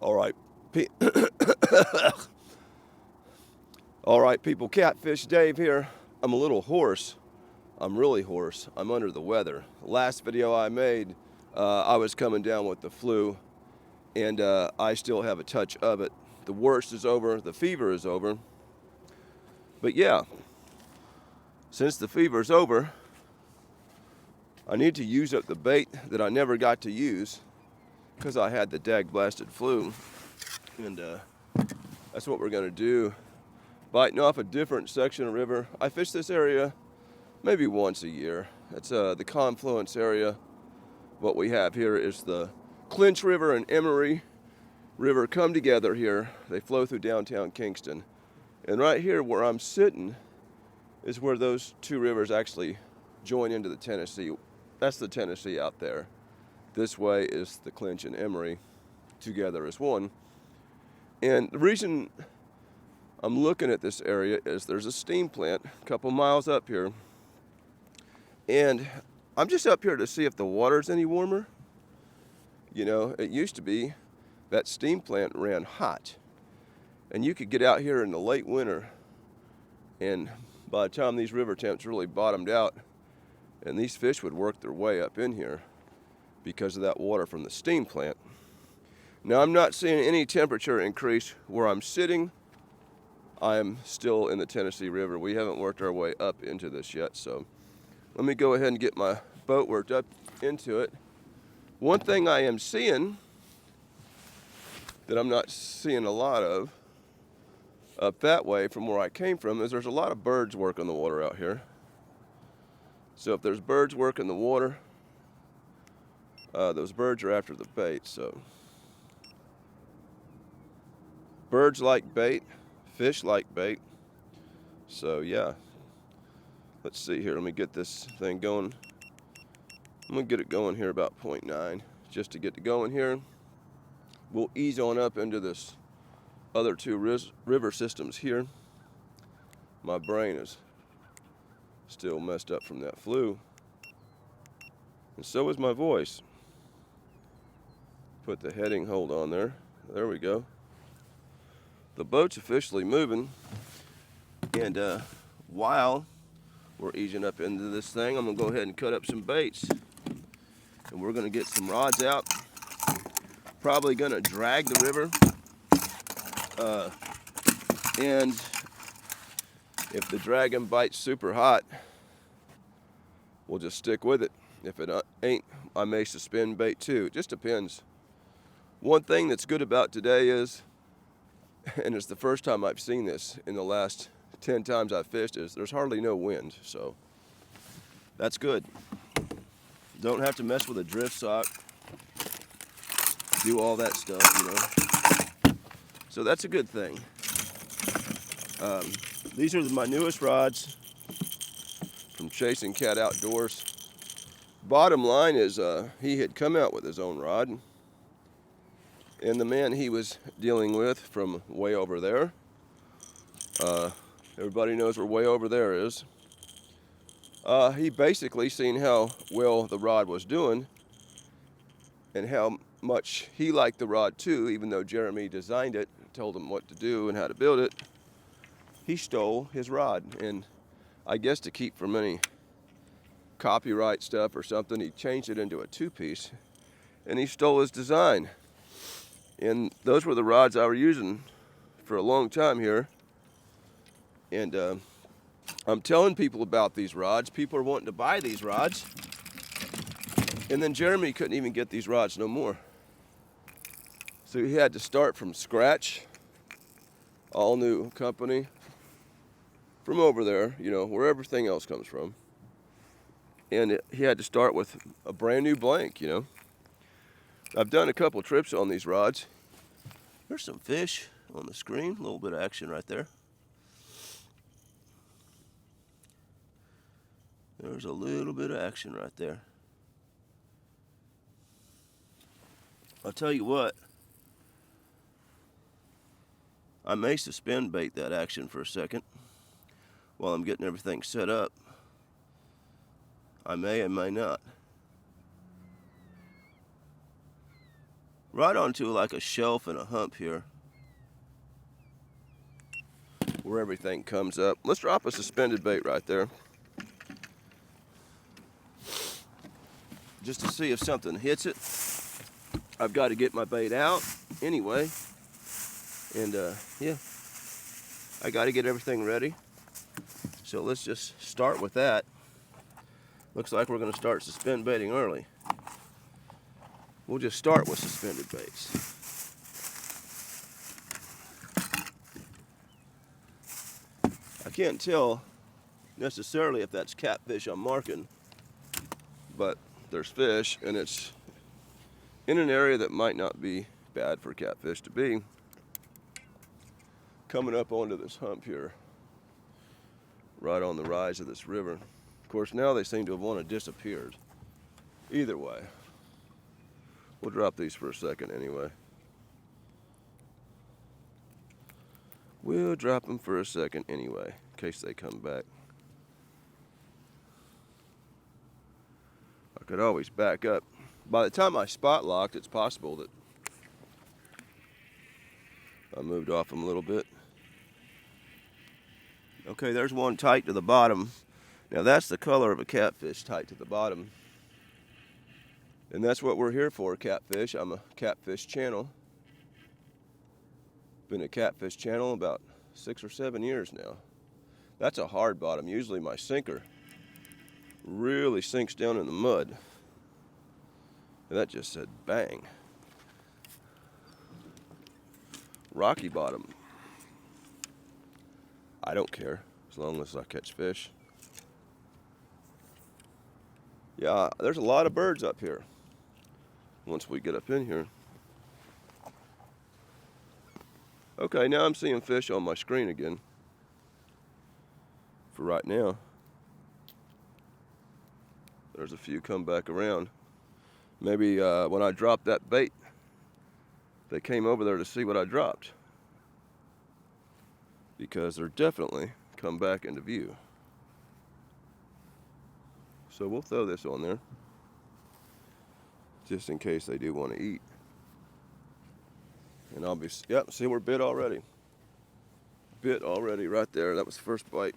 All right. All right, people. Catfish Dave here. I'm a little hoarse. I'm really hoarse. I'm under the weather. Last video I made, I was coming down with the flu, and I still have a touch of it. The worst is over. The fever is over. But yeah, since the fever's over, I need to use up the bait that I never got to use because I had the dag-blasted flu. And that's what we're going to do. Biting off a different section of river. I fish this area maybe once a year. It's the confluence area. What we have here is the Clinch River and Emery River come together here. They flow through downtown Kingston. And right here where I'm sitting is where those two rivers actually join into the Tennessee. That's the Tennessee out there. This way is the Clinch and Emery together as one. And the reason I'm looking at this area is there's a steam plant a couple miles up here. And I'm just up here to see if the water's any warmer. You know, it used to be that steam plant ran hot. And you could get out here in the late winter, and by the time these river temps really bottomed out, and these fish would work their way up in here because of that water from the steam plant. Now I'm not seeing any temperature increase where I'm sitting. I'm still in the Tennessee River. We haven't worked our way up into this yet, so let me go ahead and get my boat worked up into it. One thing I am seeing that I'm not seeing a lot of up that way from where I came from is there's a lot of birds working the water out here. So if there's birds working the water, those birds are after the bait. So birds like bait, fish like bait. So yeah, let's see here. Let me get this thing going. I'm gonna get it going here about 0.9 just to get it going here. We'll ease on up into this other two river systems here. My brain is still messed up from that flu, and so is my voice. Put the heading hold on there. There we go. The boat's officially moving, and while we're easing up into this thing, I'm gonna go ahead and cut up some baits, and we're gonna get some rods out. Probably gonna drag the river, and if the dragon bites super hot, we'll just stick with it. If it ain't, I may suspend bait too. It just depends. One thing that's good about today is, and it's the first time I've seen this in the last 10 times I've fished, is there's hardly no wind, so that's good. Don't have to mess with a drift sock, do all that stuff, you know. So that's a good thing. These are my newest rods from Chasing Cat Outdoors. Bottom line is he had come out with his own rod, and the man he was dealing with from way over there, everybody knows where way over there is, he basically seen how well the rod was doing and how much he liked the rod too, even though Jeremy designed it, told him what to do and how to build it. He stole his rod, and I guess to keep from any copyright stuff or something, he changed it into a two-piece, and he stole his design. And those were the rods I was using for a long time here. And I'm telling people about these rods. People are wanting to buy these rods. And then Jeremy couldn't even get these rods no more. So he had to start from scratch, all new company, from over there, you know, where everything else comes from. And he had to start with a brand new blank, you know. I've done a couple trips on these rods. There's some fish on the screen, a little bit of action right there. There's a little bit of action right there. I'll tell you what, I may suspend bait that action for a second while I'm getting everything set up. I may not. right onto like a shelf and a hump here, where everything comes up. Let's drop a suspended bait right there, just to see if something hits it. I've got to get my bait out anyway, and yeah, I got to get everything ready. So let's just start with that. Looks like we're going to start suspend baiting early. We'll just start with suspended baits. I can't tell necessarily if that's catfish I'm marking, but there's fish, and it's in an area that might not be bad for catfish to be. Coming up onto this hump here, right on the rise of this river. Of course, now they seem to have wanted disappeared. Either way, we'll drop these for a second anyway. We'll drop them for a second anyway, in case they come back. I could always back up. By the time I spot locked, it's possible that I moved off them a little bit. Okay, there's one tight to the bottom. Now that's the color of a catfish, tight to the bottom. And that's what we're here for, catfish. I'm a catfish channel. Been a catfish channel about 6 or 7 years now. That's a hard bottom. Usually my sinker really sinks down in the mud. And that just said bang. Rocky bottom. I don't care, as long as I catch fish. Yeah, there's a lot of birds up here once we get up in here. Okay, now I'm seeing fish on my screen again for right now. There's a few come back around. Maybe when I dropped that bait, they came over there to see what I dropped, because they're definitely come back into view. So we'll throw this on there, just in case they do want to eat. And I'll be, yep, see, we're bit already. Bit already right there. That was the first bite.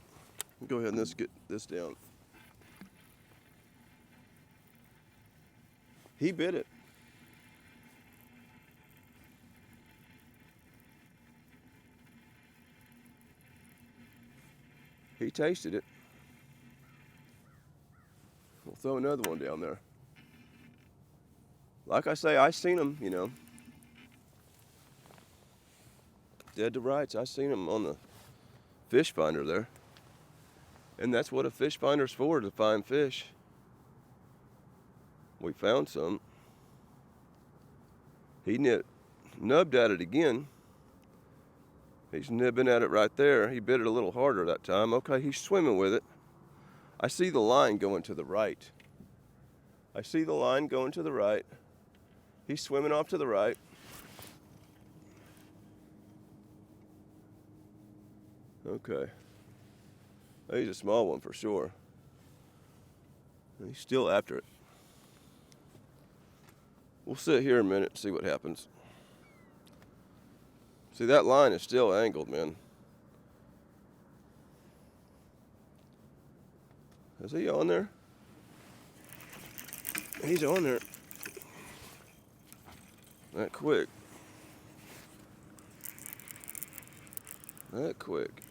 Go ahead and let's get this down. He bit it. He tasted it. We'll throw another one down there. Like I say, I seen him, you know. Dead to rights. I seen him on the fish finder there. And that's what a fish finder's for, to find fish. We found some. He nubbed at it again. He's nibbing at it right there. He bit it a little harder that time. Okay, he's swimming with it. I see the line going to the right. I see the line going to the right. He's swimming off to the right. Okay. He's a small one for sure. And he's still after it. We'll sit here a minute and see what happens. See, that line is still angled, man. Is he on there? He's on there. That quick. That quick.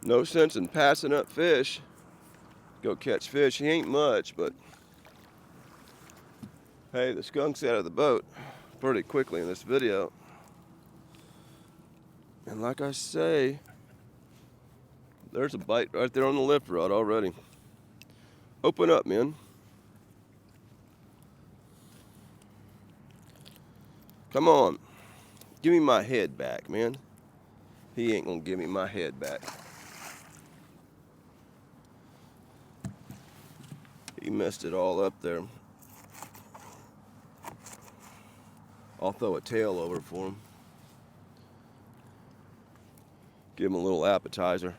No sense in passing up fish. Go catch fish. He ain't much, but hey, the skunk's out of the boat pretty quickly in this video. And like I say, there's a bite right there on the lift rod already. Open up, man. Come on. Give me my head back, man. He ain't gonna give me my head back. He messed it all up there. I'll throw a tail over for him. Give him a little appetizer.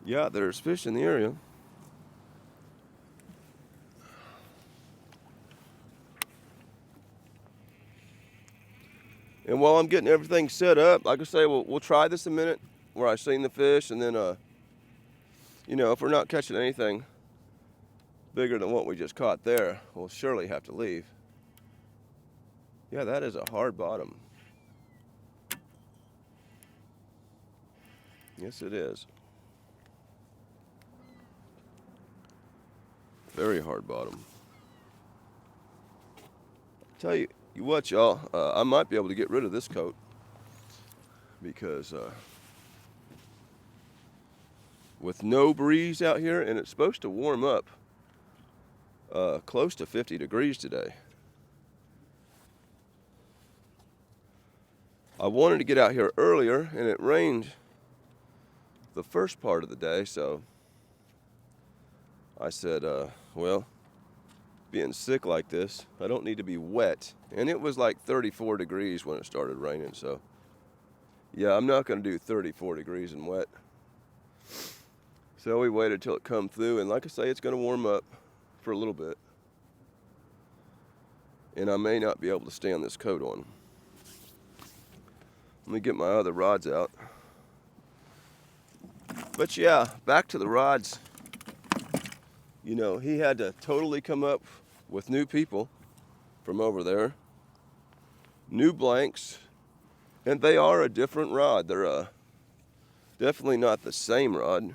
Yeah, there's fish in the area. And while I'm getting everything set up, like I say, we'll try this a minute where I seen the fish, and then, you know, if we're not catching anything bigger than what we just caught there, we'll surely have to leave. Yeah, that is a hard bottom. Yes, it is. Very hard bottom. Tell you what, y'all, I might be able to get rid of this coat because with no breeze out here, and it's supposed to warm up close to 50 degrees today. I wanted to get out here earlier, and it rained the first part of the day, so I said, well, being sick like this, I don't need to be wet. And it was like 34 degrees when it started raining, so yeah, I'm not going to do 34 degrees and wet. So we waited till it come through, and like I say, it's going to warm up for a little bit. And I may not be able to stand this coat on. Let me get my other rods out. But yeah, back to the rods. You know, he had to totally come up with new people from over there. New blanks. And they are a different rod. They're definitely not the same rod.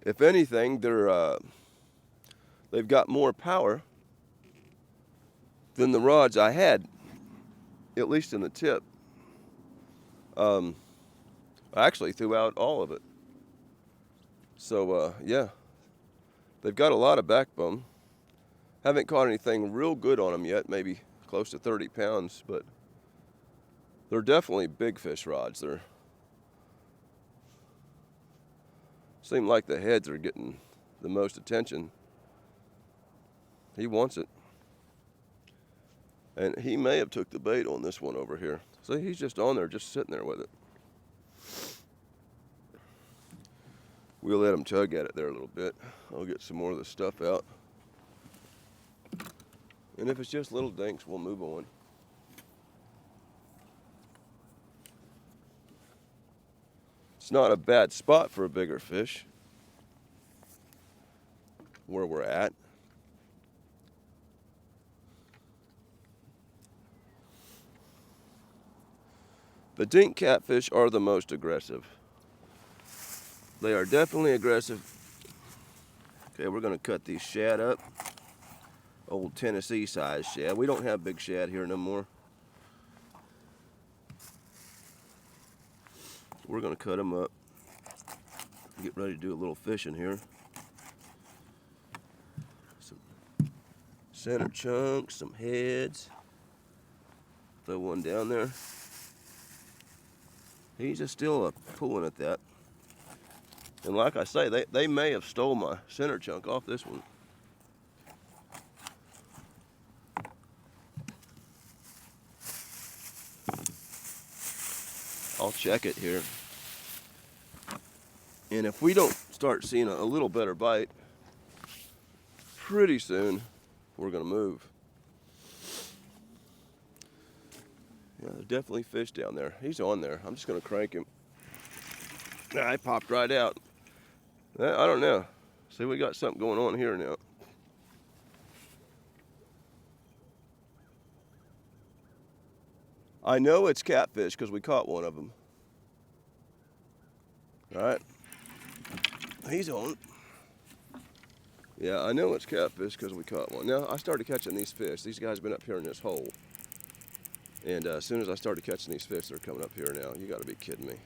If anything, they've got more power than the rods I had, at least in the tip. I actually threw out all of it. So, yeah, they've got a lot of backbone. Haven't caught anything real good on them yet, maybe close to 30 pounds, but they're definitely big fish rods. They're seem like the heads are getting the most attention. He wants it. And he may have took the bait on this one over here. So he's just on there, just sitting there with it. We'll let him tug at it there a little bit. I'll get some more of the stuff out. And if it's just little dinks, we'll move on. It's not a bad spot for a bigger fish where we're at. The dink catfish are the most aggressive. They are definitely aggressive. Okay, we're gonna cut these shad up. Old Tennessee size shad. We don't have big shad here no more. We're gonna cut them up. Get ready to do a little fishing here. Some center chunks, some heads. Throw one down there. He's just still pulling at that. And like I say, they may have stole my center chunk off this one. I'll check it here. And if we don't start seeing a little better bite, pretty soon we're gonna move. Yeah, there's definitely fish down there. He's on there. I'm just gonna crank him. Nah, he popped right out. I don't know. See, we got something going on here now. I know it's catfish because we caught one of them. All right. He's on. Yeah, I know it's catfish because we caught one. Now, I started catching these fish. These guys have been up here in this hole. And as soon as I started catching these fish, they're coming up here now. You got to be kidding me.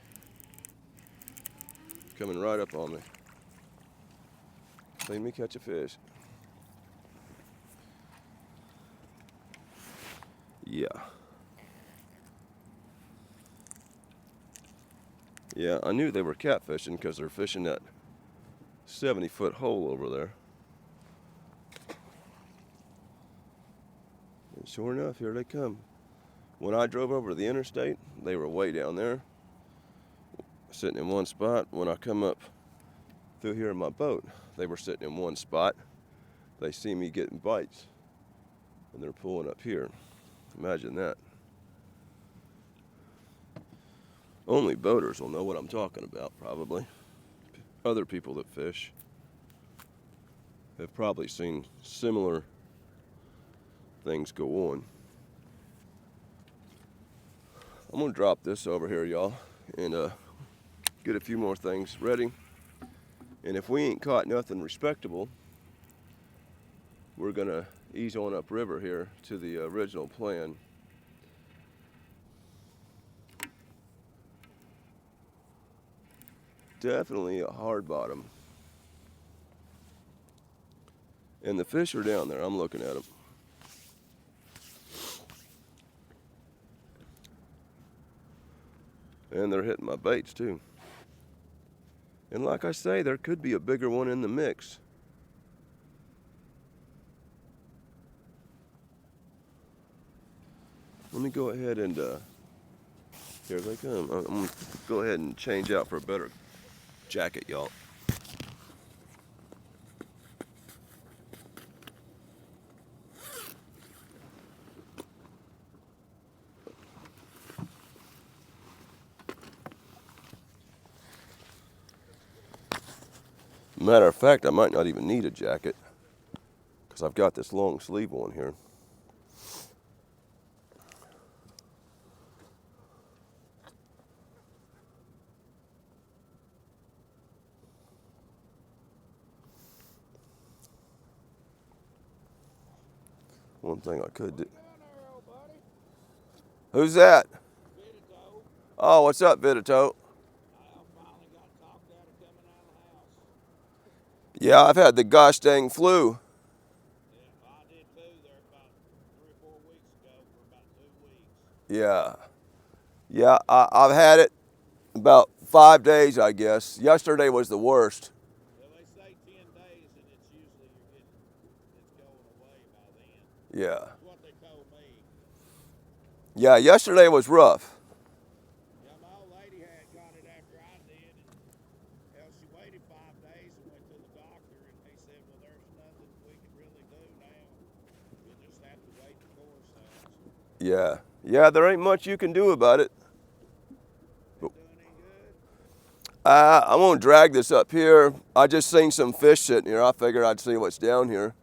Coming right up on me. Seen me catch a fish. Yeah. Yeah, I knew they were catfishing because they're fishing that 70-foot hole over there. And sure enough, here they come. When I drove over to the interstate, they were way down there, sitting in one spot. When I come up through here in my boat. They were sitting in one spot. They see me getting bites, and they're pulling up here. Imagine that. Only boaters will know what I'm talking about, probably. Other people that fish have probably seen similar things go on. I'm gonna drop this over here, y'all, and get a few more things ready. And if we ain't caught nothing respectable, we're gonna ease on up river here to the original plan. Definitely a hard bottom. And the fish are down there, I'm looking at them. And they're hitting my baits too. And like I say, there could be a bigger one in the mix. Let me go ahead and, here they come. I'm gonna go ahead and change out for a better jacket, y'all. Matter of fact, I might not even need a jacket because I've got this long sleeve on here. One thing I could do. Who's that? Oh, what's up, Vidito? Yeah, I've had the gosh dang flu. Yeah, I did too there about 3 or 4 weeks ago for about 2 weeks. Yeah, I've had it about 5 days, I guess. Yesterday was the worst. Well, they say 10 days, and it's usually it's going away by then. Yeah. That's what they told me. Yeah, yesterday was rough. Yeah, my old lady had got it after I did, and hell, she waited 5 days and went to the doctor, and they said, well, there's nothing we can really do now. You'll just have to wait the course out. Yeah, there ain't much you can do about it. Doing any good? I'm gonna drag this up here. I just seen some fish sitting here. I figured I'd see what's down here.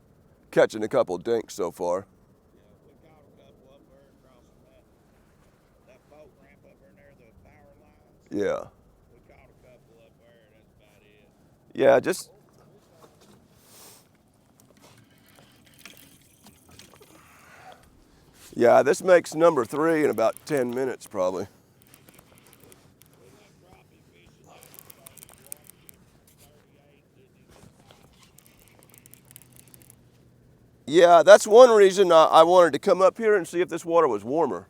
Catching a couple dinks so far. Yeah, we caught a couple up there across from that boat ramp up in there, the power lines. Yeah. We caught a couple up there, that's about it. Yeah, just. Yeah, this makes number 3 in about 10 minutes probably. We went crappie fishing yesterday. The water temperature 38, didn't even get hot. Yeah, that's one reason I wanted to come up here and see if this water was warmer.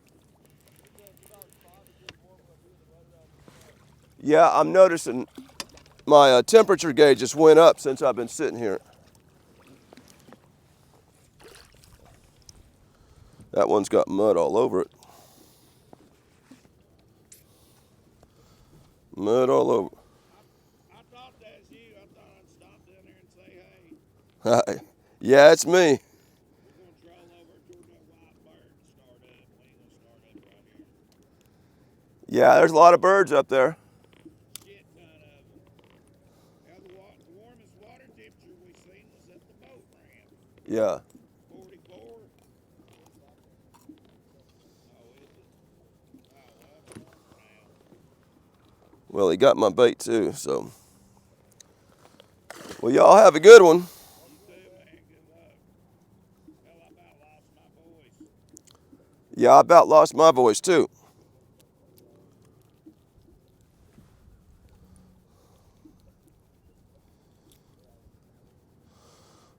Yeah, I'm noticing my temperature gauge just went up since I've been sitting here. That one's got mud all over it. Mud all over. I thought that was you. I thought I'd stop down there and say, hey. Yeah, it's me. We're going to troll over toward that white bird and start up. We ain't going to start up right here. Yeah, there's a lot of birds up there. Shit ton of them. Now, the warmest water temperature we seen was at the boat ramp. Yeah. 44. Oh, is it? Oh, that's warmer now. Well, he got my bait too, so. Well, y'all have a good one. You too, man. Good luck. Hell, I about lost my voice. Yeah, I about lost my voice too.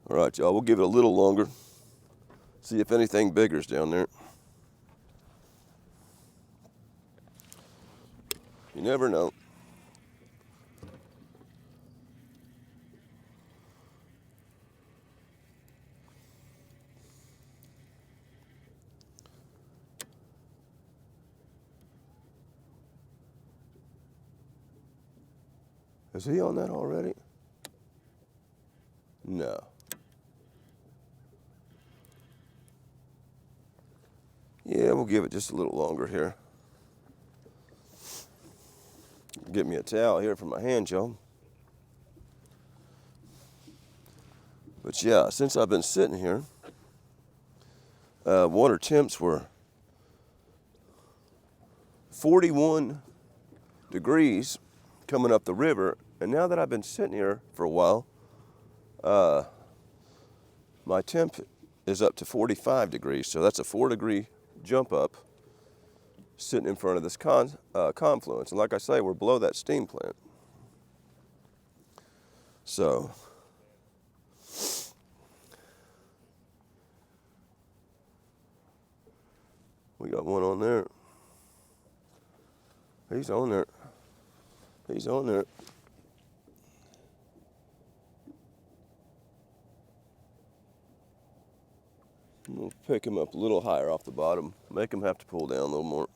All right, y'all, we'll give it a little longer. See if anything bigger's down there. You never know. Is he on that already? Yeah, we'll give it just a little longer here. Get me a towel here for my hand, y'all. But yeah, since I've been sitting here, water temps were 41 degrees coming up the river, and now that I've been sitting here for a while, my temp is up to 45 degrees, so that's a 4-degree jump up sitting in front of this confluence. And like I say, we're below that steam plant. So we got one on there. He's on there. He's on there. We'll pick him up a little higher off the bottom, make him have to pull down a little more.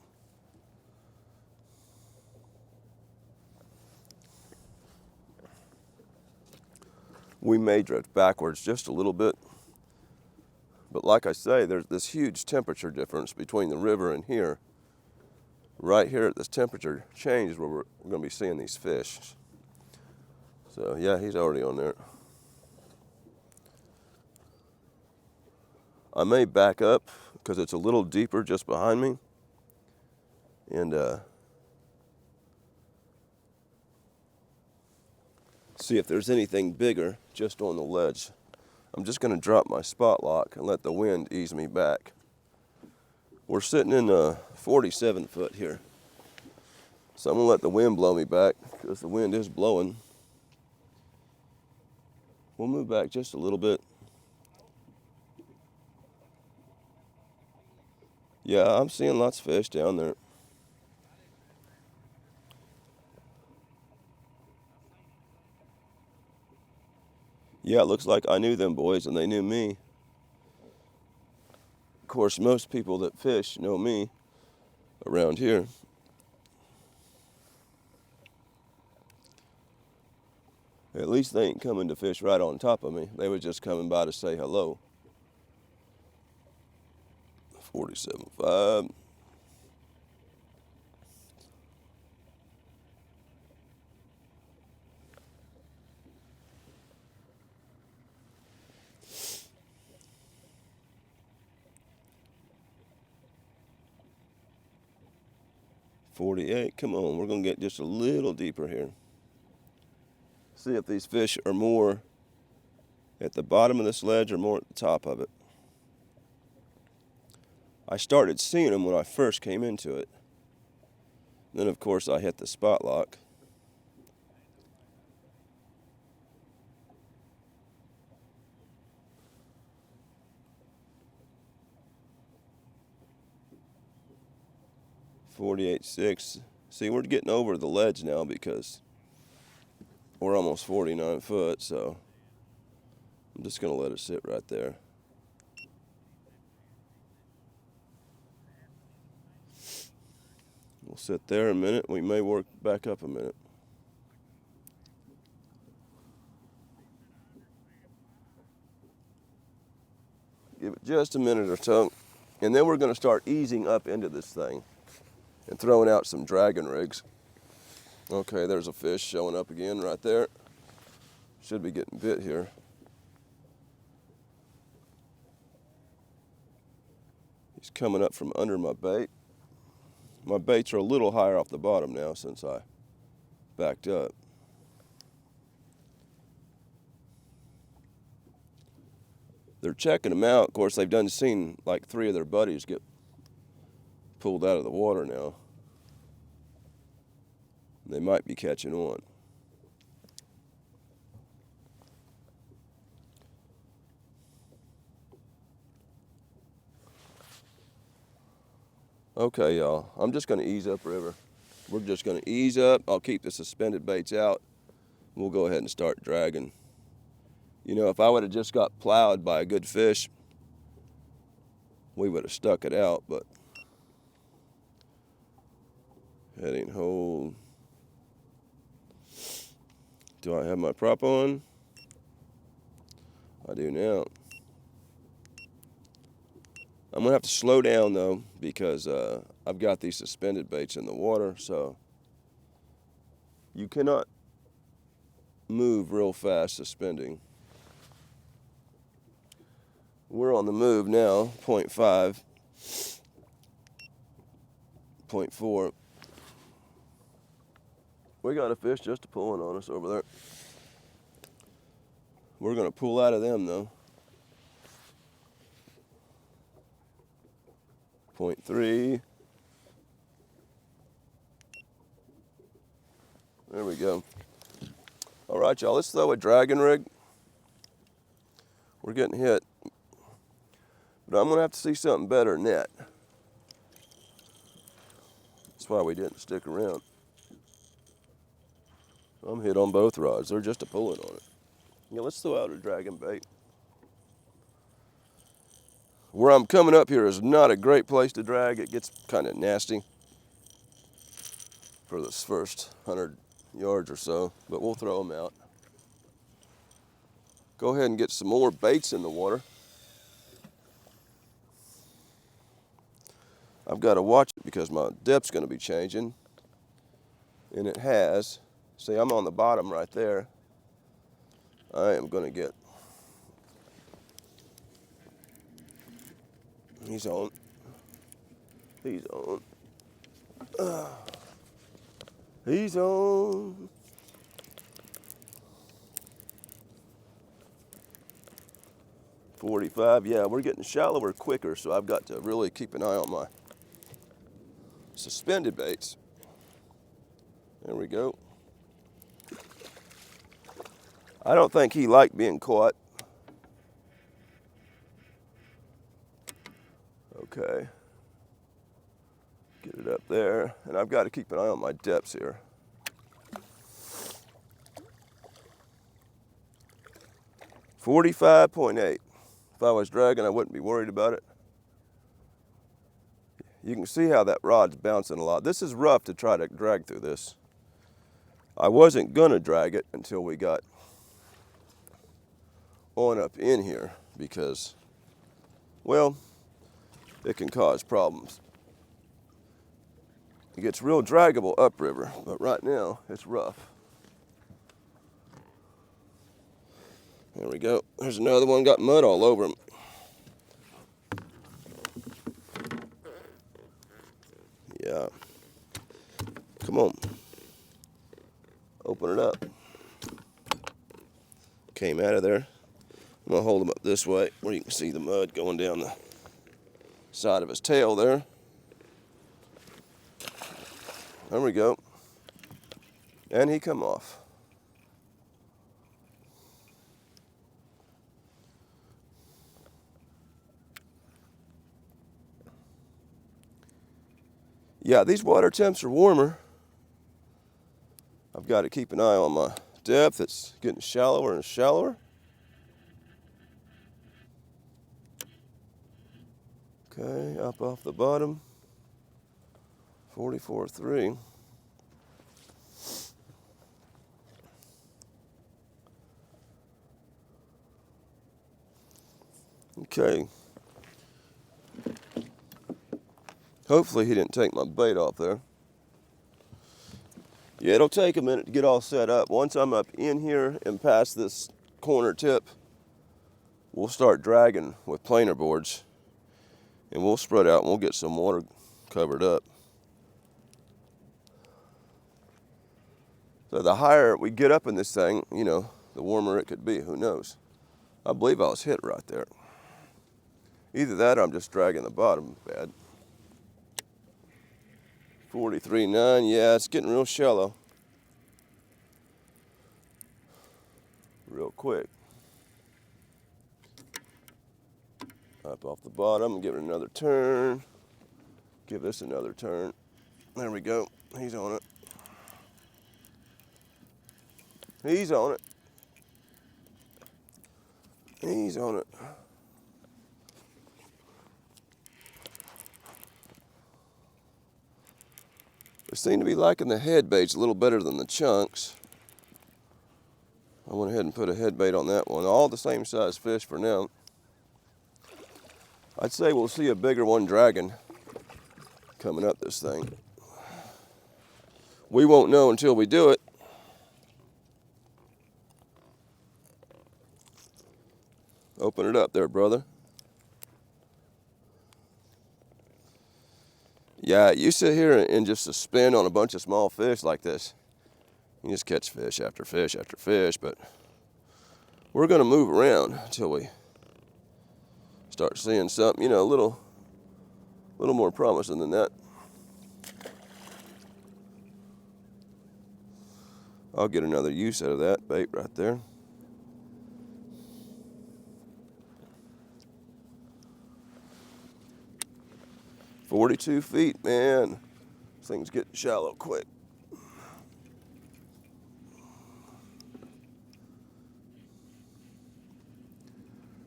We may drift backwards just a little bit, but like I say, there's this huge temperature difference between the river and here. Right here at this temperature change is where we're going to be seeing these fish. So yeah, he's already on there. I may back up because it's a little deeper just behind me, and see if there's anything bigger just on the ledge. I'm just going to drop my spot lock and let the wind ease me back. We're sitting in a 47 foot here, so I'm going to let the wind blow me back because the wind is blowing. We'll move back just a little bit. Yeah, I'm seeing lots of fish down there. Yeah, it looks like I knew them boys and they knew me. Of course, most people that fish know me around here. At least they ain't coming to fish right on top of me. They were just coming by to say hello. 47.5. $48. Come on, we're gonna get just a little deeper here. See if these fish are more at the bottom of this ledge or more at the top of it. I started seeing them when I first came into it. Then of course I hit the spot lock. $48.6. See, we're getting over the ledge now because we're almost 49 foot, so I'm just gonna let it sit right there. We'll sit there a minute. We may work back up a minute. Give it just a minute or so, and then we're gonna start easing up into this thing and throwing out some dragon rigs. Okay, there's a fish showing up again right there. Should be getting bit here. He's coming up from under my bait. My baits are a little higher off the bottom now since I backed up. They're checking them out. Of course, they've done seen like 3 of their buddies get pulled out of the water now. They might be catching on. Okay, y'all, I'm just gonna ease up river. We're just gonna ease up. I'll keep the suspended baits out. We'll go ahead and start dragging. You know, if I would have just got plowed by a good fish, we would have stuck it out, but heading hold. Do I have my prop on? I do now. I'm gonna have to slow down though, because I've got these suspended baits in the water, so you cannot move real fast suspending. We're on the move now, 0.5, 0.4. We got a fish just pulling on us over there. We're gonna pull out of them though. 0.3. There we go. All right, y'all, let's throw a dragon rig. We're getting hit. But I'm gonna have to see something better than that. That's why we didn't stick around. I'm hit on both rods. They're just pulling on it. Yeah, let's throw out a dragon bait. Where I'm coming up here is not a great place to drag. It gets kind of nasty for this first 100 yards or so, but we'll throw them out. Go ahead and get some more baits in the water. I've got to watch it because my depth's going to be changing, and it has. See, I'm on the bottom right there. I am going to get. He's on. He's on. He's on. .45. Yeah, we're getting shallower quicker, so I've got to really keep an eye on my suspended baits. There we go. I don't think he liked being caught. Okay. Get it up there. And I've got to keep an eye on my depths here. .48. If I was dragging, I wouldn't be worried about it. You can see how that rod's bouncing a lot. This is rough to try to drag through this. I wasn't gonna drag it until we got on up in here because, well, it can cause problems. It gets real draggable upriver, but right now it's rough. There we go. There's another one, got mud all over him. Yeah. Come on. Open it up. Came out of there. I'm gonna hold him up this way where you can see the mud going down the side of his tail there. There we go. And he come off. Yeah, these water temps are warmer. I've got to keep an eye on my depth. It's getting shallower and shallower. Okay, up off the bottom. 44.3. Okay. Hopefully he didn't take my bait off there. Yeah, it'll take a minute to get all set up. Once I'm up in here and past this corner tip, we'll start dragging with planer boards. And we'll spread out and we'll get some water covered up. So the higher we get up in this thing, you know, the warmer it could be. Who knows? I believe I was hit right there. Either that or I'm just dragging the bottom bad. 43.9, yeah, it's getting real shallow. Real quick. Up off the bottom, give it another turn. Give this another turn. There we go, he's on it. He's on it. He's on it. They seem to be liking the head baits a little better than the chunks. I went ahead and put a head bait on that one. All the same size fish for now. I'd say we'll see a bigger one dragging coming up this thing. We won't know until we do it. Open it up there, brother. Yeah, you sit here and just suspend on a bunch of small fish like this. You just catch fish after fish after fish, but we're gonna move around until we start seeing something, you know, a little more promising than that. I'll get another use out of that bait right there. "42 feet, man. This thing's getting shallow quick.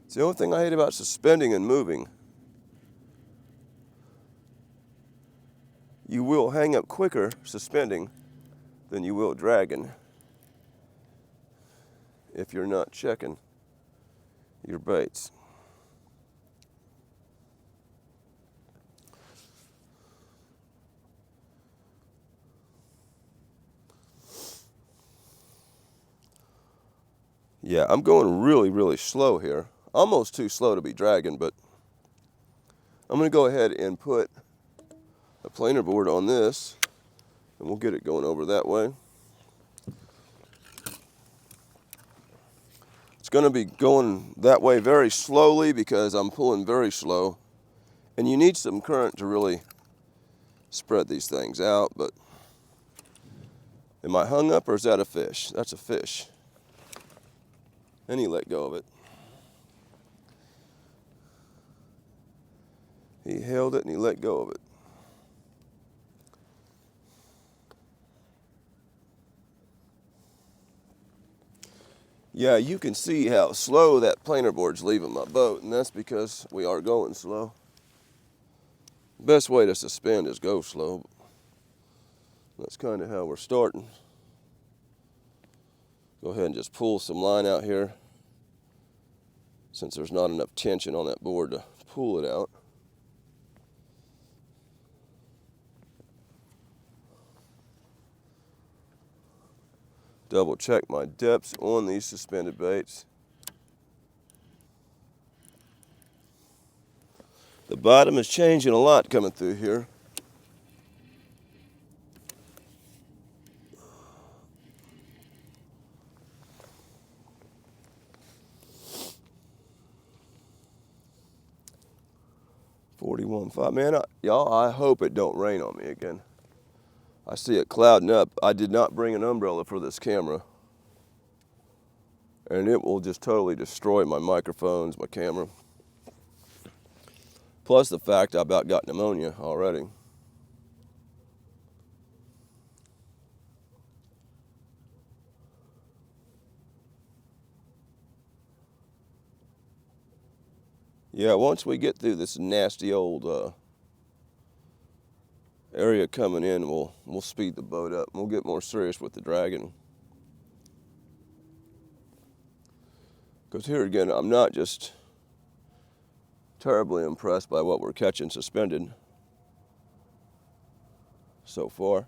It's the only thing I hate about suspending and moving. You will hang up quicker suspending than you will dragging if you're not checking your baits. Yeah, I'm going really, really slow here. Almost too slow to be dragging, but I'm going to go ahead and put a planer board on this, and we'll get it going over that way. It's going to be going that way very slowly because I'm pulling very slow, and you need some current to really spread these things out. But am I hung up or is that a fish? That's a fish. And he let go of it. He held it and he let go of it. Yeah, you can see how slow that planer board's leaving my boat, and that's because we are going slow. Best way to suspend is go slow. That's kind of how we're starting. Go ahead and just pull some line out here, since there's not enough tension on that board to pull it out. Double check my depths on these suspended baits. The bottom is changing a lot coming through here. $41.5. Man, y'all, I hope it don't rain on me again. I see it clouding up. I did not bring an umbrella for this camera, and it will just totally destroy my microphones, my camera. Plus the fact I about got pneumonia already. Yeah, once we get through this nasty old area coming in, we'll speed the boat up. We'll get more serious with the dragging. Because here again, I'm not just terribly impressed by what we're catching suspended so far.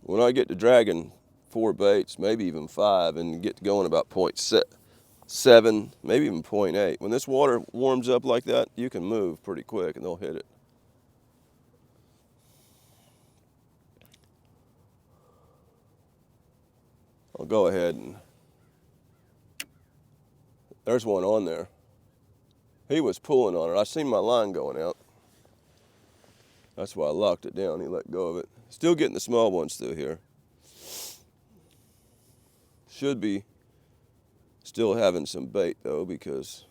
When I get to dragging 4 baits, maybe even 5, and get to going about 0.7, maybe even 0.8. When this water warms up like that, you can move pretty quick and they'll hit it. I'll go ahead and, there's one on there. He was pulling on it. I seen my line going out. That's why I locked it down. He let go of it. Still getting the small ones through here. Should be still having some bait though, because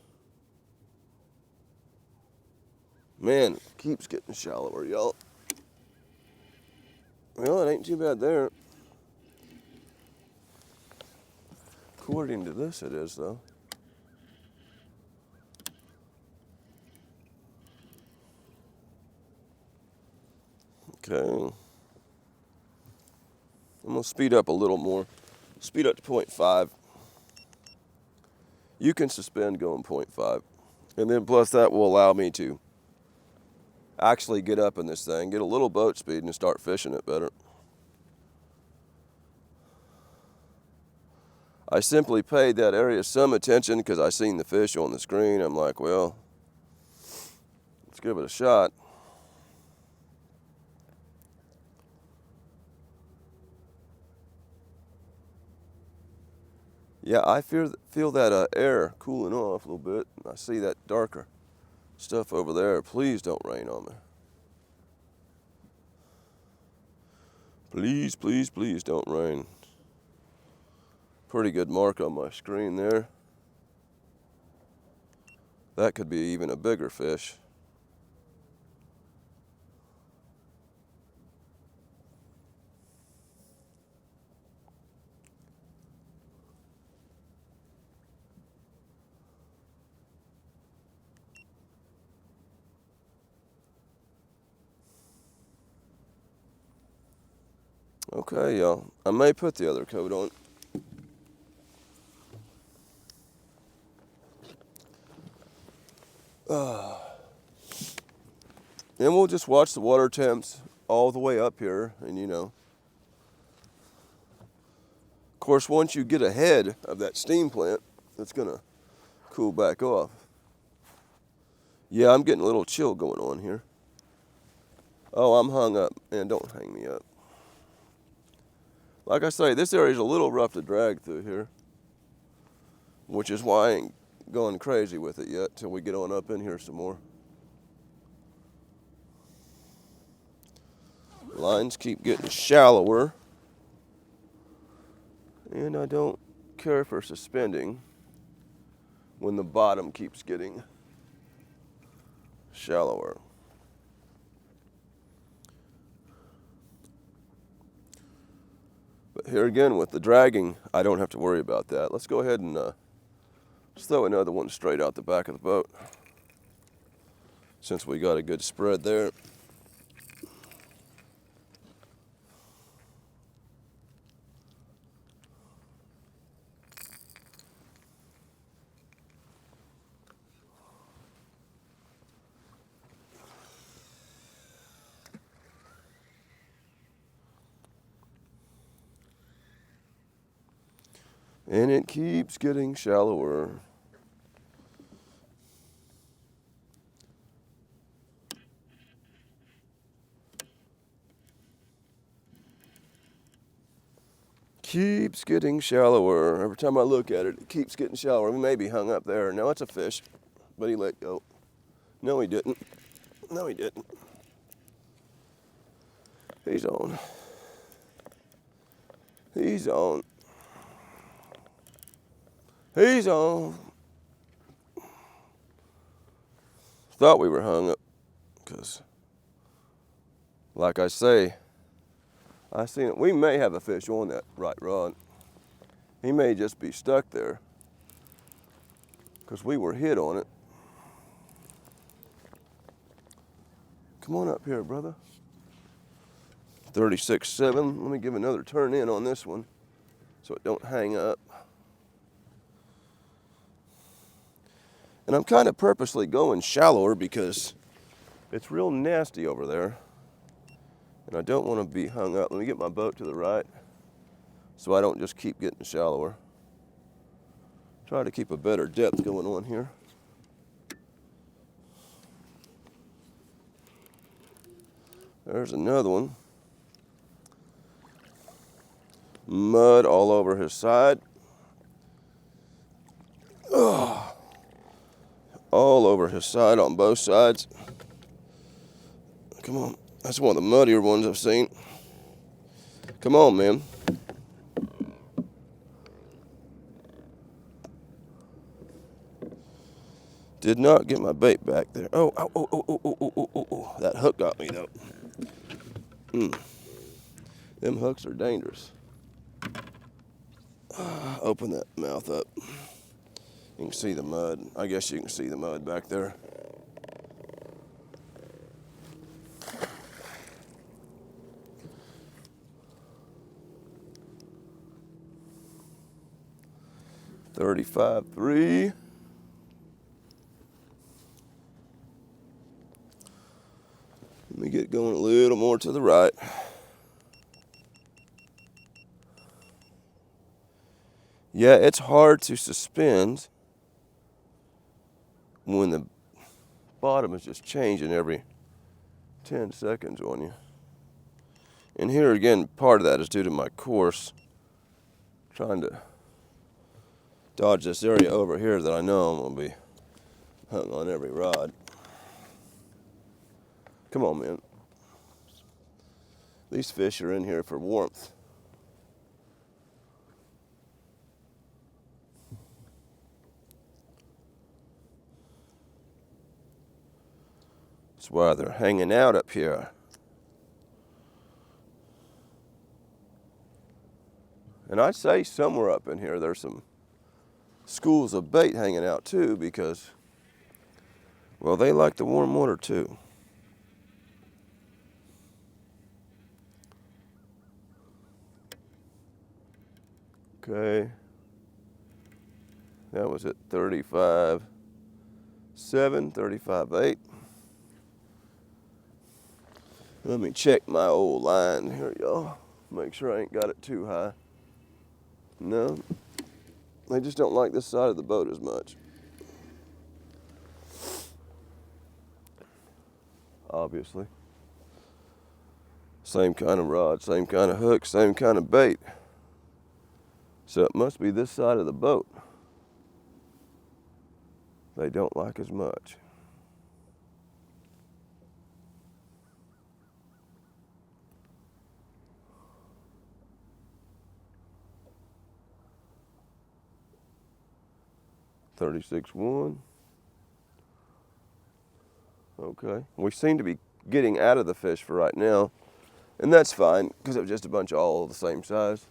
man, it keeps getting shallower, y'all. Well, it ain't too bad there. According to this, it is though. Okay. I'm gonna speed up a little more. Speed up to 0.5. you can suspend going 0.5. And then plus that will allow me to actually get up in this thing, get a little boat speed, and start fishing it better. I simply paid that area some attention because I seen the fish on the screen. I'm like, well, let's give it a shot. Yeah, I feel that air cooling off a little bit. I see that darker stuff over there. Please don't rain on me. Please, please, please don't rain. Pretty good mark on my screen there. That could be even a bigger fish. Okay, y'all. I may put the other coat on. And we'll just watch the water temps all the way up here, and of course, once you get ahead of that steam plant, it's gonna cool back off. Yeah, I'm getting a little chill going on here. Oh, I'm hung up, and don't hang me up. Like I say, this area is a little rough to drag through here, which is why I ain't going crazy with it yet till we get on up in here some more. Lines keep getting shallower, and I don't care for suspending when the bottom keeps getting shallower. But here again, with the dragging, I don't have to worry about that. Let's go ahead and just throw another one straight out the back of the boat, since we got a good spread there. And it keeps getting shallower. Keeps getting shallower. Every time I look at it, it keeps getting shallower. We may be hung up there. No, it's a fish, but he let go. No, he didn't. No, he didn't. He's on. He's on. He's on. Thought we were hung up because, like I say, I seen it. We may have a fish on that right rod. He may just be stuck there because we were hit on it. Come on up here, brother. 36.7. Let me give another turn in on this one so it don't hang up. And I'm kind of purposely going shallower because it's real nasty over there. And I don't want to be hung up. Let me get my boat to the right so I don't just keep getting shallower. Try to keep a better depth going on here. There's another one. Mud all over his side. Ugh. All over his side on both sides. Come on. That's one of the muddier ones I've seen. Come on, man. Did not get my bait back there. Oh, oh, oh, oh, oh, oh, oh, oh, oh. That hook got me, though. Them hooks are dangerous. Open that mouth up. You can see the mud. I guess you can see the mud back there. 35.3. Let me get going a little more to the right. Yeah, it's hard to suspend when the bottom is just changing every 10 seconds on you. And here again, part of that is due to my course. Trying to dodge this area over here that I know I'm going to be hung on every rod. Come on, man. These fish are in here for warmth. That's why they're hanging out up here. And I'd say somewhere up in here there's some schools of bait hanging out too, because, well, they like the warm water too. Okay. That was at 35.7, 35.8. Let me check my old line here, y'all. Make sure I ain't got it too high. No, they just don't like this side of the boat as much. Obviously. Same kind of rod, same kind of hook, same kind of bait. So it must be this side of the boat they don't like as much. $36.1. Okay, we seem to be getting out of the fish for right now, and that's fine because it was just a bunch of all the same size.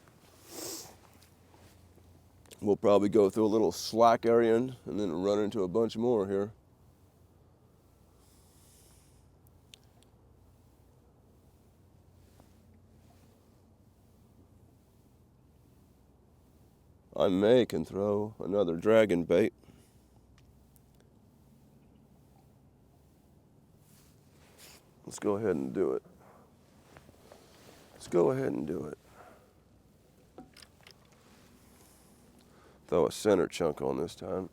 We'll probably go through a little slack area and then run into a bunch more here. I can throw another dragon bait. Let's go ahead and do it. Let's go ahead and do it. Throw a center chunk on this time.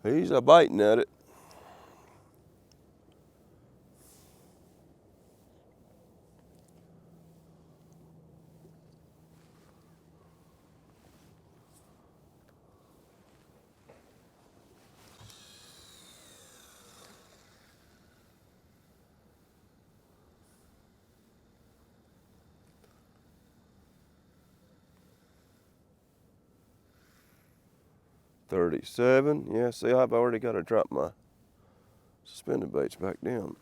He's a biting at it. $37. Yeah, see, I've already got to drop my suspended baits back down.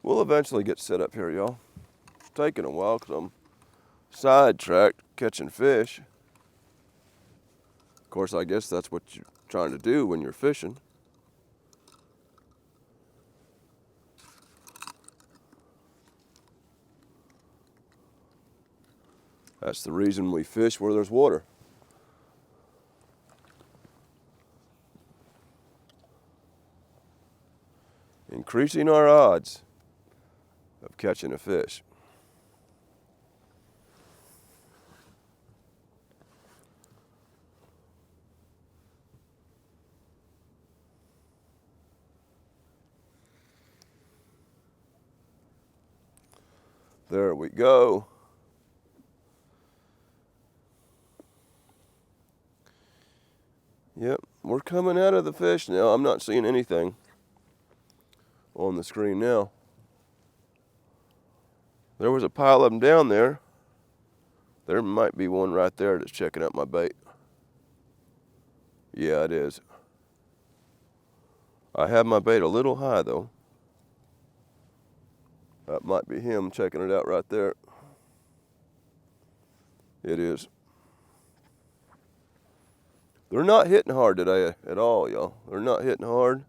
We'll eventually get set up here, y'all. It's taking a while because I'm sidetracked catching fish. Of course, I guess that's what you're trying to do when you're fishing. That's the reason we fish where there's water. Increasing our odds of catching a fish. There we go. Yep, we're coming out of the fish now. I'm not seeing anything on the screen now. There was a pile of them down there. There might be one right there that's checking out my bait. Yeah, it is. I have my bait a little high though. That might be him checking it out right there. It is. They're not hitting hard today at all, y'all. They're not hitting hard.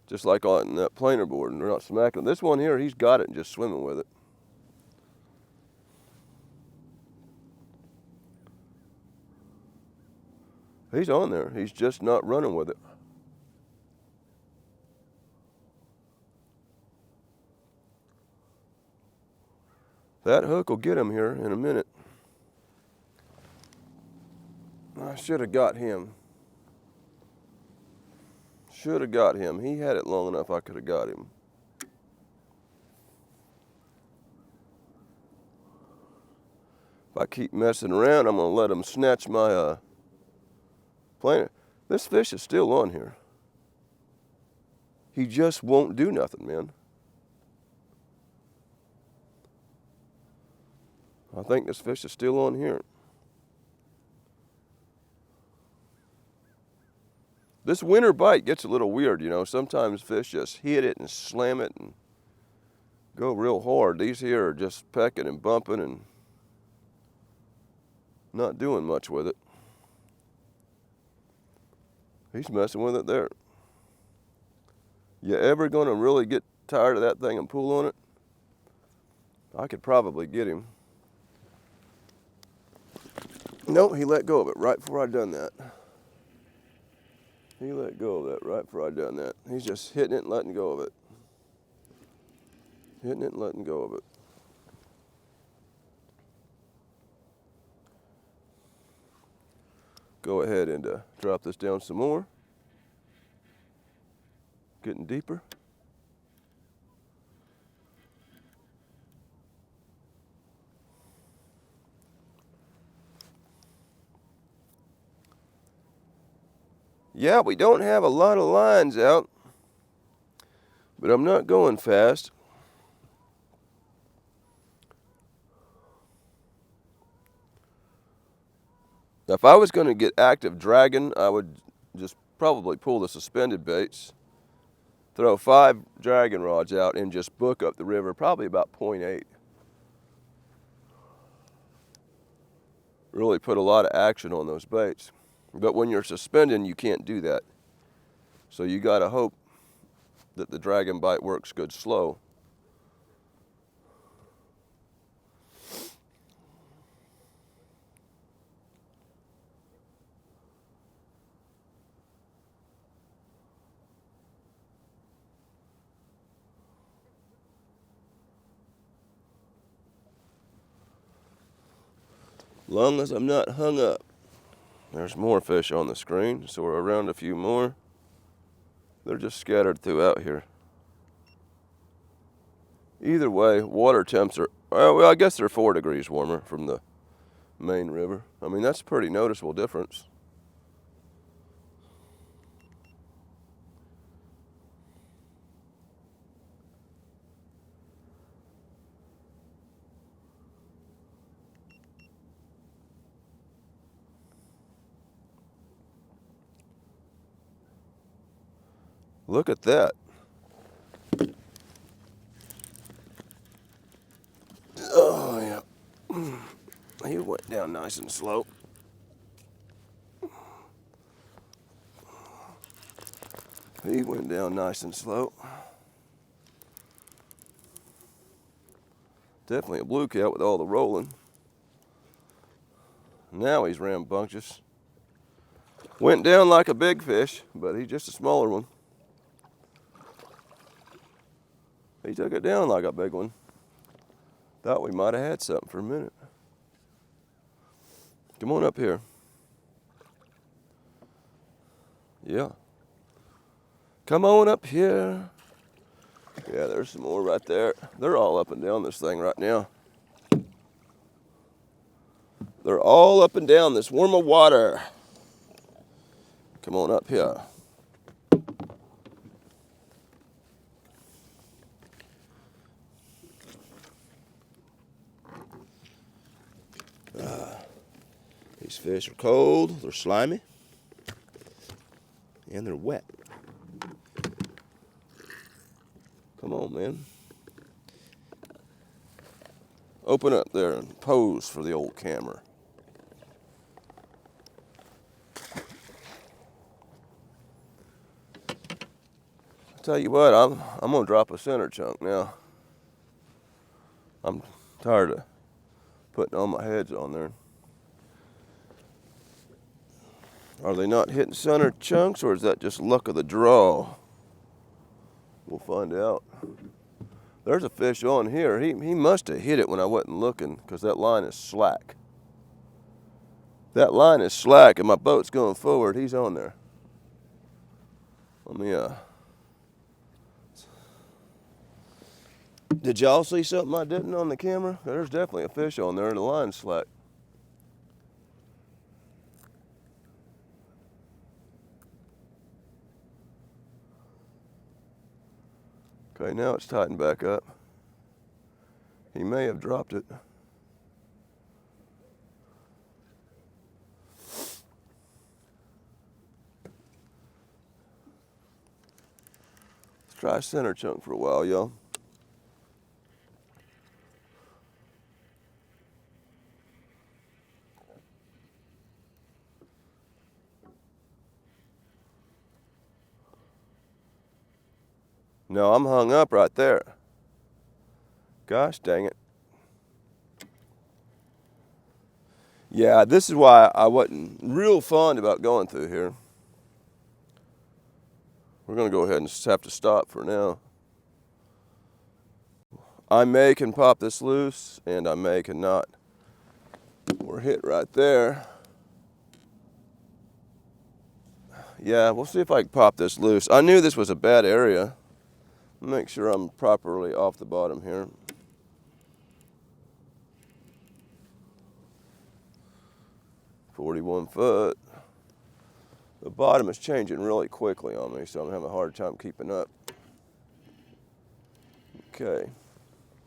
Just like on that planer board, and they're not smacking. This one here, he's got it and just swimming with it. He's on there. He's just not running with it. That hook will get him here in a minute. I should have got him. Should have got him. He had it long enough I could have got him. If I keep messing around, I'm going to let him snatch my planer. This fish is still on here. He just won't do nothing, man. I think this fish is still on here. This winter bite gets a little weird, you know. Sometimes fish just hit it and slam it and go real hard. These here are just pecking and bumping and not doing much with it. He's messing with it there. You ever gonna really get tired of that thing and pull on it? I could probably get him. Nope, he let go of it right before I done that. He let go of that right before I done that. He's just hitting it and letting go of it. Hitting it and letting go of it. Go ahead and drop this down some more. Getting deeper. Yeah, we don't have a lot of lines out, but I'm not going fast. Now, if I was going to get active dragging, I would just probably pull the suspended baits, throw 5 dragging rods out, and just book up the river, probably about 0.8. Really put a lot of action on those baits. But when you're suspending, you can't do that. So you got to hope that the dragon bite works good slow. Long as I'm not hung up. There's more fish on the screen, so we're around a few more. They're just scattered throughout here. Either way, water temps are, well, I guess they're 4 degrees warmer from the main river. I mean, that's a pretty noticeable difference. Look at that. Oh, yeah. He went down nice and slow. He went down nice and slow. Definitely a blue cat with all the rolling. Now he's rambunctious. Went down like a big fish, but he's just a smaller one. He took it down like a big one. Thought we might have had something for a minute. Come on up here. Yeah. Come on up here. Yeah, there's some more right there. They're all up and down this thing right now. They're all up and down this warm of water. Come on up here. These fish are cold, they're slimy, and they're wet. Come on, man. Open up there and pose for the old camera. Tell you what, I'm gonna drop a center chunk now. I'm tired of putting all my heads on there. Are they not hitting center chunks, or is that just luck of the draw? We'll find out. There's a fish on here. He must have hit it when I wasn't looking, because that line is slack. That line is slack and my boat's going forward. He's on there. Let me, did y'all see something I didn't on the camera? There's definitely a fish on there and the line's slack. Okay, now it's tightened back up. He may have dropped it. Let's try center chunk for a while, y'all. No, I'm hung up right there. Gosh dang it. Yeah, this is why I wasn't real fond about going through here. We're gonna go ahead and just have to stop for now. I may can pop this loose and I may cannot. We're hit right there. Yeah, we'll see if I can pop this loose. I knew this was a bad area. Make sure I'm properly off the bottom here. .41 foot. The bottom is changing really quickly on me, so I'm having a hard time keeping up. Okay.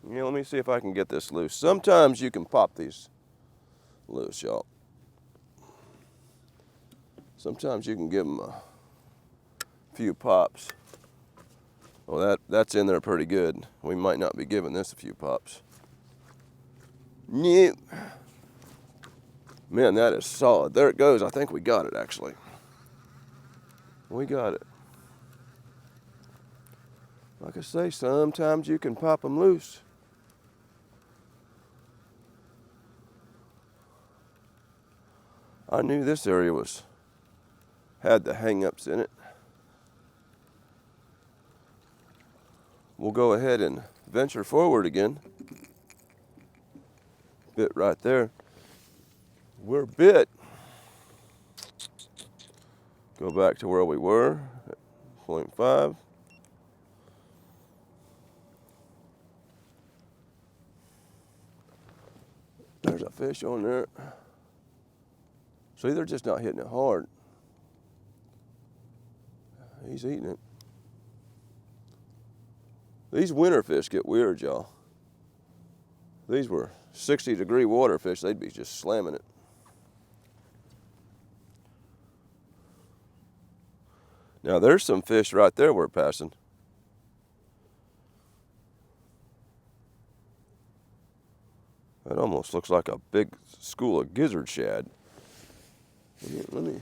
Yeah, let me see if I can get this loose. Sometimes you can pop these loose, y'all. Sometimes you can give them a few pops. Well, that's in there pretty good. We might not be giving this a few pops. Yep. Man, that is solid. There it goes. I think we got it, actually. We got it. Like I say, sometimes you can pop them loose. I knew this area had the hang-ups in it. We'll go ahead and venture forward again. Bit right there. We're bit. Go back to where we were at 0.5. There's a fish on there. See, they're just not hitting it hard. He's eating it. These winter fish get weird, y'all. These were 60-degree water fish. They'd be just slamming it. Now, there's some fish right there we're passing. That almost looks like a big school of gizzard shad. Let me.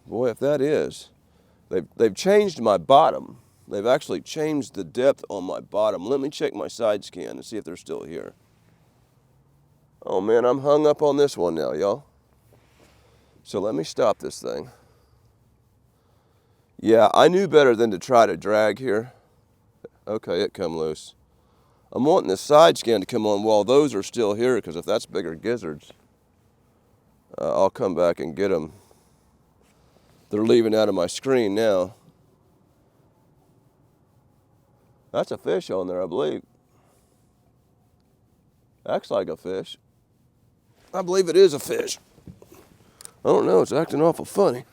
Boy, if that is, they've changed my bottom. They've actually changed the depth on my bottom. Let me check my side scan and see if they're still here. Oh man, I'm hung up on this one now, y'all. So let me stop this thing. Yeah, I knew better than to try to drag here. Okay, it come loose. I'm wanting this side scan to come on while those are still here, because if that's bigger gizzards, I'll come back and get them. They're leaving out of my screen now. That's a fish on there, I believe. Acts like a fish. I believe it is a fish. I don't know, it's acting awful funny.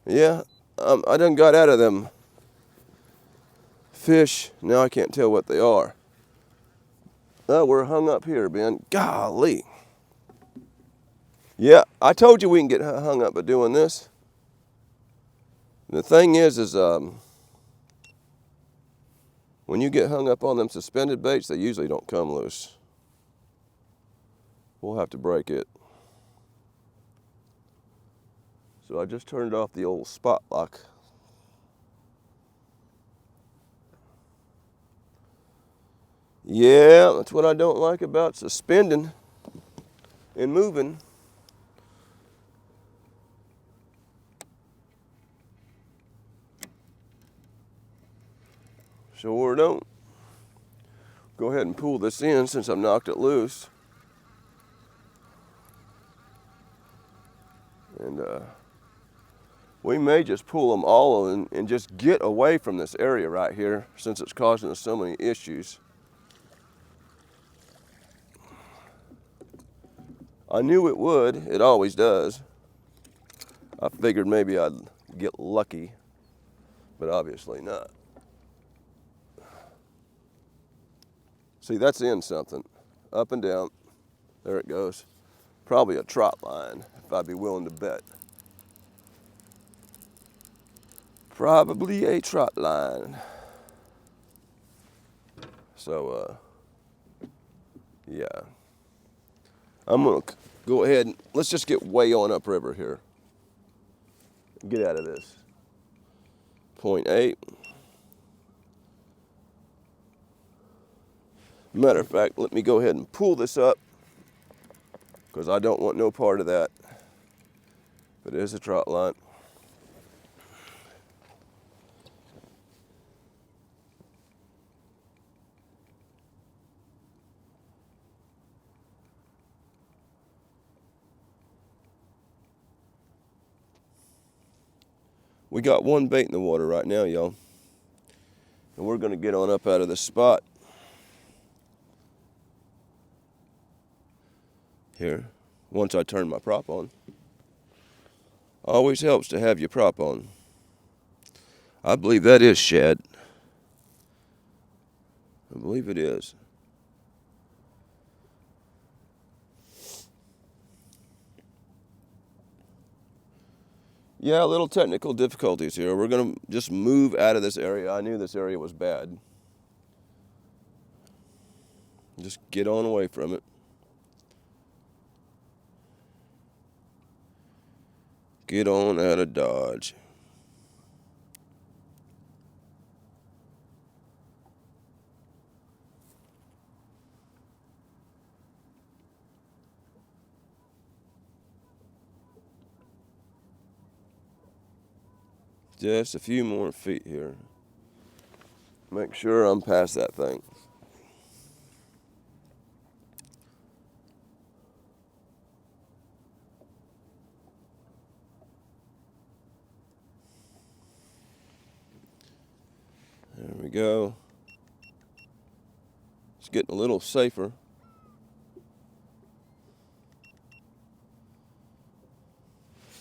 Yeah, I done got out of them fish. Now I can't tell what they are. Oh, we're hung up here, Ben. Golly. Yeah, I told you we can get hung up by doing this. The thing is when you get hung up on them suspended baits, they usually don't come loose. We'll have to break it. So I just turned off the old spot lock. Yeah, that's what I don't like about suspending and moving. Sure don't. Go ahead and pull this in since I've knocked it loose. And we may just pull them all in and just get away from this area right here since it's causing us so many issues. I knew it would. It always does. I figured maybe I'd get lucky, but obviously not. See, that's in something. Up and down. There it goes. Probably a trot line, if I'd be willing to bet. Probably a trot line. So, yeah. I'm gonna go ahead and let's just get way on upriver here. Get out of this. 0.8. Matter of fact, let me go ahead and pull this up because I don't want no part of that. But it is a trot line. We got one bait in the water right now, y'all. And we're gonna get on up out of this spot. Here, once I turn my prop on. Always helps to have your prop on. I believe that is shad. I believe it is. Yeah, a little technical difficulties here. We're gonna just move out of this area. I knew this area was bad. Just get on away from it. Get on out of Dodge. Just a few more feet here. Make sure I'm past that thing. There we go. It's getting a little safer.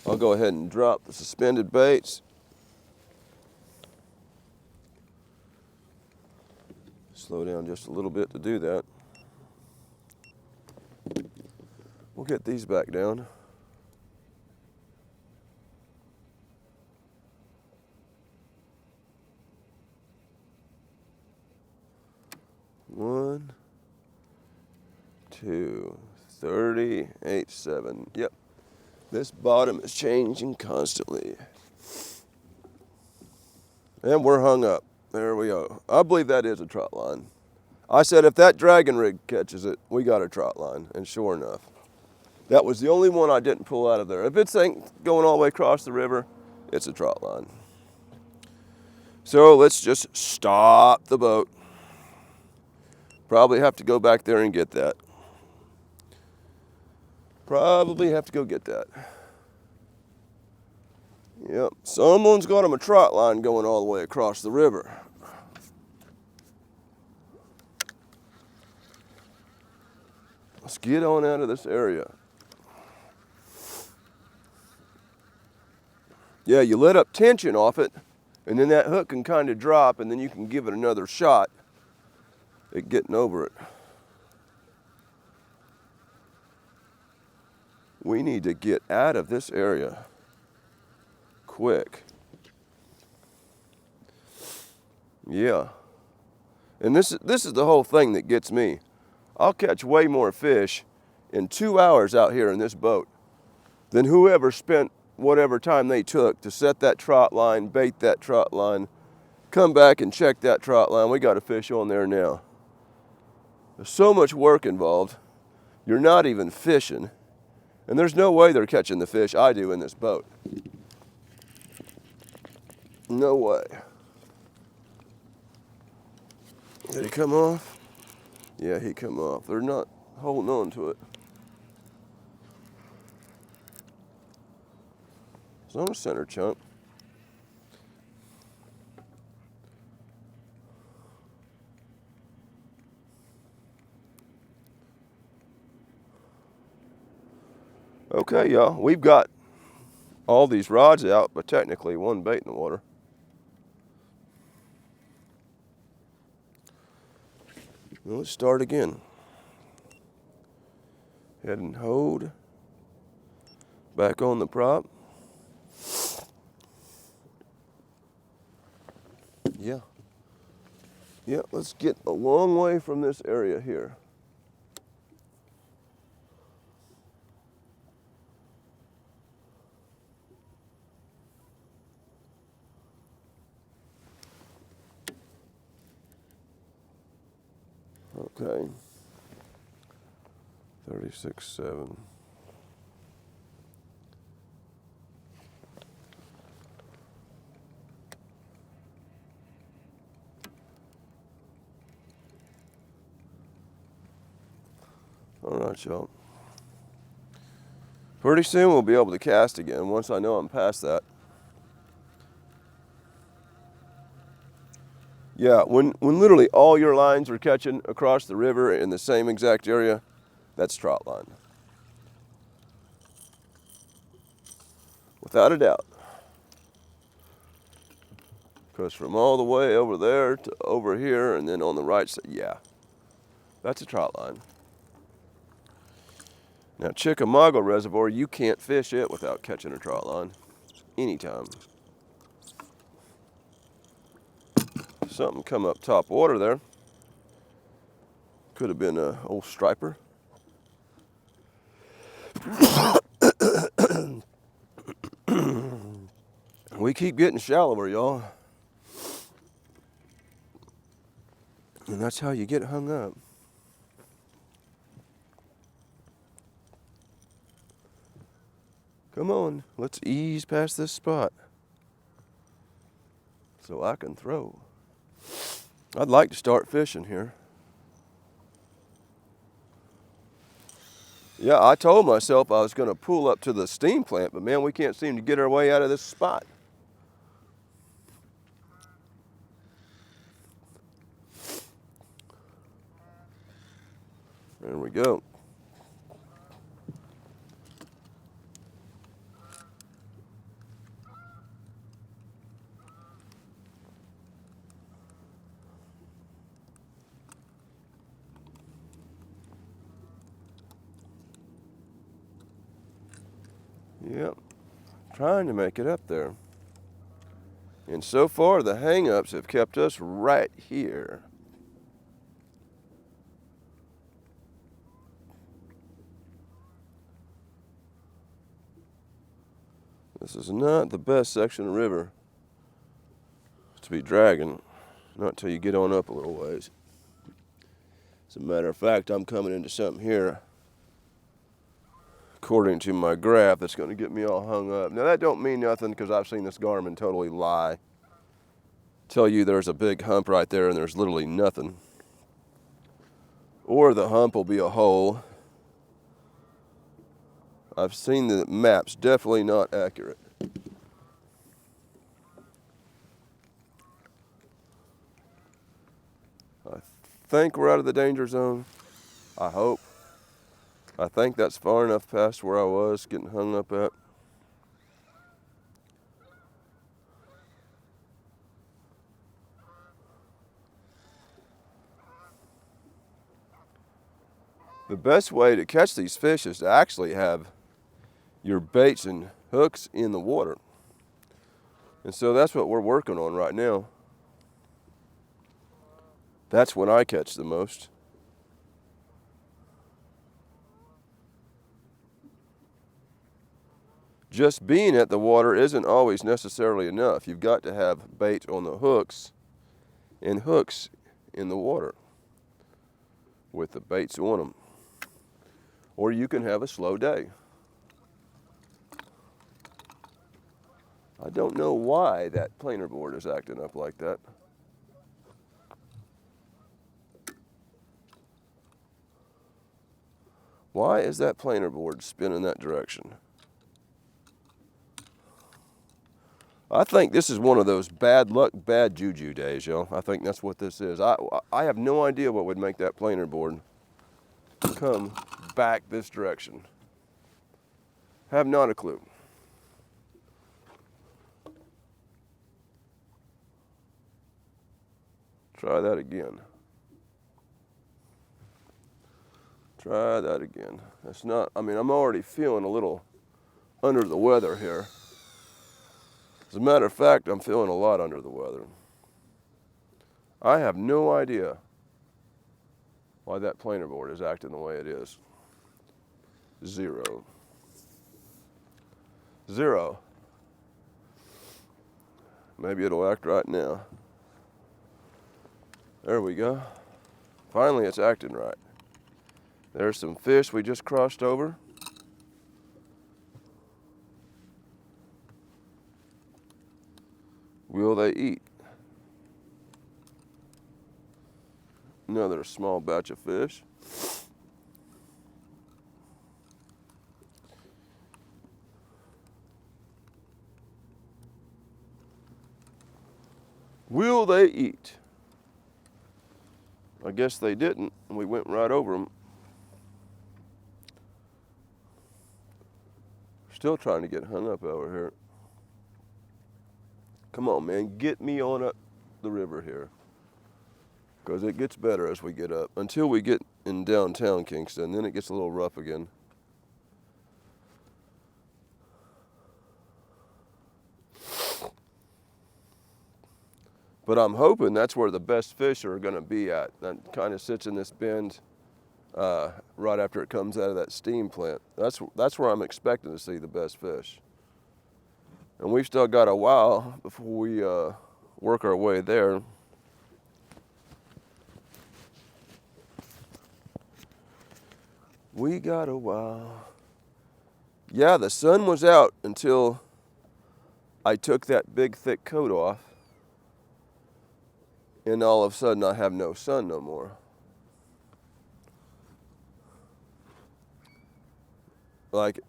I'll go ahead and drop the suspended baits. Slow down just a little bit to do that. We'll get these back down. One, two, 38.7. Yep. This bottom is changing constantly. And we're hung up. There we go. I believe that is a trot line. I said if that dragon rig catches it, we got a trot line. And sure enough, that was the only one I didn't pull out of there. If it's ain't going all the way across the river, it's a trot line. So let's just stop the boat. Probably have to go back there and get that. Probably have to go get that. Yep, someone's got him a trot line going all the way across the river. Let's get on out of this area. Yeah, you let up tension off it, and then that hook can kind of drop, and then you can give it another shot at getting over it. We need to get out of this area quick. Yeah. And this is the whole thing that gets me. I'll catch way more fish in 2 hours out here in this boat than whoever spent whatever time they took to set that trot line, bait that trot line, come back and check that trot line. We got a fish on there now. There's so much work involved. You're not even fishing. And there's no way they're catching the fish I do in this boat. No way. Did he come off? Yeah, he come off. They're not holding on to it. It's on a center chunk. Okay, y'all, we've got all these rods out, but technically one bait in the water. Well, let's start again. Head and hold. Back on the prop. Yeah. Yeah, let's get a long way from this area here. Okay. 36.7. All right, y'all. Pretty soon we'll be able to cast again once I know I'm past that. Yeah, when literally all your lines are catching across the river in the same exact area, that's trot line. Without a doubt. Because from all the way over there to over here and then on the right side, yeah, that's a trot line. Now Chickamauga Reservoir, you can't fish it without catching a trot line, anytime. Something come up top water there. Could have been an old striper. We keep getting shallower, y'all. And that's how you get hung up. Come on, let's ease past this spot so I can throw. I'd like to start fishing here. Yeah, I told myself I was going to pull up to the steam plant, but man, we can't seem to get our way out of this spot. There we go. Yep, trying to make it up there. And so far, the hangups have kept us right here. This is not the best section of river to be dragging, not till you get on up a little ways. As a matter of fact, I'm coming into something here, according to my graph, that's going to get me all hung up. Now that don't mean nothing because I've seen this Garmin totally lie. Tell you there's a big hump right there and there's literally nothing. Or the hump will be a hole. I've seen the maps, definitely not accurate. I think we're out of the danger zone. I hope. I think that's far enough past where I was getting hung up at. The best way to catch these fish is to actually have your baits and hooks in the water. And so that's what we're working on right now. That's when I catch the most. Just being at the water isn't always necessarily enough. You've got to have bait on the hooks and hooks in the water. with the baits on them. Or you can have a slow day. I don't know why that planer board is acting up like that. Why is that planer board spinning that direction? I think this is one of those bad luck, bad juju days, y'all. I think that's what this is. I have no idea what would make that planer board come back this direction. Have not a clue. Try that again. Try that again. That's not, I mean, I'm already feeling a little under the weather here. As a matter of fact, I'm feeling a lot under the weather. I have no idea why that planer board is acting the way it is. Zero. Zero. Maybe it'll act right now. There we go. Finally, it's acting right. There's some fish we just crossed over. Will they eat? Another small batch of fish. Will they eat? I guess they didn't, and we went right over them. Still trying to get hung up over here. Come on, man, get me on up the river here. Because it gets better as we get up. Until we get in downtown Kingston, then it gets a little rough again. But I'm hoping that's where the best fish are going to be at. That kind of sits in this bend right after it comes out of that steam plant. That's where I'm expecting to see the best fish. And we've still got a while before we work our way there. We got a while. Yeah, the sun was out until I took that big thick coat off. And all of a sudden I have no sun no more. Like,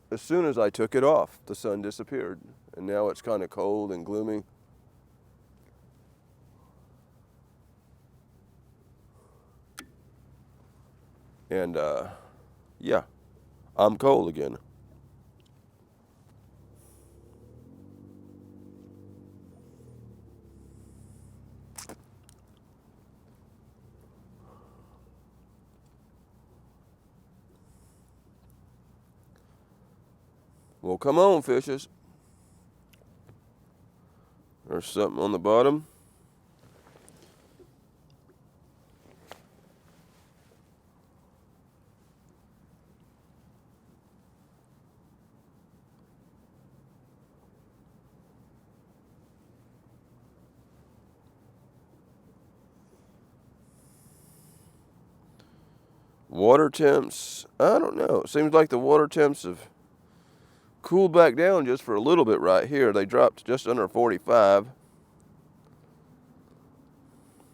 as soon as I took it off, the sun disappeared. And now it's kind of cold and gloomy. And yeah, I'm cold again. Well, come on, fishes. There's something on the bottom. Water temps, I don't know. It seems like the water temps have cooled back down just for a little bit right here. They dropped just under 45.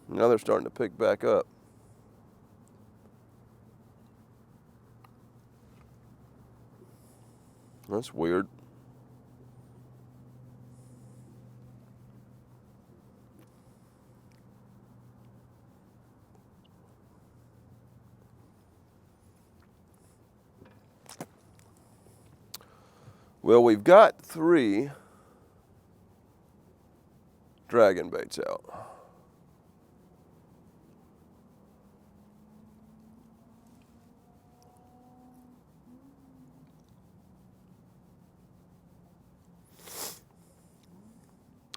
Now they're starting to pick back up. That's weird. Well, we've got 3 dragon baits out.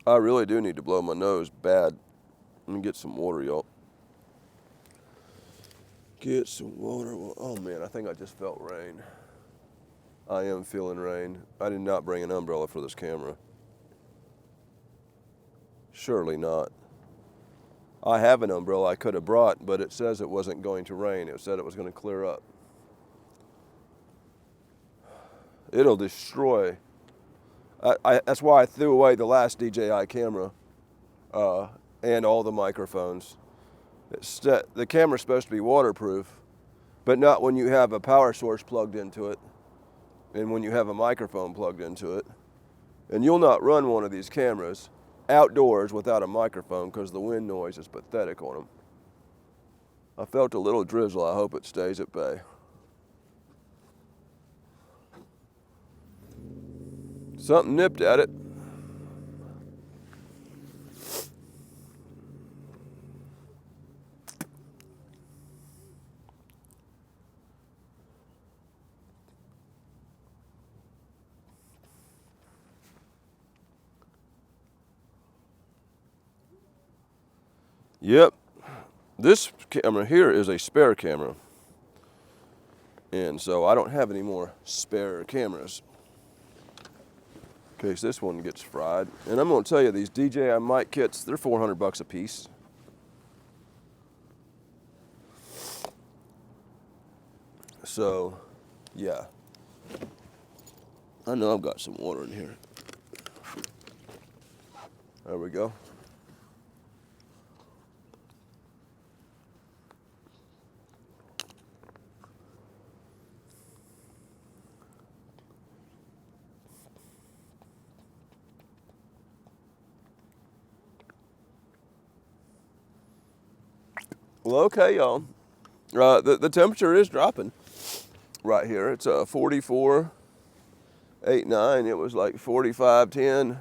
I really do need to blow my nose bad. Let me get some water, y'all. Get some water. Oh man, I think I just felt rain. I am feeling rain. I did not bring an umbrella for this camera. Surely not. I have an umbrella I could have brought, but it says it wasn't going to rain. It said it was going to clear up. It'll destroy. That's why I threw away the last DJI camera and all the microphones. The camera's supposed to be waterproof, but not when you have a power source plugged into it and when you have a microphone plugged into it. And you'll not run one of these cameras outdoors without a microphone because the wind noise is pathetic on them. I felt a little drizzle. I hope it stays at bay. Something nipped at it. Yep, this camera here is a spare camera. And so I don't have any more spare cameras in case this one gets fried. And I'm gonna tell you, these DJI mic kits, they're 400 bucks a piece. So, yeah. I know I've got some water in here. There we go. Well, okay, y'all. The temperature is dropping right here. It's 44.89. It was like 45.10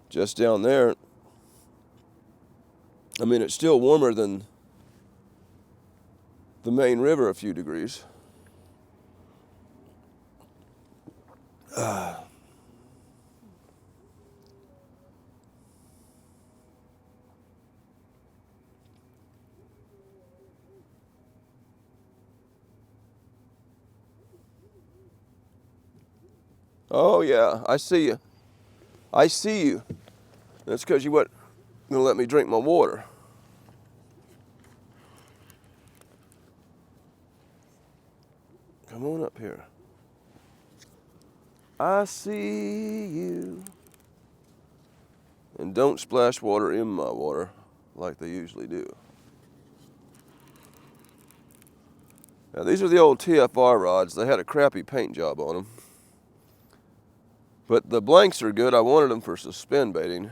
just down there. I mean, it's still warmer than the main river a few degrees. Oh yeah, I see you. I see you. That's because you weren't gonna let me drink my water. Come on up here. I see you. And don't splash water in my water like they usually do. Now these are the old TFR rods. They had a crappy paint job on them. But the blanks are good. I wanted them for suspend baiting.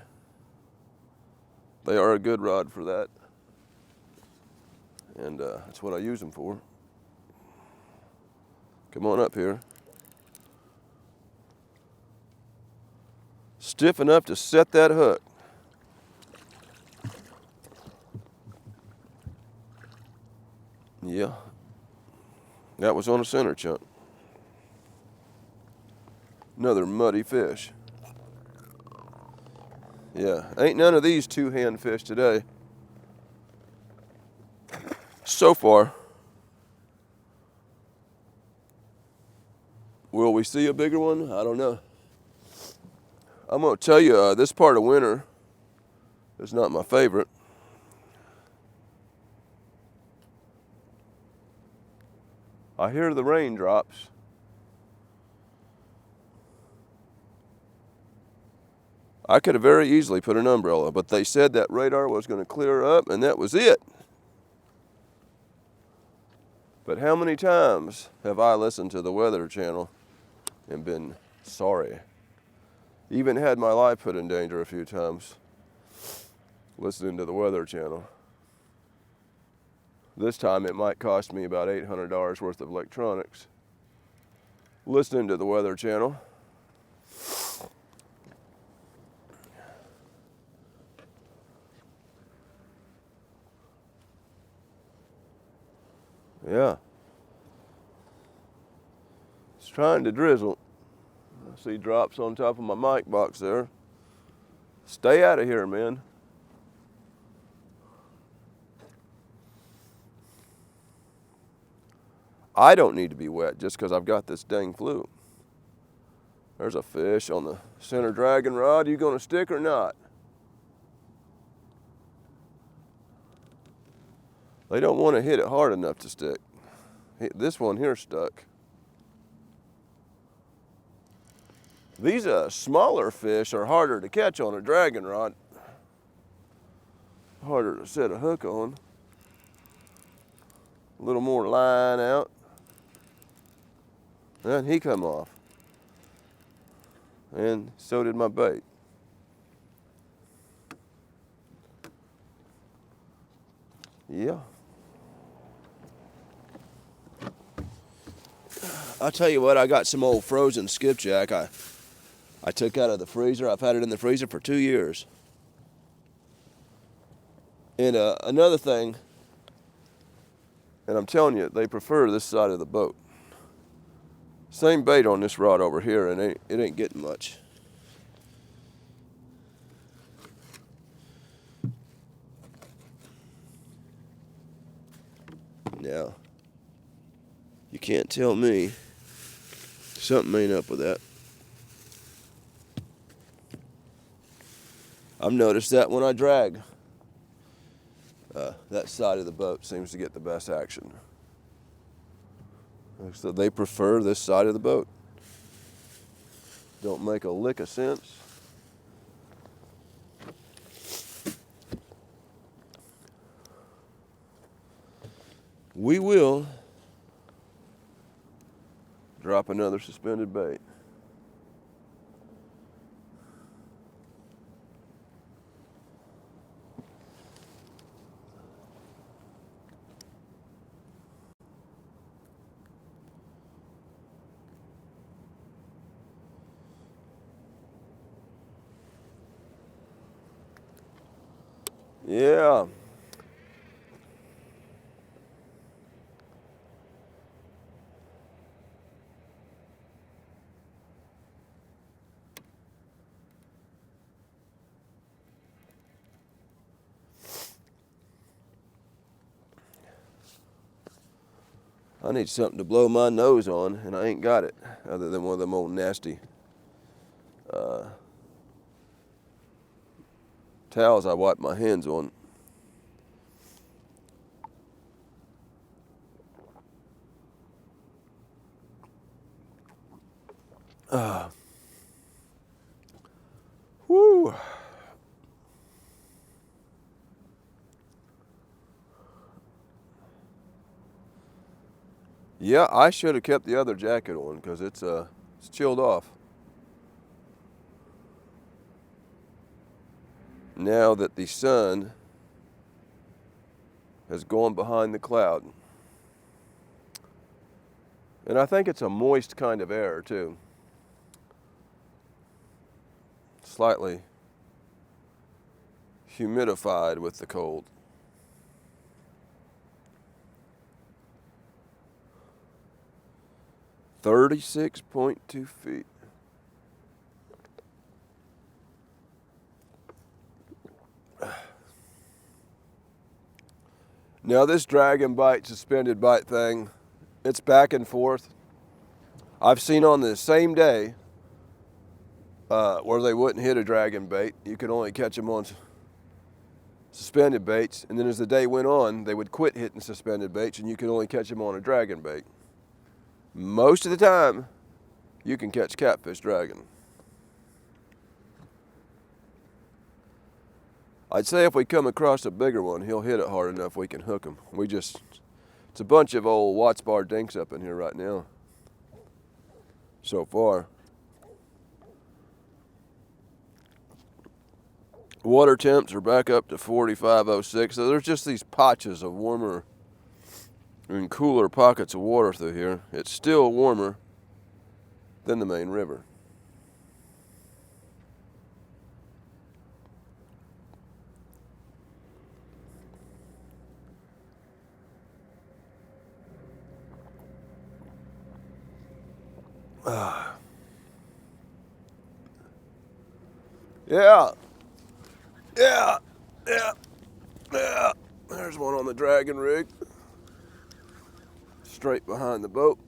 They are a good rod for that. And that's what I use them for. Come on up here. Stiff enough to set that hook. Yeah. That was on a center chunk. Another muddy fish. Yeah, ain't none of these two-hand fish today. So far. Will we see a bigger one? I don't know. I'm gonna tell you, this part of winter is not my favorite. I hear the raindrops. I could have very easily put an umbrella, but they said that radar was going to clear up, and that was it. But how many times have I listened to the Weather Channel and been sorry? Even had my life put in danger a few times listening to the Weather Channel. This time it might cost me about $800 worth of electronics listening to the Weather Channel. Yeah. It's trying to drizzle. I see drops on top of my mic box there. Stay out of here, man. I don't need to be wet just because I've got this dang flu. There's a fish on the center dragon rod. You gonna stick or not? They don't want to hit it hard enough to stick. This one here stuck. These smaller fish are harder to catch on a dragon rod. Harder to set a hook on. A little more line out. And he come off. And so did my bait. Yeah. I'll tell you what, I got some old frozen skipjack I took out of the freezer. I've had it in the freezer for 2 years. And another thing, and I'm telling you, they prefer this side of the boat. Same bait on this rod over here, and it ain't getting much. Now, you can't tell me something ain't up with that. I've noticed that when I drag, that side of the boat seems to get the best action. So they prefer this side of the boat. Don't make a lick of sense. We will drop another suspended bait. Yeah. I need something to blow my nose on, and I ain't got it, other than one of them old nasty towels I wipe my hands on. Whoo. Yeah, I should have kept the other jacket on because it's chilled off. Now that the sun has gone behind the cloud. And I think it's a moist kind of air too. Slightly humidified with the cold. .2 feet. Now this dragon bite, suspended bite thing, it's back and forth. I've seen on the same day where they wouldn't hit a dragon bait. You could only catch them on suspended baits. And then as the day went on, they would quit hitting suspended baits and you could only catch them on a dragon bait. Most of the time, you can catch catfish dragon. I'd say if we come across a bigger one, he'll hit it hard enough we can hook him. It's a bunch of old Watts bar dinks up in here right now. So far. Water temps are back up to 45.06. So there's just these patches of warmer and cooler pockets of water through here. It's still warmer than the main river. Yeah. There's one on the dragon rig. Straight behind the boat.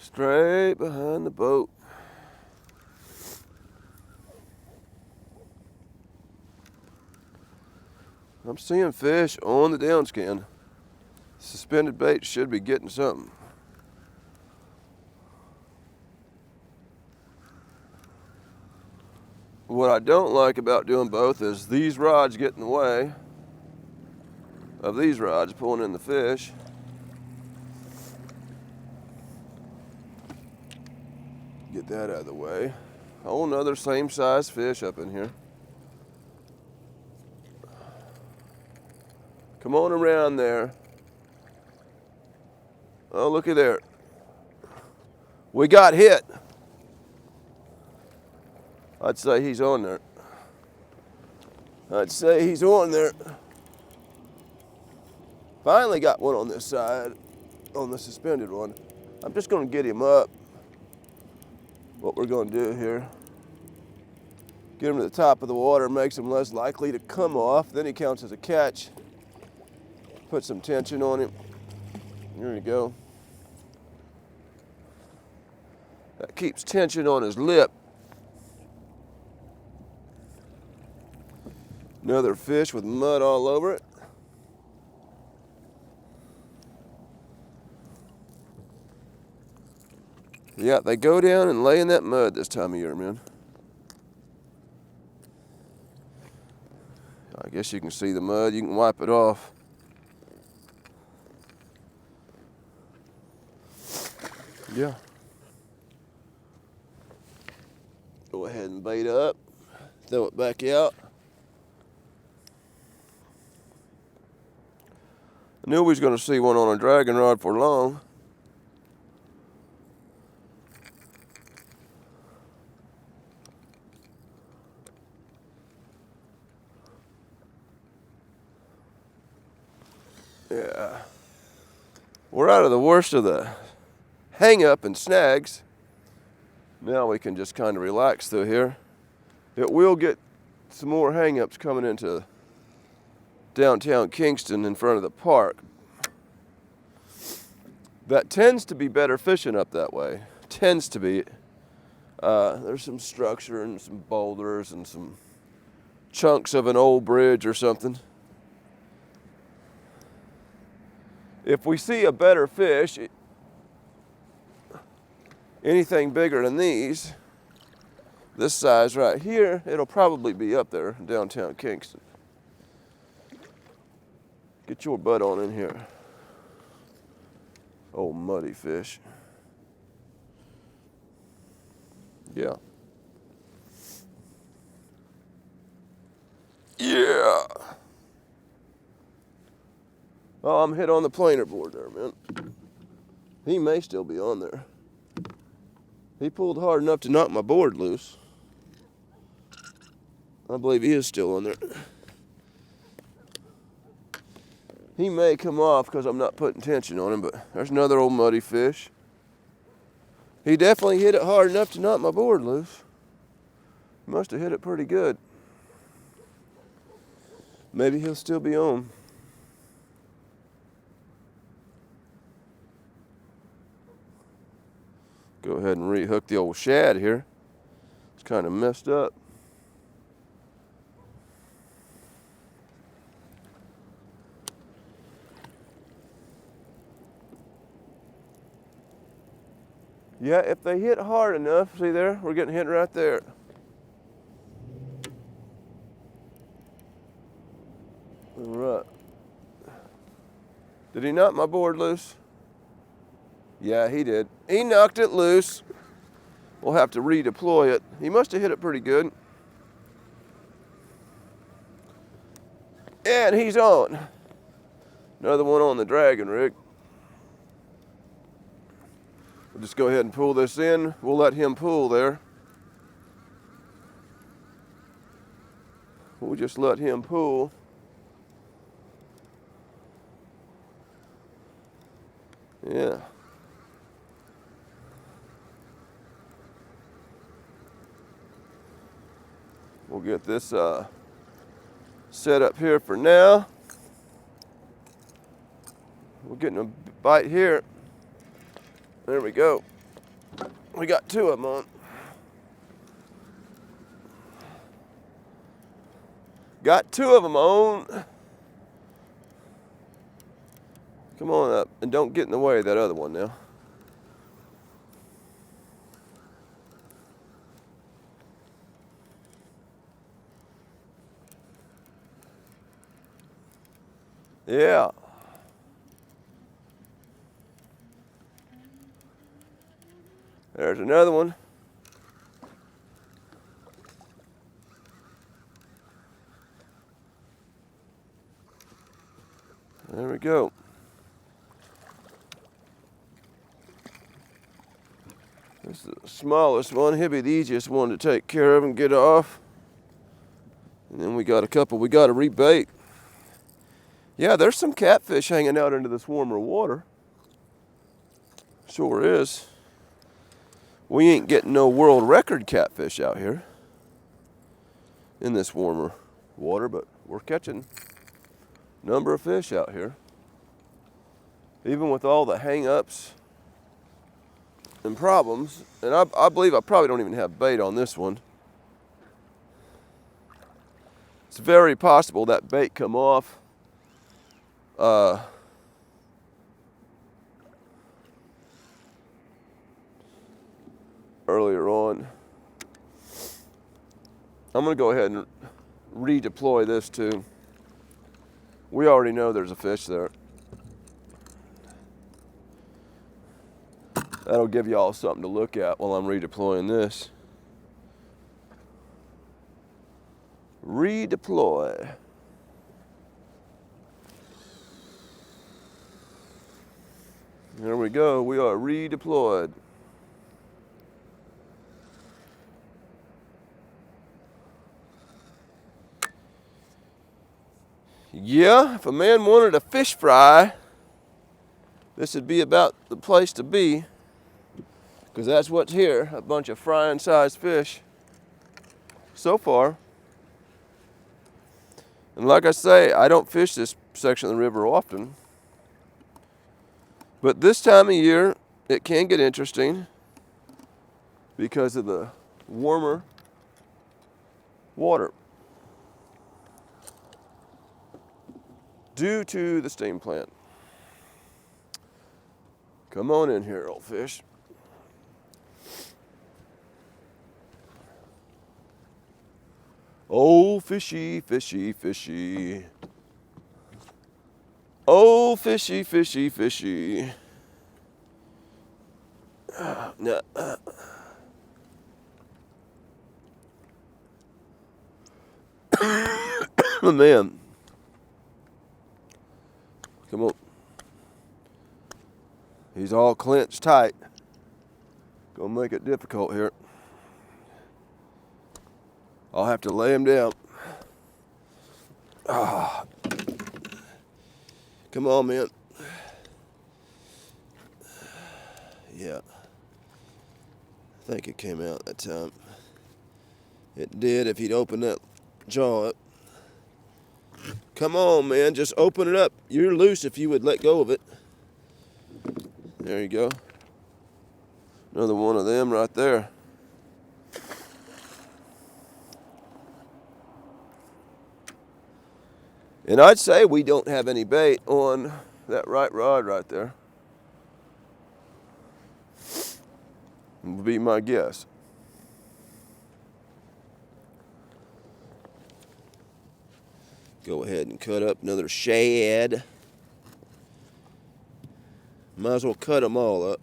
Straight behind the boat. I'm seeing fish on the downscan. Suspended bait should be getting something. What I don't like about doing both is these rods get in the way of these rods pulling in the fish. Get that out of the way. A whole nother same size fish up in here. Come on around there. Oh, looky there. We got hit. I'd say he's on there. I'd say he's on there. Finally got one on this side, on the suspended one. I'm just gonna get him up. What we're gonna do here, get him to the top of the water, makes him less likely to come off. Then he counts as a catch. Put some tension on him. There you go. That keeps tension on his lip. Another fish with mud all over it. Yeah, they go down and lay in that mud this time of year, man. I guess you can see the mud. You can wipe it off. Yeah. Go ahead and bait up. Throw it back out. I knew we was going to see one on a dragon rod for long. Yeah. We're out of the worst of the hang up and snags. Now we can just kind of relax through here. It will get some more hang ups coming into downtown Kingston in front of the park. That tends to be better fishing up that way. Tends to be. There's some structure and some boulders and some chunks of an old bridge or something. If we see a better fish, anything bigger than these, this size right here, it'll probably be up there in downtown Kingston. Get your butt on in here. Old muddy fish. Yeah. Yeah. Oh, I'm hit on the planer board there, man. He may still be on there. He pulled hard enough to knock my board loose. I believe he is still on there. He may come off because I'm not putting tension on him, but there's another old muddy fish. He definitely hit it hard enough to knock my board loose. He must have hit it pretty good. Maybe he'll still be on. Go ahead and rehook the old shad here. It's kind of messed up. Yeah, if they hit hard enough, see there, we're getting hit right there. All right. Did he knock my board loose? Yeah, he did. He knocked it loose. We'll have to redeploy it. He must have hit it pretty good. And he's on. Another one on the dragon rig. We'll just go ahead and pull this in. We'll let him pull there. We'll just let him pull. Yeah. We'll get this set up here for now. We're getting a bite here. There we go. We got 2 of them on. Got 2 of them on. Come on up and don't get in the way of that other one now. Yeah. There's another one. There we go. This is the smallest one. He'll be the easiest one to take care of and get off. And then we got a couple we got to rebait. Yeah, there's some catfish hanging out into this warmer water. Sure is. We ain't getting no world record catfish out here in this warmer water, but we're catching a number of fish out here. Even with all the hangups and problems, and I believe I probably don't even have bait on this one. It's very possible that bait come off earlier on. I'm going to go ahead and redeploy this too. We already know there's a fish there. That'll give you all something to look at while I'm redeploying this. Redeploy. There we go. We are redeployed. Yeah, if a man wanted a fish fry, this would be about the place to be, because that's what's here, a bunch of frying sized fish so far. And like I say, I don't fish this section of the river often, but this time of year it can get interesting because of the warmer water due to the steam plant. Come on in here, old fish. Oh, fishy, fishy, fishy. Oh, fishy, fishy, fishy. No. Man. Come on. He's all clenched tight. Gonna make it difficult here. I'll have to lay him down. Ah. Come on, man. Yeah. I think it came out that time. It did if he'd opened that jaw up. Come on, man. Just open it up. You're loose if you would let go of it. There you go. Another one of them right there. And I'd say we don't have any bait on that right rod right there. Would be my guess. Go ahead and cut up another shad. Might as well cut them all up.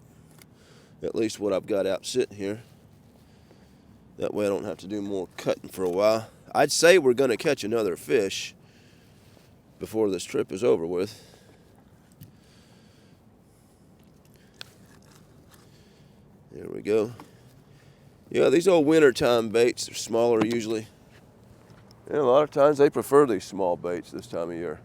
At least what I've got out sitting here. That way I don't have to do more cutting for a while. I'd say we're going to catch another fish before this trip is over with. There we go. Yeah, these old wintertime baits are smaller usually. And a lot of times they prefer these small baits this time of year.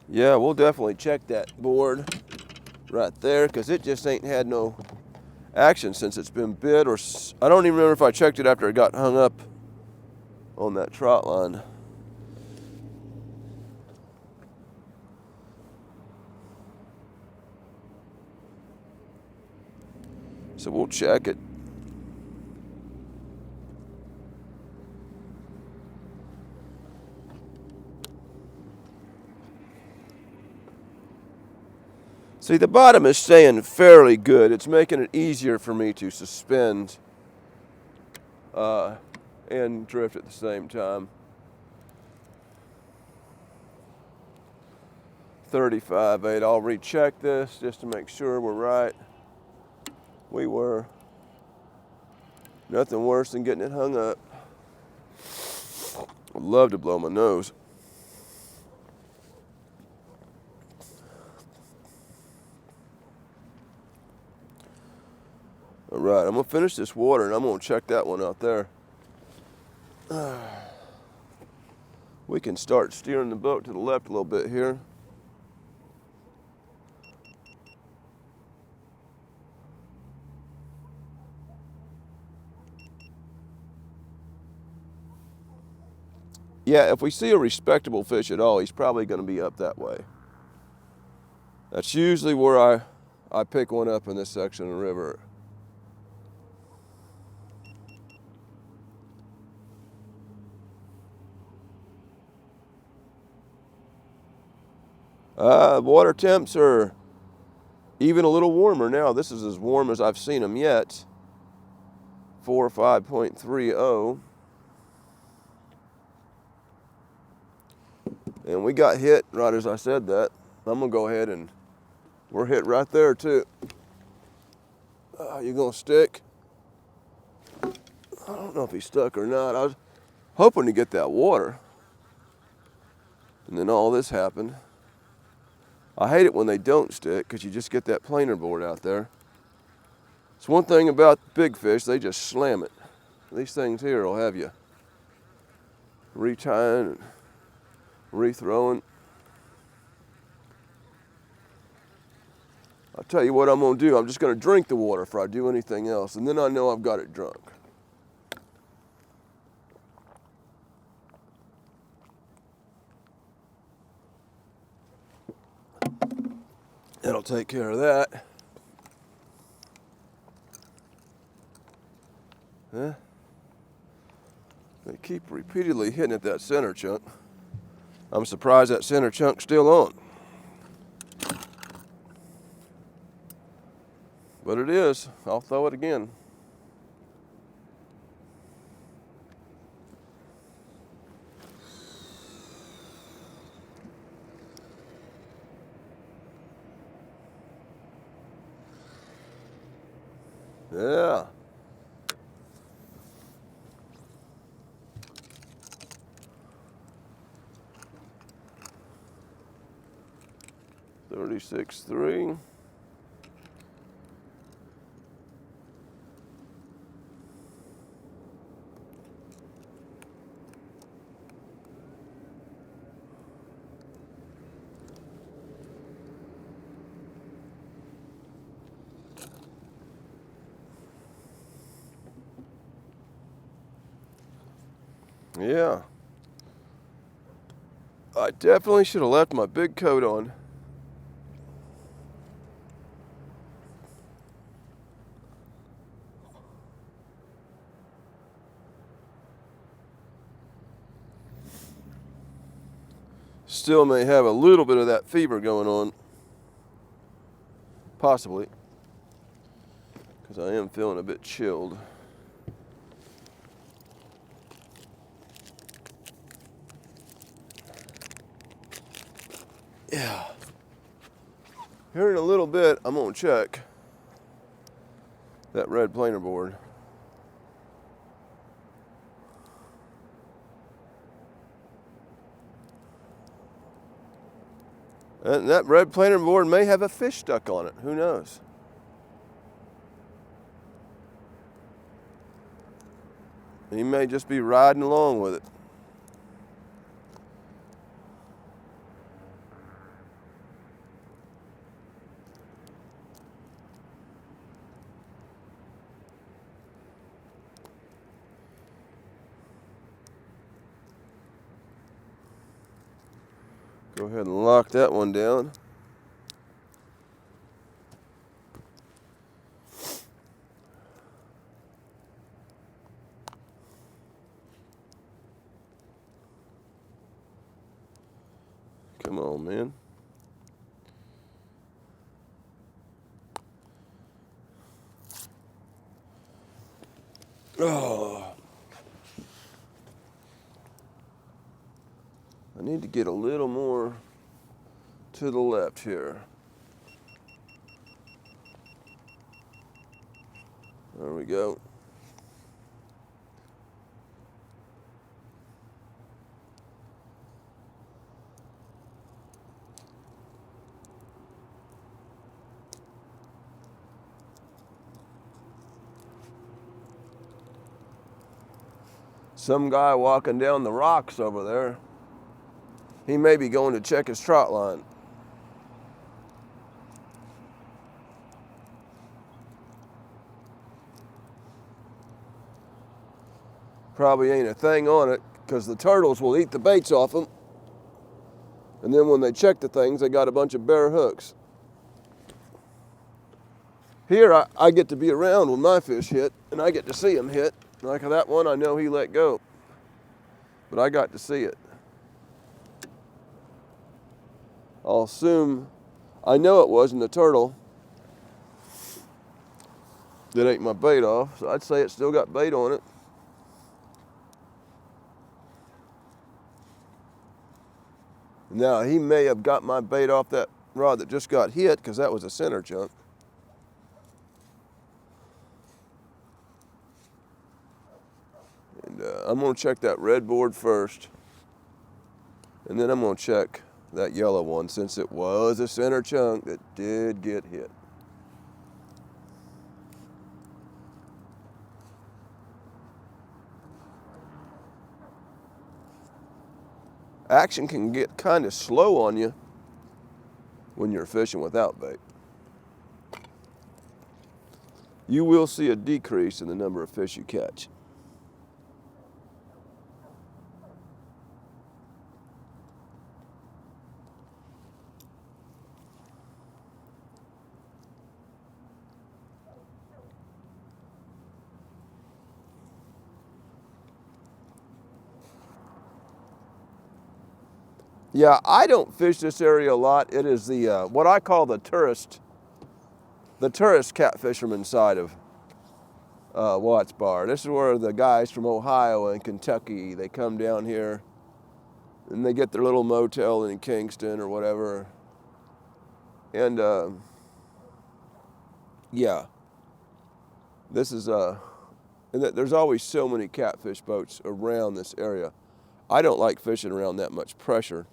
Yeah, we'll definitely check that board right there because it just ain't had no action since it's been bit, or I don't even remember if I checked it after it got hung up on that trot line. So we'll check it. See, the bottom is staying fairly good. It's making it easier for me to suspend and drift at the same time. 35.8. I'll recheck this just to make sure we're right. We were. Nothing worse than getting it hung up. I'd love to blow my nose. All right, I'm gonna finish this water and I'm gonna check that one out there. We can start steering the boat to the left a little bit here. Yeah, if we see a respectable fish at all, he's probably gonna be up that way. That's usually where I pick one up in this section of the river. Water temps are even a little warmer now. This is as warm as I've seen them yet. 5.30. And we got hit right as I said that. I'm gonna go ahead and we're hit right there too. You gonna stick? I don't know if he stuck or not. I was hoping to get that water. And then all this happened. I hate it when they don't stick because you just get that planer board out there. It's one thing about big fish, they just slam it. These things here will have you retying and rethrowing. I'll tell you what I'm gonna do. I'm just gonna drink the water before I do anything else, and then I know I've got it drunk. That'll take care of that. Huh? They keep repeatedly hitting at that center chunk. I'm surprised that center chunk's still on. But it is. I'll throw it again. Yeah. $36.3. Yeah. I definitely should have left my big coat on. Still may have a little bit of that fever going on. Possibly. Because I am feeling a bit chilled. Yeah. Here in a little bit, I'm going to check that red planer board. And that red planer board may have a fish stuck on it. Who knows? He may just be riding along with it. Go ahead and lock that one down. on, man. Oh. I need to get a little more to the left here. There we go. Some guy walking down the rocks over there. He may be going to check his trot line. Probably ain't a thing on it because the turtles will eat the baits off them. And then when they check the things, they got a bunch of bare hooks. Here, I get to be around when my fish hit, and I get to see them hit. Like that one, I know he let go, but I got to see it. I'll assume, I know it wasn't a turtle that ate my bait off, so I'd say it still got bait on it. Now, he may have got my bait off that rod that just got hit because that was a center chunk. And I'm going to check that red board first. And then I'm going to check that yellow one since it was a center chunk that did get hit. Action can get kind of slow on you when you're fishing without bait. You will see a decrease in the number of fish you catch. Yeah, I don't fish this area a lot. It is the what I call the tourist cat fisherman side of Watts Bar. This is where the guys from Ohio and Kentucky, they come down here and they get their little motel in Kingston or whatever. And yeah, this is and there's always so many catfish boats around this area. I don't like fishing around that much pressure.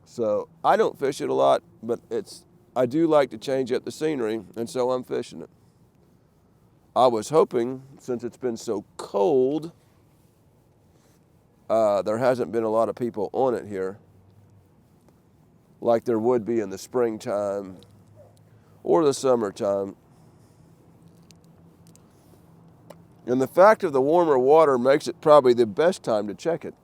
So I don't fish it a lot, but I do like to change up the scenery, and so I'm fishing it. I was hoping, since it's been so cold, there hasn't been a lot of people on it here, like there would be in the springtime or the summertime. And the fact of the warmer water makes it probably the best time to check it.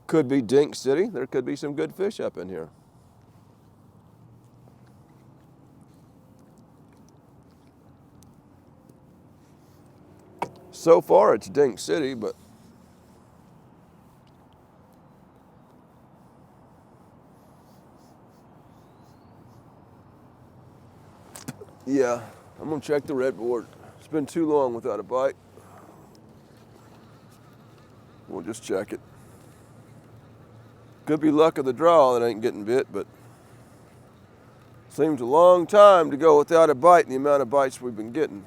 Could be Dink City. There could be some good fish up in here. So far it's Dink City, but yeah, I'm gonna check the red board. It's been too long without a bite. We'll just check it. Could be luck of the draw that ain't getting bit, but seems a long time to go without a bite and the amount of bites we've been getting.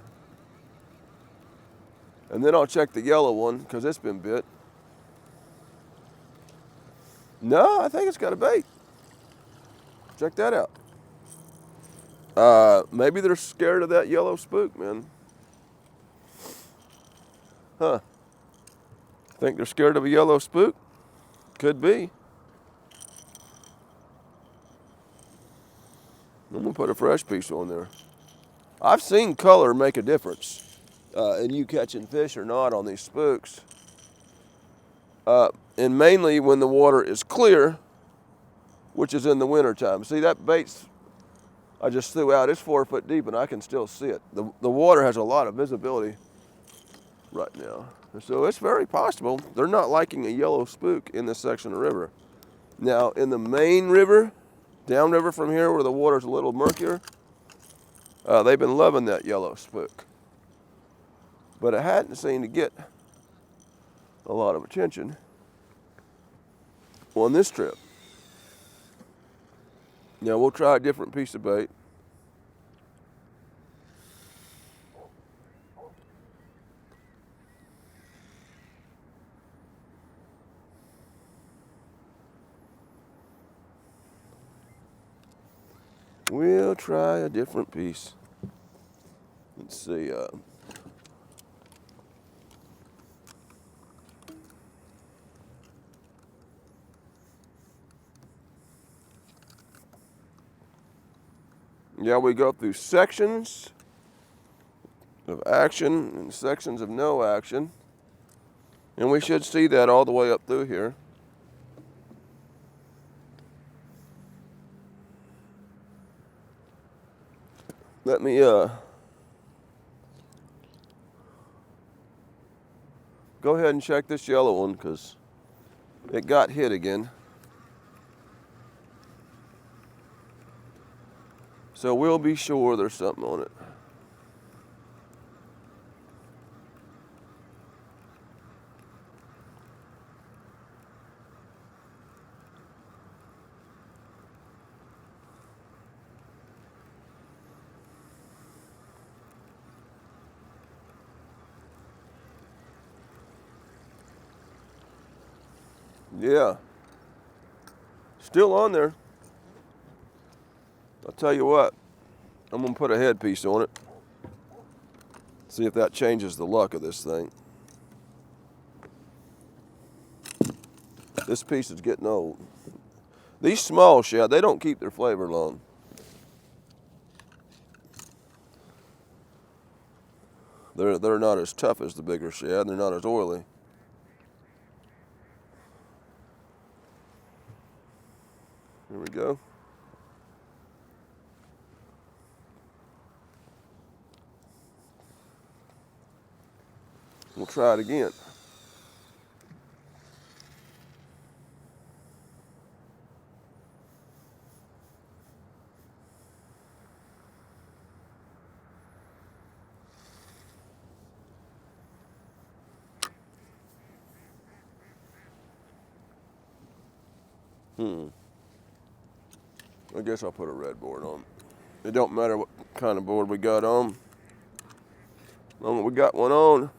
And then I'll check the yellow one because it's been bit. No, I think it's got a bait. Check that out. Maybe they're scared of that yellow spook, man. Huh. Think they're scared of a yellow spook? Could be. I'm gonna put a fresh piece on there. I've seen color make a difference in you catching fish or not on these spooks. And mainly when the water is clear, which is in the wintertime. See that bait's I just threw out, it's 4 foot deep and I can still see it. The water has a lot of visibility right now. So it's very possible they're not liking a yellow spook in this section of the river. Now, in the main river, downriver from here where the water's a little murkier, they've been loving that yellow spook. But it hadn't seemed to get a lot of attention on this trip. Now, we'll try a different piece of bait. We'll try a different piece. Let's see. Yeah, we go through sections of action and sections of no action. And we should see that all the way up through here. Let me go ahead and check this yellow one because it got hit again. So we'll be sure there's something on it. Yeah, still on there. I'll tell you what, I'm gonna put a headpiece on it. See if that changes the luck of this thing. This piece is getting old. These small shad, they don't keep their flavor long. They're not as tough as the bigger shad. They're not as oily. Here we go. We'll try it again. I guess I'll put a red board on. It don't matter what kind of board we got on. As long as we got one on.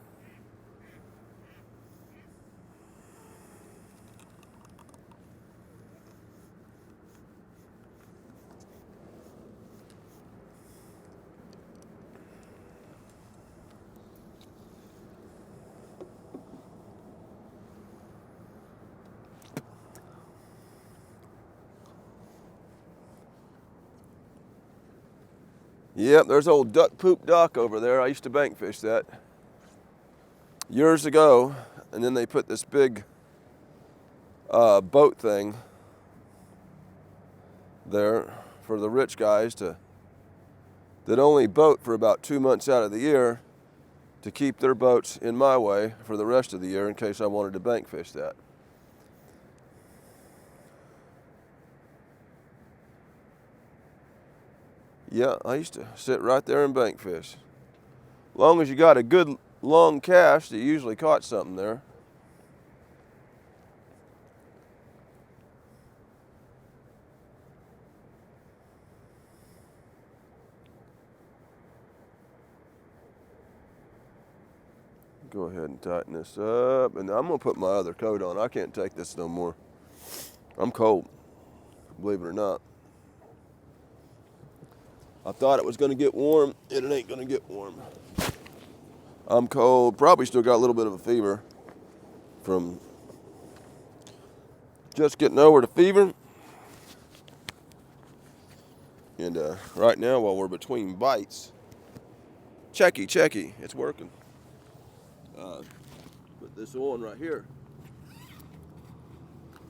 Yep, there's old duck poop dock over there. I used to bank fish that years ago, and then they put this big boat thing there for the rich guys that only boat for about 2 months out of the year to keep their boats in my way for the rest of the year in case I wanted to bank fish that. Yeah, I used to sit right there and bank fish. As long as you got a good long cast, you usually caught something there. Go ahead and tighten this up, and I'm gonna put my other coat on. I can't take this no more. I'm cold, believe it or not. I thought it was gonna get warm, and it ain't gonna get warm. I'm cold, probably still got a little bit of a fever from just getting over the fever. And right now, while we're between bites, checky, it's working. Put this on right here.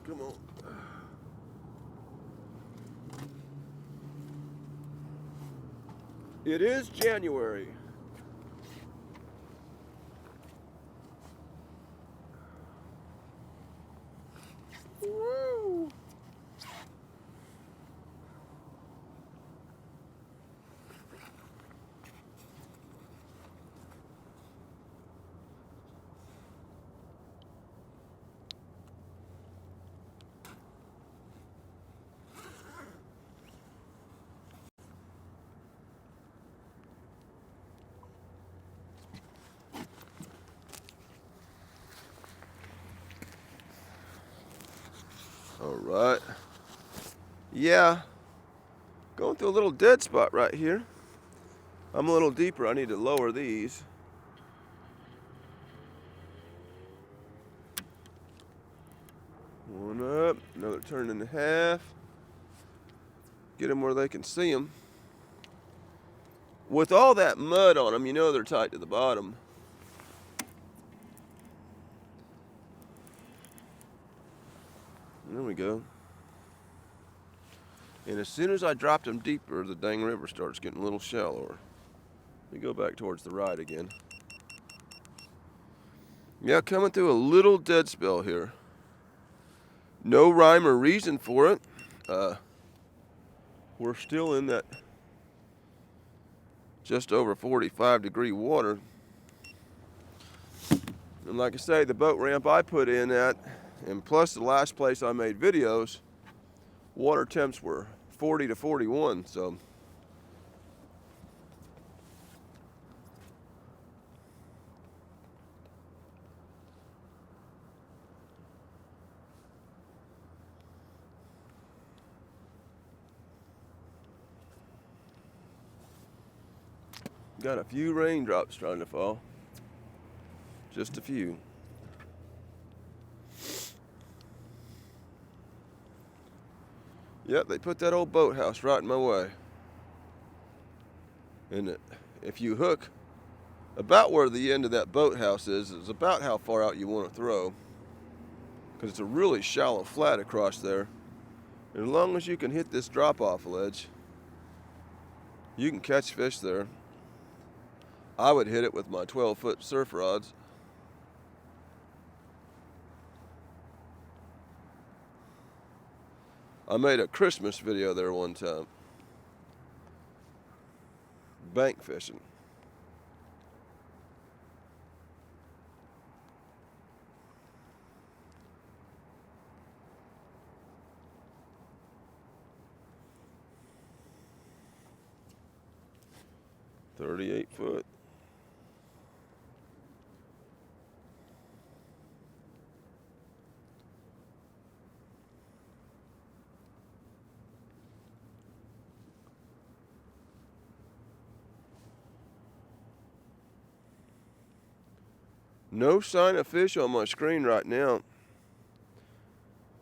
Come on. It is January. Woo! right. Yeah, going through a little dead spot right here. I'm a little deeper. I need to lower these. One up, another turn and a half. Get them where they can see them. With all that mud on them, you know they're tight to the bottom. There we go. And as soon as I dropped them deeper, the dang river starts getting a little shallower. Let me go back towards the right again. Yeah, coming through a little dead spell here. No rhyme or reason for it. We're still in that just over 45-degree water. And like I say, the boat ramp I put in at, and plus the last place I made videos, water temps were 40 to 41, so. Got a few raindrops trying to fall. Just a few. Yep, they put that old boathouse right in my way. And if you hook about where the end of that boathouse is about how far out you want to throw. Because it's a really shallow flat across there. And as long as you can hit this drop-off ledge, you can catch fish there. I would hit it with my 12-foot surf rods. I made a Christmas video there one time. Bank fishing. .38 foot. No sign of fish on my screen right now.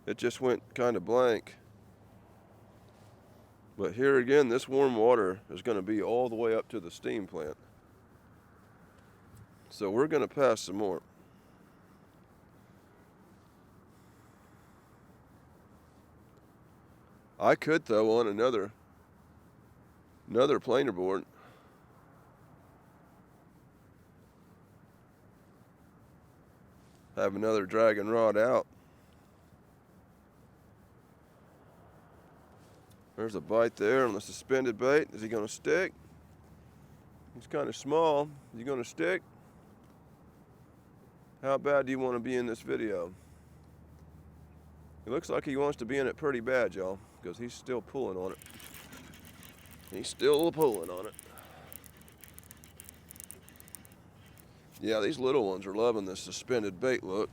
It just went kind of blank. But here again, this warm water is going to be all the way up to the steam plant. So we're going to pass some more. I could throw on another planer board. Have another dragon rod out. There's a bite there on the suspended bait. Is he going to stick? He's kind of small. Is he going to stick? How bad do you want to be in this video? It looks like he wants to be in it pretty bad, y'all, because he's still pulling on it. He's still pulling on it. Yeah, these little ones are loving this suspended bait look.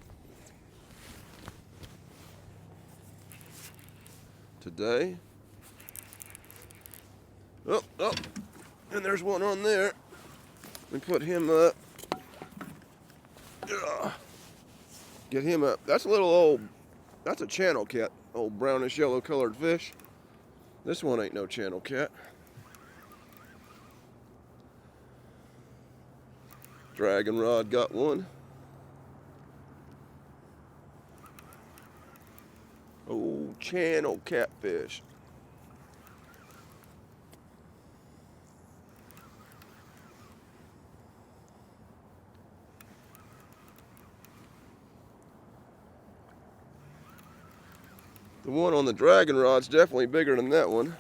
Today. Oh, and there's one on there. We put him up. Get him up. That's a little old, that's a channel cat. Old brownish yellow colored fish. This one ain't no channel cat. Dragon rod got one. Oh, channel catfish. The one on the dragon rod's definitely bigger than that one.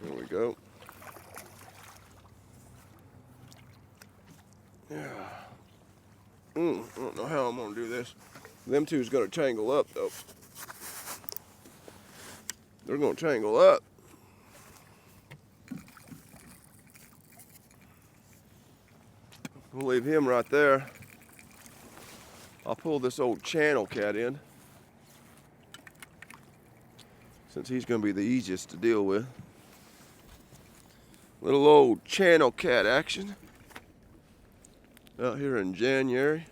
There we go. Yeah. I don't know how I'm gonna do this. Them two's gonna tangle up though. They're gonna tangle up. We'll leave him right there. I'll pull this old channel cat in, since he's gonna be the easiest to deal with. Little old channel cat action out here in January.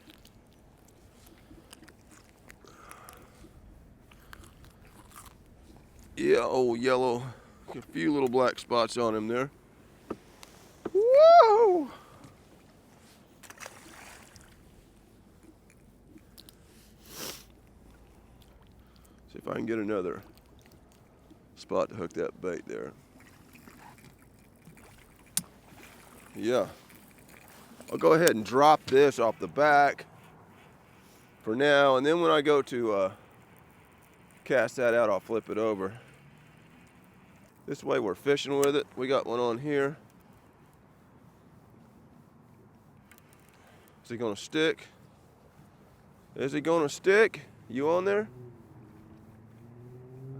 Yeah, old yellow, a few little black spots on him there. Whoa! See if I can get another spot to hook that bait there. Yeah. I'll go ahead and drop this off the back for now, and then when I go to cast that out, I'll flip it over. This way we're fishing with it. We got one on here. Is he gonna stick? Is he gonna stick? You on there?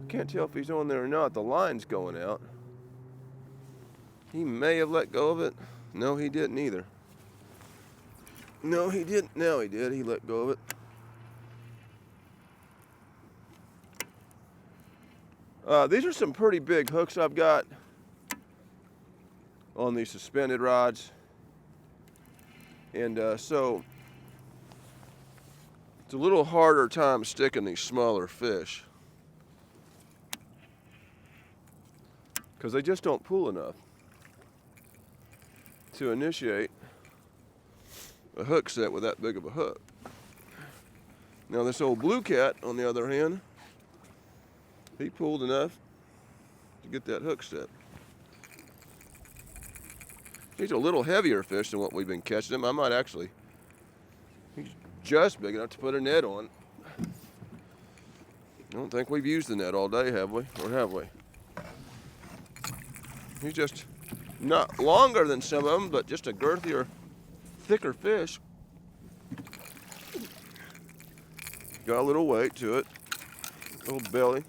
I can't tell if he's on there or not. The line's going out. He may have let go of it. No, he didn't either. No, he didn't. Now he did. He let go of it. These are some pretty big hooks I've got on these suspended rods. And so it's a little harder time sticking these smaller fish, because they just don't pull enough to initiate a hook set with that big of a hook. Now this old blue cat, on the other hand, he pulled enough to get that hook set. He's a little heavier fish than what we've been catching him. I might actually, he's just big enough to put a net on. I don't think we've used the net all day, have we? Or have we? He's just not longer than some of them, but just a girthier, thicker fish. Got a little weight to it, a little belly.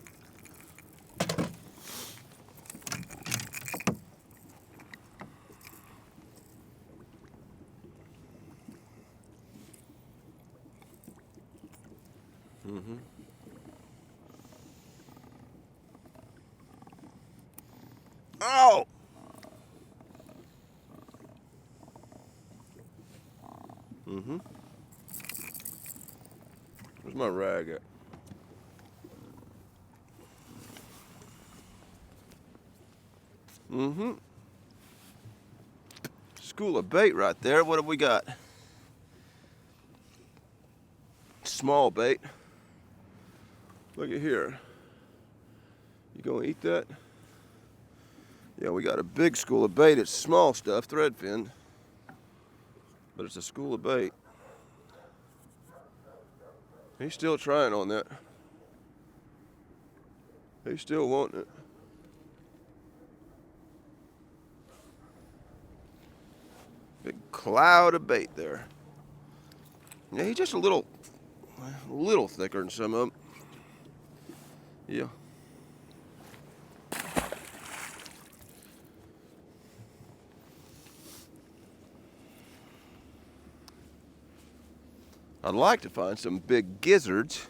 Oh! Where's my rag at? School of bait right there. What have we got? Small bait. Look at here. You gonna eat that? Yeah, we got a big school of bait. It's small stuff, threadfin, but it's a school of bait. He's still trying on that. He's still wanting it. Big cloud of bait there. Yeah, he's just a little thicker than some of them. Yeah. I'd like to find some big gizzards.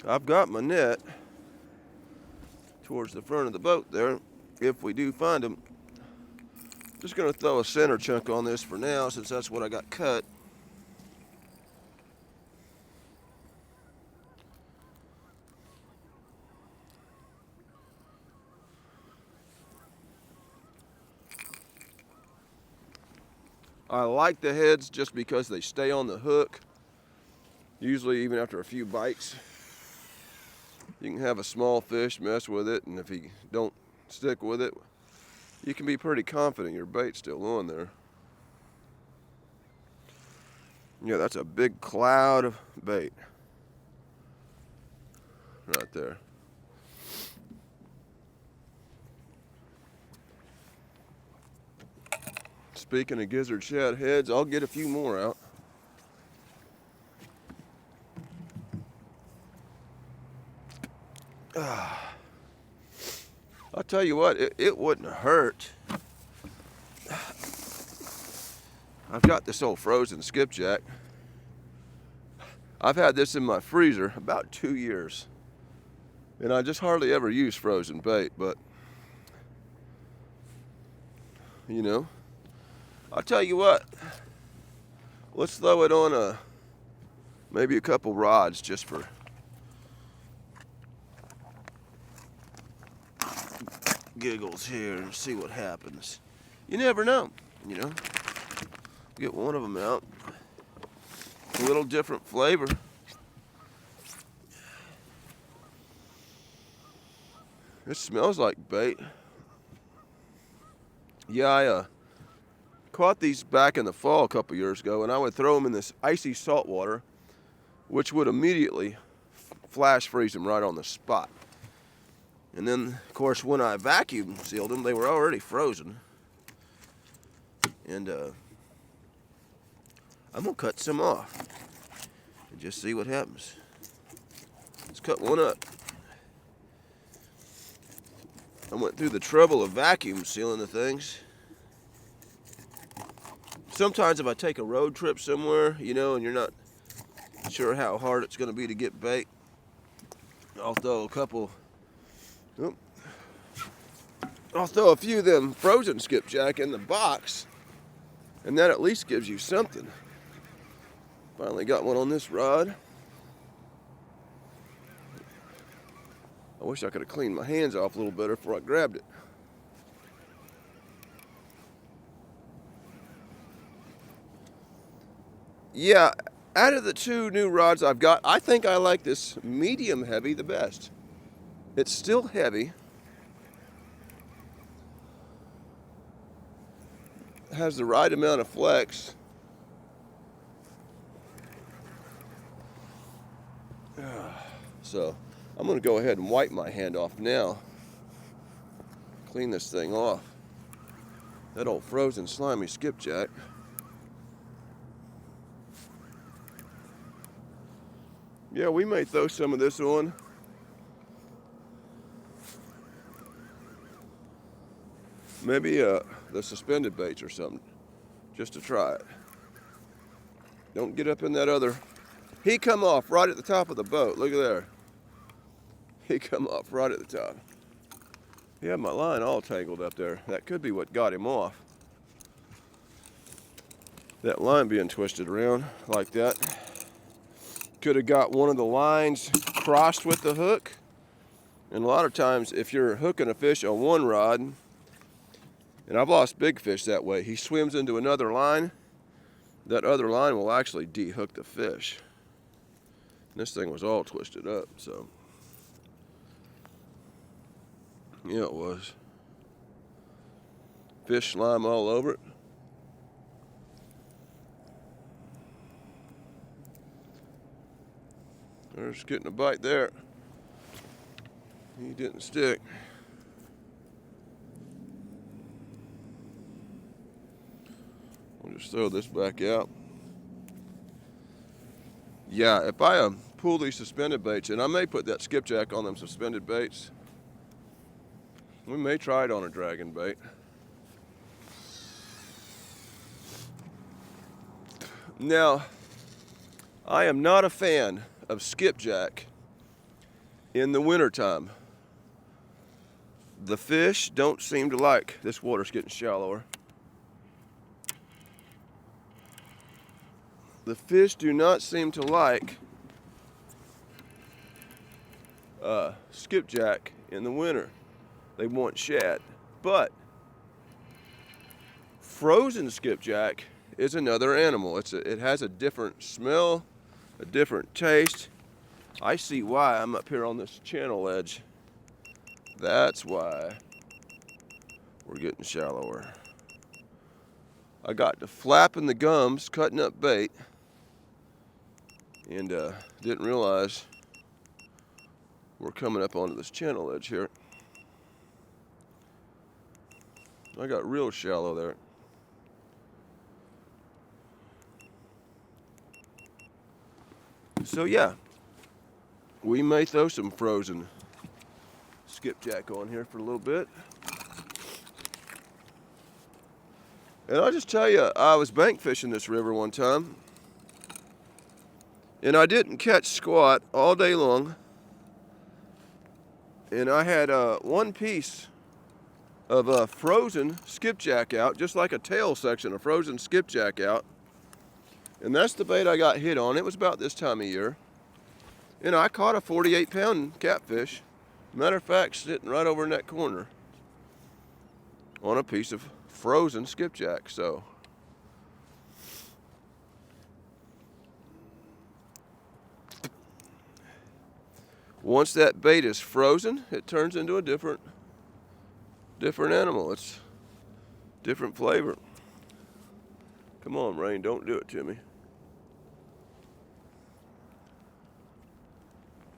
I've got my net towards the front of the boat there. If we do find them, just gonna throw a center chunk on this for now, since that's what I got cut. I like the heads just because they stay on the hook, usually even after a few bites. You can have a small fish mess with it, and if he don't stick with it, you can be pretty confident your bait's still on there. Yeah, that's a big cloud of bait right there. Speaking of gizzard shad heads, I'll get a few more out. I'll tell you what, it wouldn't hurt. I've got this old frozen skipjack. I've had this in my freezer about 2 years. And I just hardly ever use frozen bait, but you know, I'll tell you what, let's throw it on maybe a couple rods just for giggles here and see what happens. You never know, you know. Get one of them out. A little different flavor. It smells like bait. Yeah, I caught these back in the fall a couple years ago, and I would throw them in this icy salt water, which would immediately flash freeze them right on the spot. And then, of course, when I vacuum sealed them, they were already frozen. And I'm gonna cut some off and just see what happens. Let's cut one up. I went through the trouble of vacuum sealing the things. Sometimes if I take a road trip somewhere, you know, and you're not sure how hard it's gonna be to get bait, I'll throw a couple, I'll throw a few of them frozen skipjack in the box, and that at least gives you something. Finally got one on this rod. I wish I could have cleaned my hands off a little better before I grabbed it. Yeah, out of the two new rods I've got, I think I like this medium heavy the best. It's still heavy. It has the right amount of flex. So I'm going to go ahead and wipe my hand off now. Clean this thing off. That old frozen slimy skipjack. Yeah, we may throw some of this on. Maybe the suspended baits or something, just to try it. Don't get up in that other. He come off right at the top of the boat. Look at there. He come off right at the top. He had my line all tangled up there. That could be what got him off. That line being twisted around like that. Could have got one of the lines crossed with the hook. And a lot of times if you're hooking a fish on one rod, and I've lost big fish that way, he swims into another line, that other line will actually de-hook the fish. And this thing was all twisted up, so. Yeah, it was. Fish slime all over it. There's getting a bite there. He didn't stick. I'll just throw this back out. Yeah, if I pull these suspended baits, and I may put that skipjack on them suspended baits. We may try it on a dragon bait. Now, I am not a fan of skipjack in the wintertime. The fish don't seem to like, this water's getting shallower. The fish do not seem to like skipjack in the winter. They want shad. But frozen skipjack is another animal. It has a different smell, a different taste. I see why I'm up here on this channel edge. That's why we're getting shallower. I got to flapping the gums, cutting up bait, and didn't realize we're coming up onto this channel edge here. I got real shallow there. So yeah, we may throw some frozen skipjack on here for a little bit. And I'll just tell you, I was bank fishing this river one time, and I didn't catch squat all day long. And I had one piece of a frozen skipjack out, just like a tail section of frozen skipjack out. And that's the bait I got hit on. It was about this time of year. And I caught a 48-pound catfish. Matter of fact, sitting right over in that corner on a piece of frozen skipjack. So once that bait is frozen, it turns into a different animal. It's different flavor. Come on, rain, don't do it to me.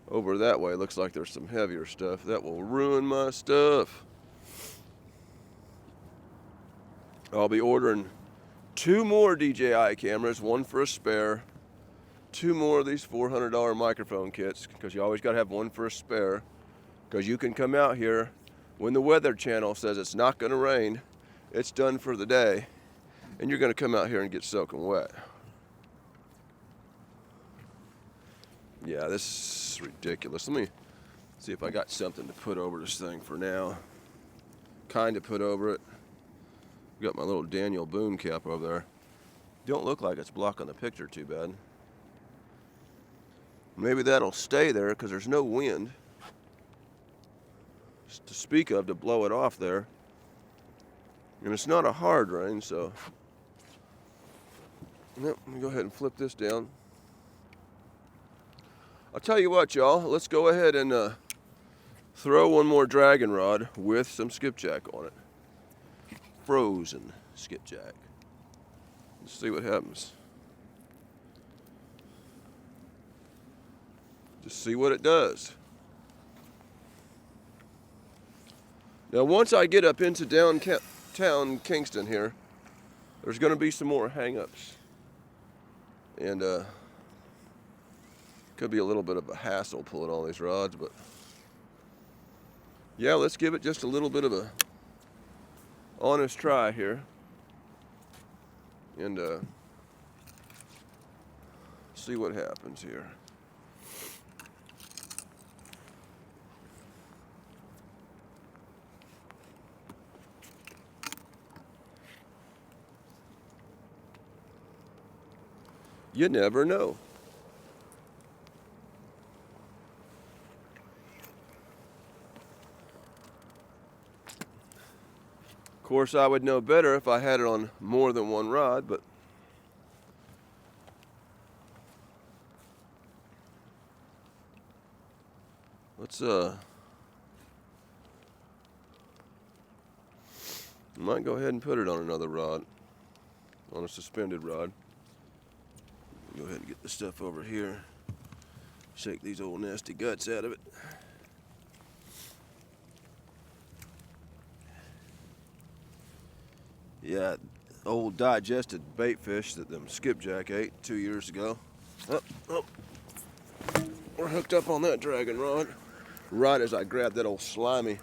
Over that way, looks like there's some heavier stuff. That will ruin my stuff. I'll be ordering 2 more DJI cameras, 1 for a spare. 2 more of these $400 microphone kits, because you always got to have 1 for a spare. Because you can come out here when the Weather Channel says it's not going to rain, it's done for the day, and you're going to come out here and get soaking wet. Yeah, this is ridiculous. Let me see if I got something to put over this thing for now. Kind of put over it. Got my little Daniel Boone cap over there. Don't look like it's blocking the picture too bad. Maybe that'll stay there because there's no wind to speak of to blow it off there. And it's not a hard rain, so. Yep, let me go ahead and flip this down. I'll tell you what, y'all. Let's go ahead and throw one more dragon rod with some skipjack on it. Frozen skipjack. Let's see what happens. Just see what it does. Now, once I get up into downtown Kingston here, there's going to be some more hangups. And could be a little bit of a hassle pulling all these rods, but yeah, let's give it just a little bit of a honest try here. And see what happens here. You never know. Of course, I would know better if I had it on more than one rod, but let's I might go ahead and put it on another rod, on a suspended rod. Go ahead and get the stuff over here. Shake these old nasty guts out of it. Yeah, old digested bait fish that them skipjack ate 2 years ago. Oh, we're hooked up on that dragon rod. Right as I grabbed that old slimy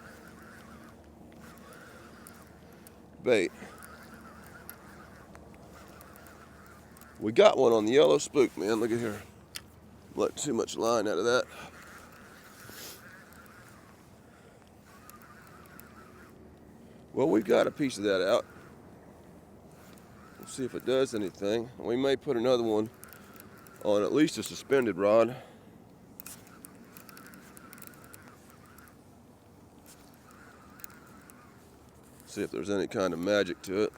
bait. We got one on the yellow spook, man. Look at here. Let too much line out of that. Well, we've got a piece of that out. Let's see if it does anything. We may put another one on at least a suspended rod. See if there's any kind of magic to it.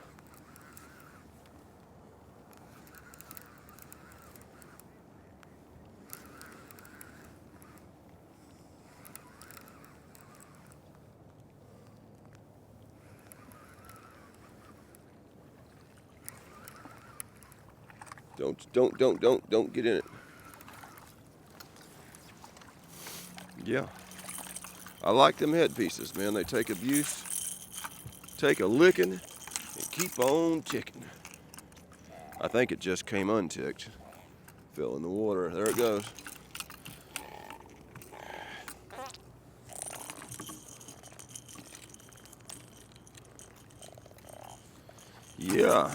Don't get in it. Yeah. I like them headpieces, man. They take abuse, take a licking, and keep on ticking. I think it just came unticked. Fell in the water. There it goes. Yeah.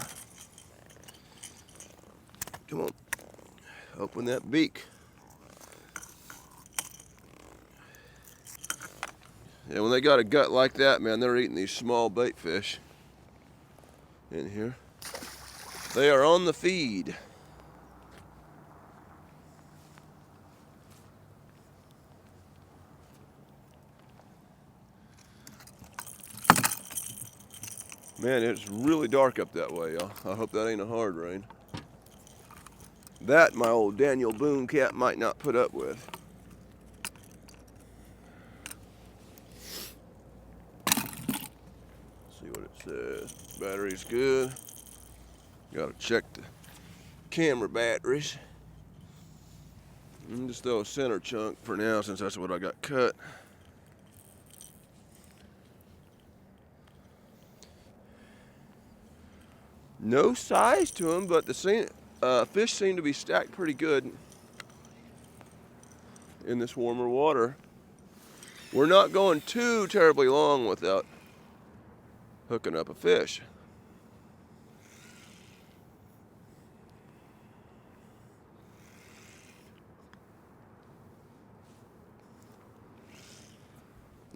Come on. Open that beak. Yeah, when they got a gut like that, man, they're eating these small bait fish in here. They are on the feed. Man, it's really dark up that way, y'all. I hope that ain't a hard rain. That my old Daniel Boone cat might not put up with. See what it says. Battery's good. Gotta check the camera batteries. Just throw a center chunk for now since that's what I got cut. No size to them, but the fish seem to be stacked pretty good in this warmer water. We're not going too terribly long without hooking up a fish.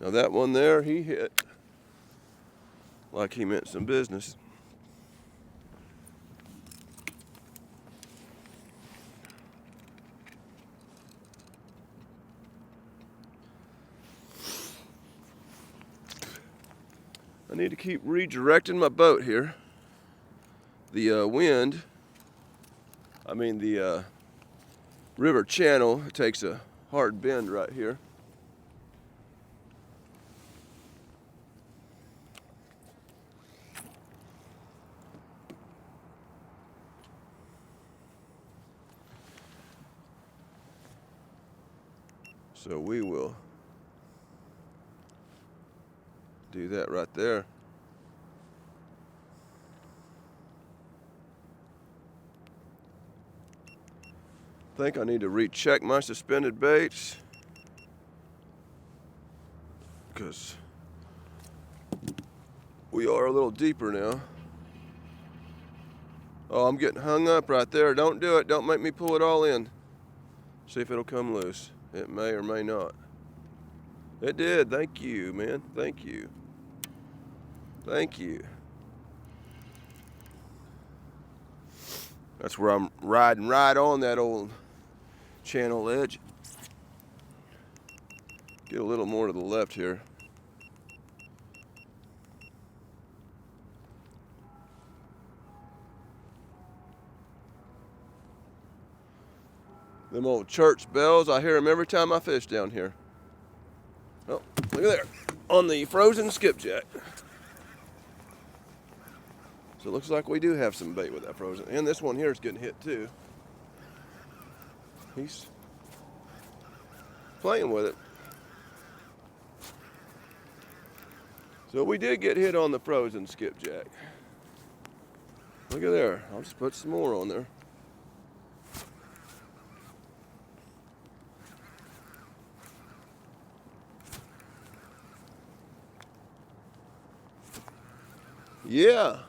Now that one there, he hit like he meant some business. I need to keep redirecting my boat here. The wind, the river channel takes a hard bend right here. So we will do that right there. I think I need to recheck my suspended baits because we are a little deeper now. Oh, I'm getting hung up right there. Don't do it. Don't make me pull it all in. See if it'll come loose. It may or may not. It did. Thank you, man. Thank you. Thank you. That's where I'm riding right on that old channel edge. Get a little more to the left here. Them old church bells, I hear them every time I fish down here. Oh, look at there, on the frozen skipjack. So it looks like we do have some bait with that frozen. And this one here is getting hit too. He's playing with it. So we did get hit on the frozen skipjack. Look at there, I'll just put some more on there. Yeah,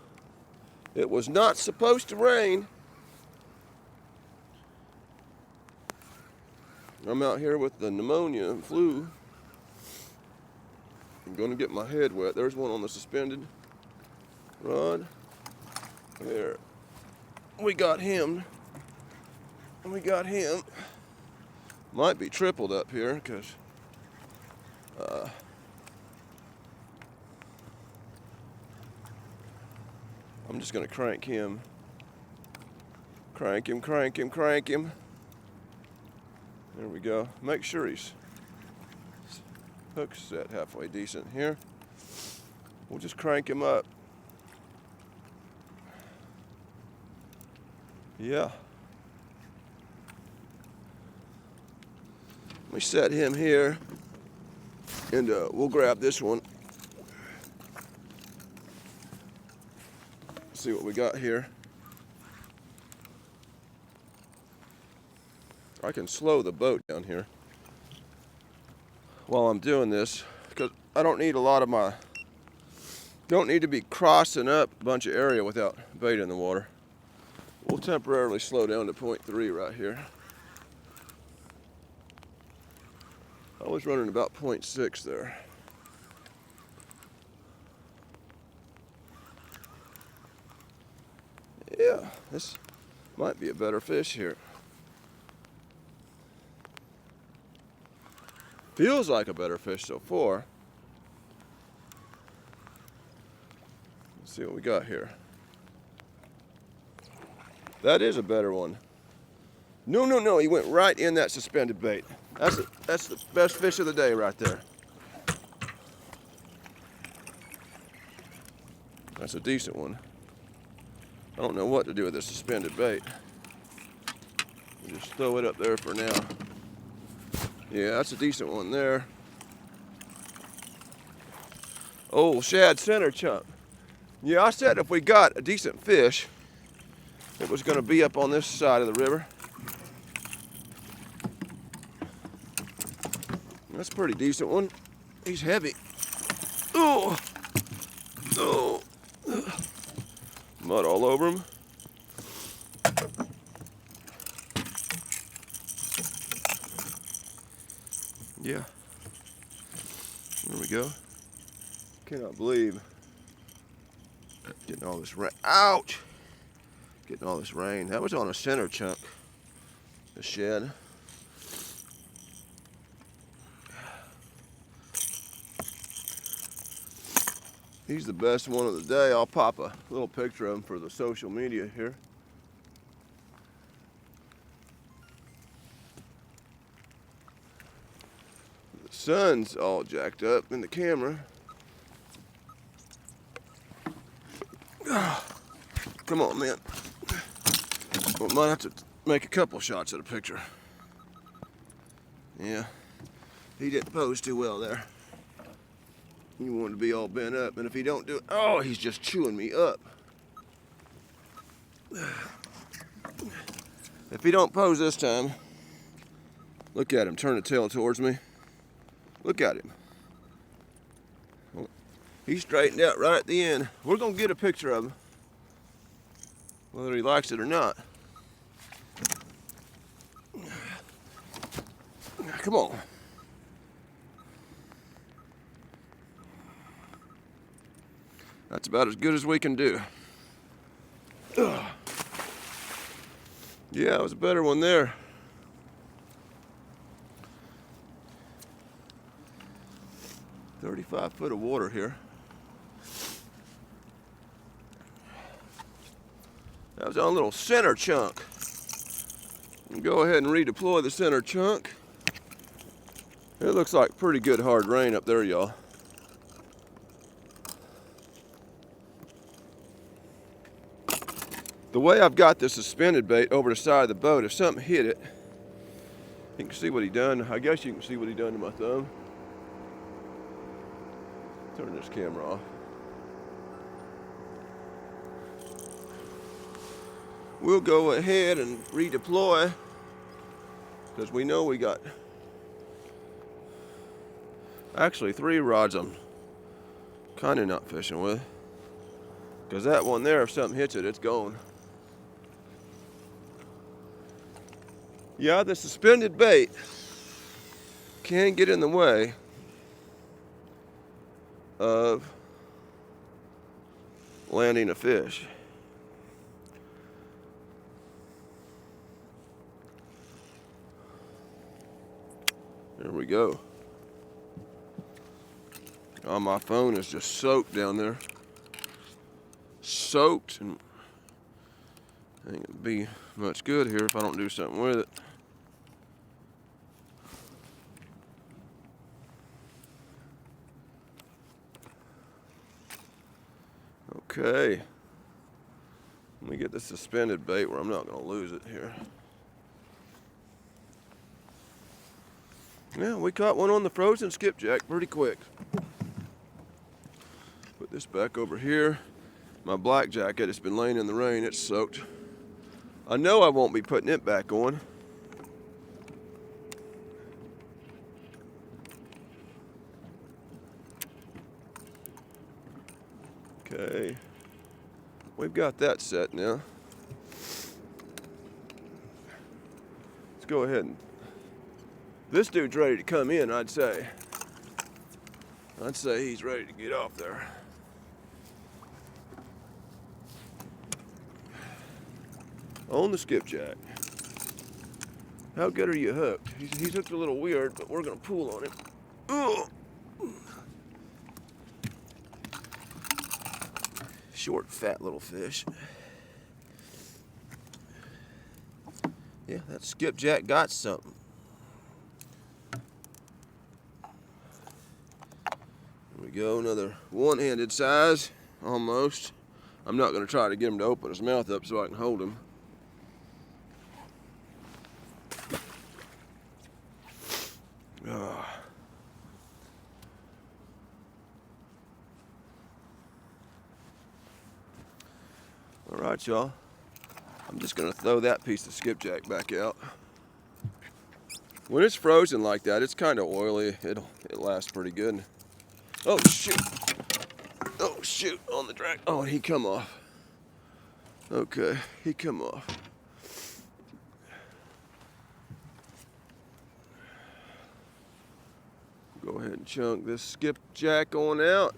it was not supposed to rain. I'm out here with the pneumonia and flu. I'm gonna get my head wet. There's one on the suspended rod. There. We got him. We got him. Might be tripled up here because I'm just gonna crank him. Crank him, crank him, crank him. There we go. Make sure he's hook set halfway decent here. We'll just crank him up. Yeah. Let me set him here and we'll grab this one. See what we got here. I can slow the boat down here while I'm doing this because I don't need a lot of my Don't need to be crossing up a bunch of area without bait in the water. We'll temporarily slow down to 0.3 right here. I was running about 0.6 there. Yeah, this might be a better fish here. Feels like a better fish so far. Let's see what we got here. That is a better one. No, he went right in that suspended bait. That's the best fish of the day right there. That's a decent one. I don't know what to do with this suspended bait. Just throw it up there for now. Yeah, that's a decent one there. Oh, shad center chunk. Yeah, I said if we got a decent fish, it was going to be up on this side of the river. That's a pretty decent one. He's heavy. Oh, mud all over him. Yeah. There we go. Cannot believe getting all this rain. Ouch! Getting all this rain. That was on a center chunk. The shed. He's the best one of the day. I'll pop a little picture of him for the social media here. The sun's all jacked up in the camera. Come on, man. We might have to make a couple shots at a picture. Yeah, he didn't pose too well there. He wanted to be all bent up, and if he don't do it, oh, he's just chewing me up. If he don't pose this time, look at him, turn the tail towards me. Look at him. He straightened out right at the end. We're gonna get a picture of him, whether he likes it or not. Come on. That's about as good as we can do. Ugh. Yeah, it was a better one there. "35 foot of water here." That was on a little center chunk. Go ahead and redeploy the center chunk. It looks like pretty good hard rain up there, y'all. The way I've got this suspended bait over the side of the boat, if something hit it, you can see what he done. I guess you can see what he done to my thumb. Turn this camera off. We'll go ahead and redeploy, because we know we got actually 3 rods I'm kind of not fishing with, because that one there, if something hits it, it's gone. Yeah, the suspended bait can get in the way of landing a fish. There we go. Oh, my phone is just soaked down there. Soaked, and I think it'd be much good here if I don't do something with it. Okay. Let me get this suspended bait where I'm not going to lose it here. Yeah, we caught one on the frozen skipjack pretty quick. Put this back over here. My black jacket, it's been laying in the rain, it's soaked. I know I won't be putting it back on. Okay. We've got that set now. Let's go ahead and... This dude's ready to come in, I'd say. I'd say he's ready to get off there. On the skipjack. How good are you hooked? He's hooked a little weird, but we're gonna pull on him. Ugh. Short, fat little fish. Yeah, that skipjack got something. There we go, another one-handed size, almost. I'm not gonna try to get him to open his mouth up so I can hold him. All right, y'all. I'm just gonna throw that piece of skipjack back out. When it's frozen like that, it's kind of oily. It lasts pretty good. Oh shoot! Oh shoot! On the drag. Oh, he come off. Okay, he come off. Go ahead and chunk this skipjack on out.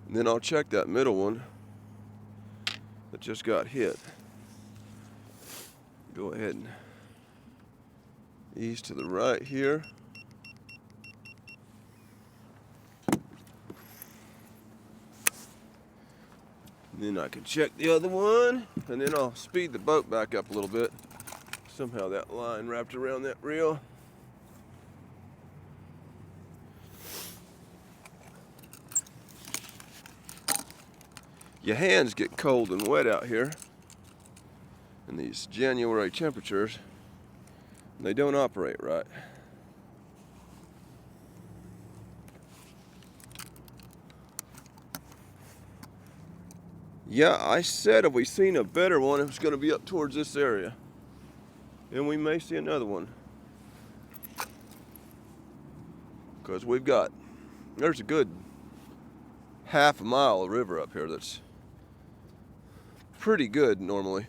And then I'll check that middle one that just got hit. Go ahead and ease to the right here. And then I can check the other one, and then I'll speed the boat back up a little bit. Somehow that line wrapped around that reel. Your hands get cold and wet out here in these January temperatures, and they don't operate right. Yeah, I said if we seen a better one, it was going to be up towards this area. And we may see another one. Because there's a good half a mile of river up here that's pretty good normally.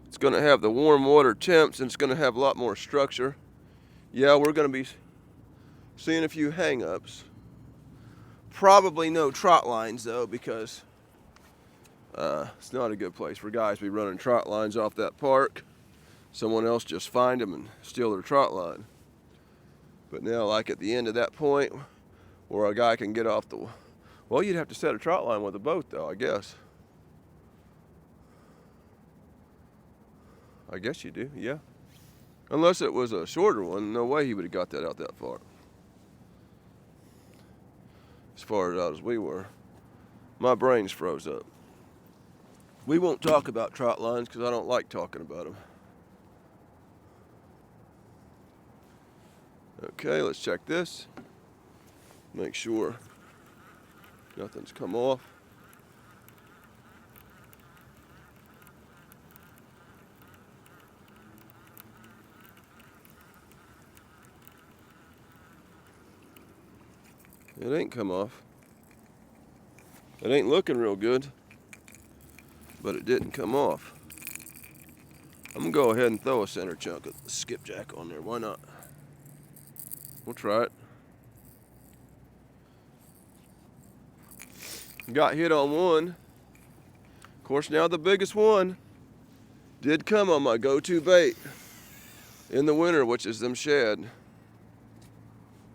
It's going to have the warm water temps, and it's going to have a lot more structure. Yeah, we're going to be seeing a few hangups. Probably no trot lines though, because it's not a good place for guys to be running trot lines off that park. Someone else just find them and steal their trot line. But now, like at the end of that point, where a guy can get off the... Well, you'd have to set a trot line with a boat though, I guess. I guess you do, yeah. Unless it was a shorter one, no way he would have got that out that far. As far out as we were. My brain's froze up. We won't talk about trot lines because I don't like talking about them. Okay, let's check this. Make sure nothing's come off. It ain't come off. It ain't looking real good, but it didn't come off. I'm gonna go ahead and throw a center chunk of skipjack on there. Why not? We'll try it. Got hit on one. Of course, now the biggest one did come on my go-to bait in the winter, which is them shad.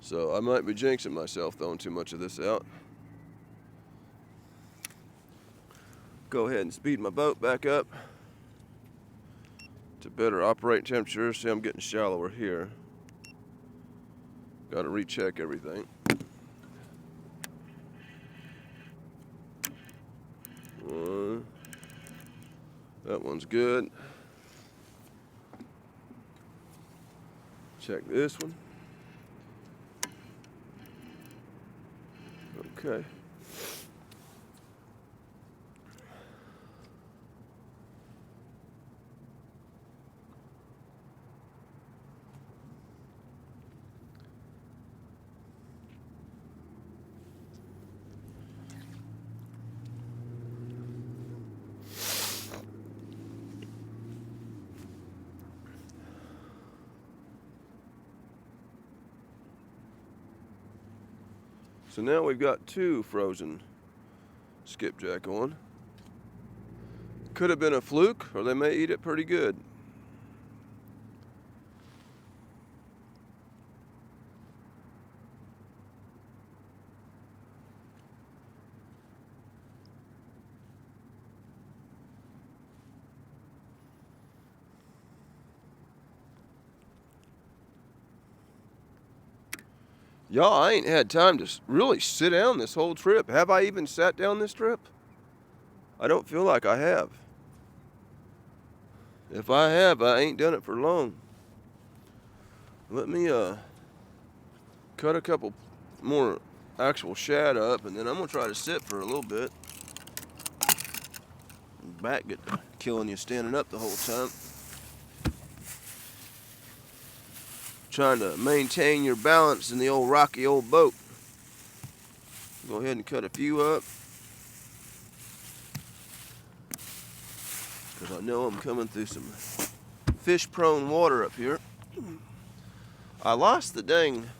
So I might be jinxing myself throwing too much of this out. Go ahead and speed my boat back up to better operating temperatures. See, I'm getting shallower here. Got to recheck everything. One. That one's good. Check this one. Okay. So now we've got 2 frozen skipjack on. Could have been a fluke, or they may eat it pretty good. Y'all, I ain't had time to really sit down this whole trip. Have I even sat down this trip? I don't feel like I have. If I have, I ain't done it for long. Let me cut a couple more actual shad up, and then I'm gonna try to sit for a little bit. Back get to killing you standing up the whole time. Trying to maintain your balance in the old rocky old boat. Go ahead and cut a few up, because I know I'm coming through some fish-prone water up here. I lost the dang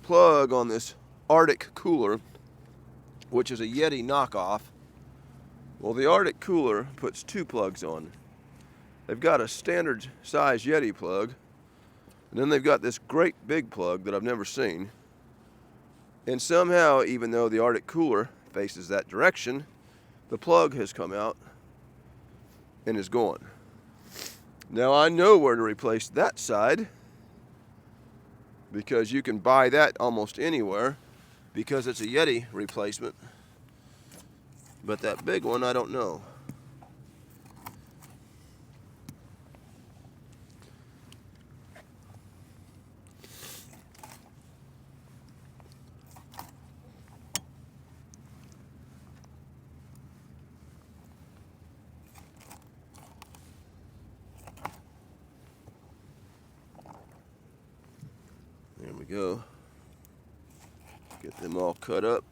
plug on this Arctic cooler, which is a Yeti knockoff. Well, the Arctic cooler puts 2 plugs on. They've got a standard size Yeti plug, and then they've got this great big plug that I've never seen. And somehow, even though the Arctic cooler faces that direction, the plug has come out and is gone. Now I know where to replace that side, because you can buy that almost anywhere, because it's a Yeti replacement. But that big one, I don't know. There we go. Get them all cut up.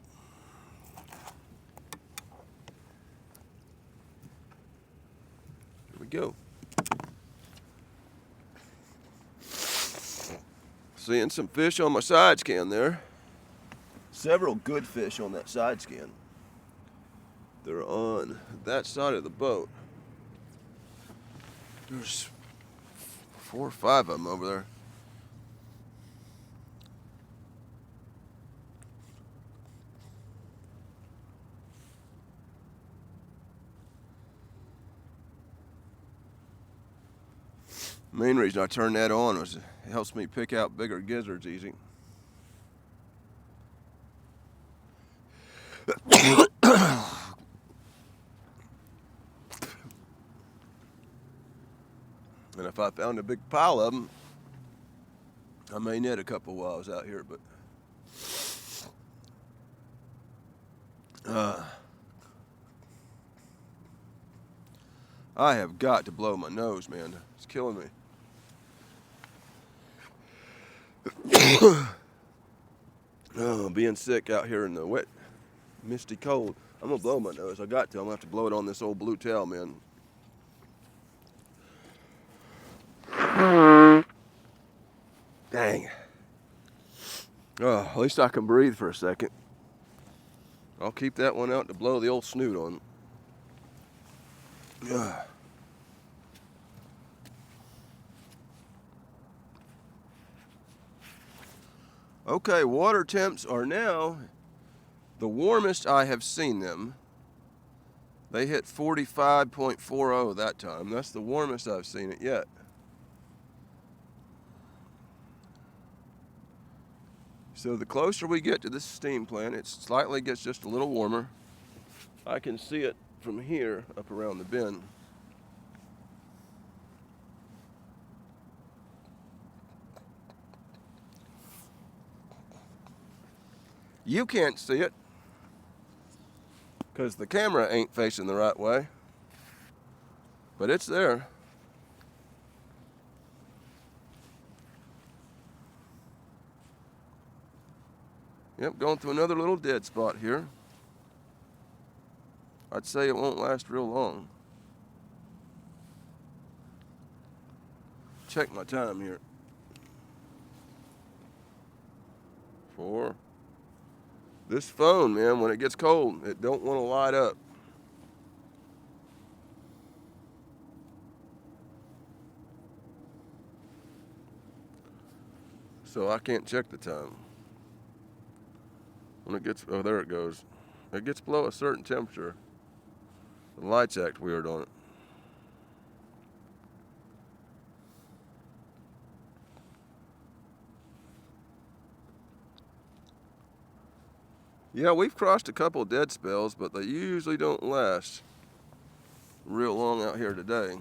There we go. Seeing some fish on my side scan there. Several good fish on that side scan. They're on that side of the boat. There's 4 or 5 of them over there. Main reason I turned that on was it helps me pick out bigger gizzards easy. And if I found a big pile of them, I may net a couple while I was out here, but I have got to blow my nose, man. It's killing me. Oh, being sick out here in the wet, misty cold. I'm gonna blow my nose. I got to. I'm gonna have to blow it on this old blue towel, man. Dang. Oh, at least I can breathe for a second. I'll keep that one out to blow the old snoot on. Okay, water temps are now the warmest I have seen them. They hit 45.40 that time. That's the warmest I've seen it yet. So the closer we get to this steam plant, it slightly gets just a little warmer. I can see it from here up around the bend. You can't see it because the camera ain't facing the right way, but it's there. Yep, going through another little dead spot here. I'd say it won't last real long. Check my time here. 4. This phone, man, when it gets cold, it don't want to light up. So I can't check the time. When it gets, oh, there it goes. It gets below a certain temperature, the lights act weird on it. Yeah, we've crossed a couple of dead spells, but they usually don't last real long out here today.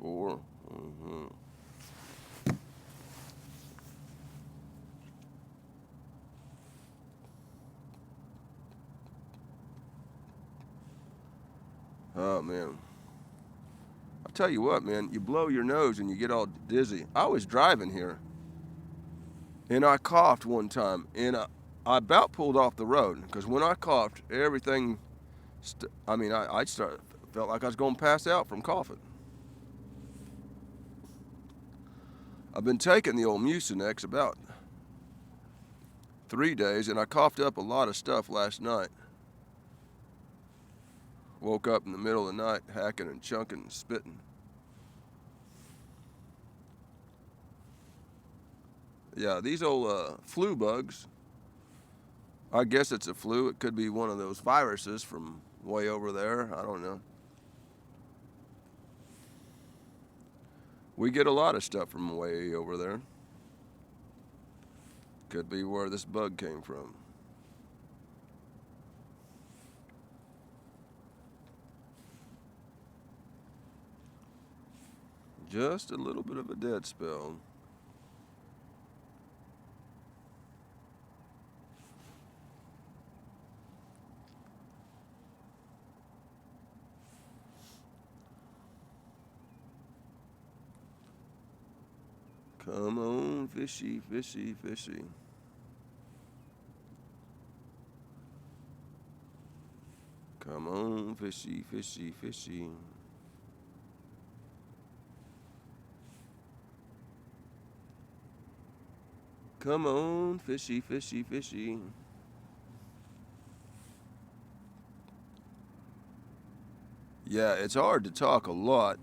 Four. Mm-hmm. Oh, man. I'll tell you what, man, you blow your nose and you get all dizzy. I was driving here, and I coughed one time, and I about pulled off the road, because when I coughed, everything, I felt like I was going to pass out from coughing. I've been taking the old Mucinex about 3 days, and I coughed up a lot of stuff last night. Woke up in the middle of the night hacking and chunking and spitting. Yeah, these old flu bugs, I guess it's a flu. It could be one of those viruses from way over there. I don't know. We get a lot of stuff from way over there. Could be where this bug came from. Just a little bit of a dead spell. Come on, fishy, fishy, fishy. Come on, fishy, fishy, fishy. Come on, fishy, fishy, fishy. Yeah, it's hard to talk a lot.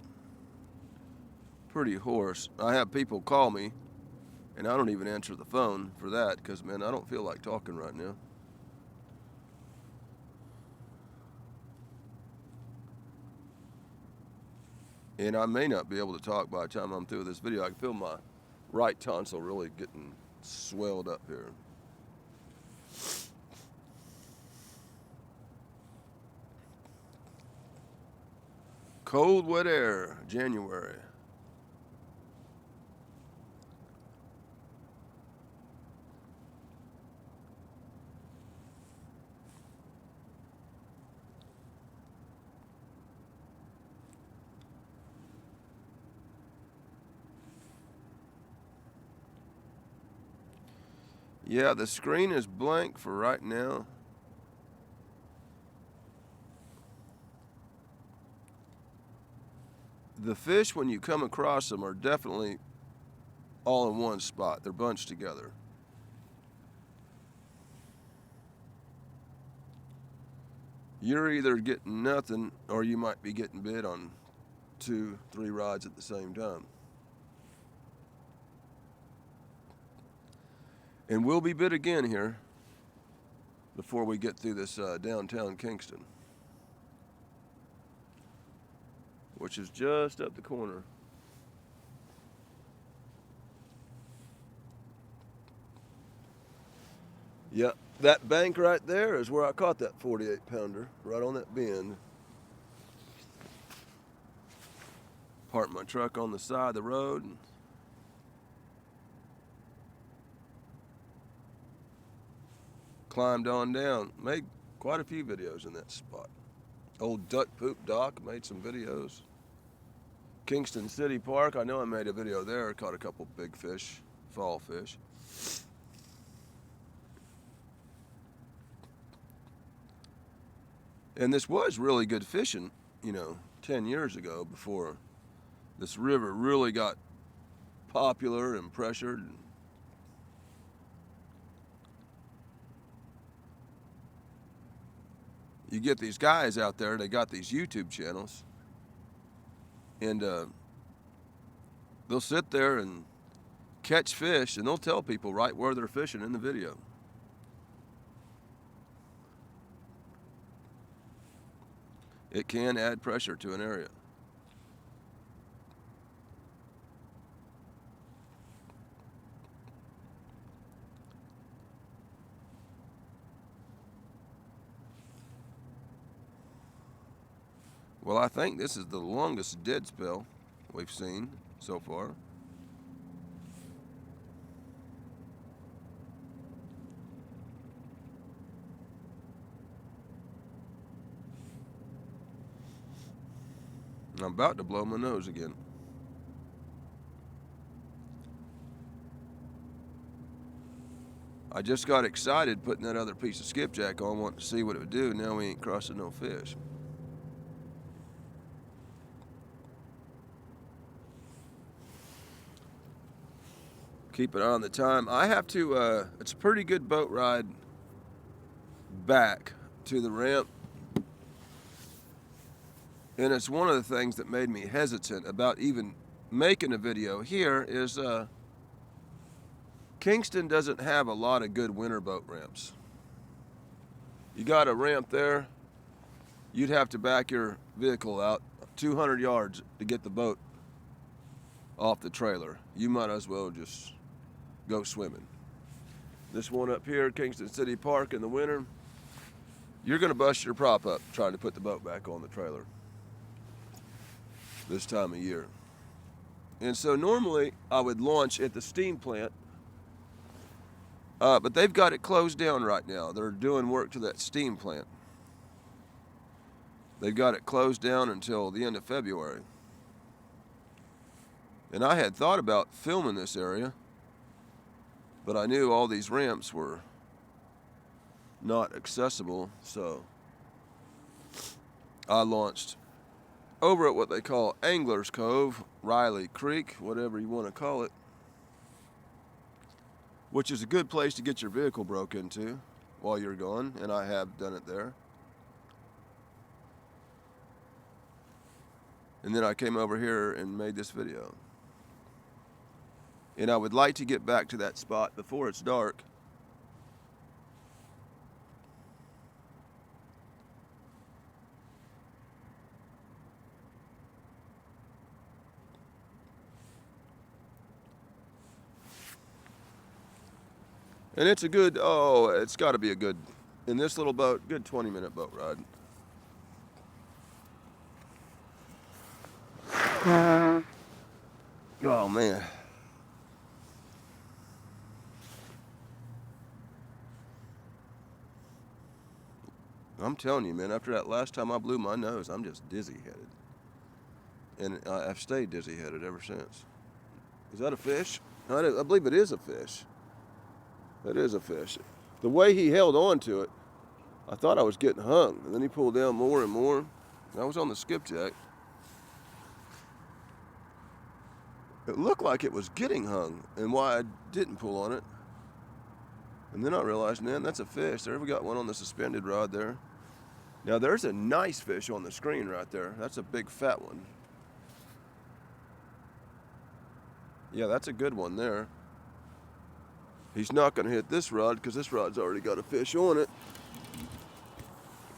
Pretty hoarse. I have people call me, and I don't even answer the phone for that, because, man, I don't feel like talking right now. And I may not be able to talk by the time I'm through this video. I can feel my right tonsil really getting swelled up here. Cold, wet air, January. Yeah, the screen is blank for right now. The fish, when you come across them, are definitely all in one spot. They're bunched together. You're either getting nothing, or you might be getting bit on 2, 3 rods at the same time. And we'll be bit again here before we get through this downtown Kingston, which is just up the corner. Yep, that bank right there is where I caught that 48-pounder, right on that bend. Parked my truck on the side of the road. Climbed on down. Made quite a few videos in that spot. Old Duck Poop Doc made some videos. Kingston City Park, I know I made a video there. Caught a couple big fish, fall fish. And this was really good fishing, 10 years ago, before This river really got popular and pressured. You get these guys out there, they got these YouTube channels, and they'll sit there and catch fish, and they'll tell people right where they're fishing in the video. It can add pressure to an area. Well, I think this is the longest dead spell we've seen so far. I'm about to blow my nose again. I just got excited putting that other piece of skipjack on, wanting to see what it would do. Now we ain't crossing no fish. Keep an eye on the time. I have to, it's a pretty good boat ride back to the ramp. And it's one of the things that made me hesitant about even making a video here is Kingston doesn't have a lot of good winter boat ramps. You got a ramp there, you'd have to back your vehicle out 200 yards to get the boat off the trailer. You might as well just go swimming. This one up here, Kingston City Park in the winter, you're gonna bust your prop up trying to put the boat back on the trailer this time of year. And so normally I would launch at the steam plant, but they've got it closed down right now. They're doing work to that steam plant. They've got it closed down until the end of February. And I had thought about filming this area, but I knew all these ramps were not accessible, so I launched over at what they call Angler's Cove, Riley Creek, whatever you want to call it, which is a good place to get your vehicle broke into while you're gone, and I have done it there. And then I came over here and made this video. And I would like to get back to that spot before it's dark. And it's a good, it's got to be a good, in this little boat, good 20-minute boat ride. Oh, man. I'm telling you, man, after that last time I blew my nose, I'm just dizzy-headed. And I've stayed dizzy-headed ever since. Is that a fish? I believe it is a fish. That is a fish. The way he held on to it, I thought I was getting hung. And then he pulled down more and more. I was on the skipjack. It looked like it was getting hung, and why I didn't pull on it. And then I realized, man, that's a fish. There we got one on the suspended rod there. Now there's a nice fish on the screen right there. That's a big fat one. Yeah, that's a good one there. He's not going to hit this rod because this rod's already got a fish on it.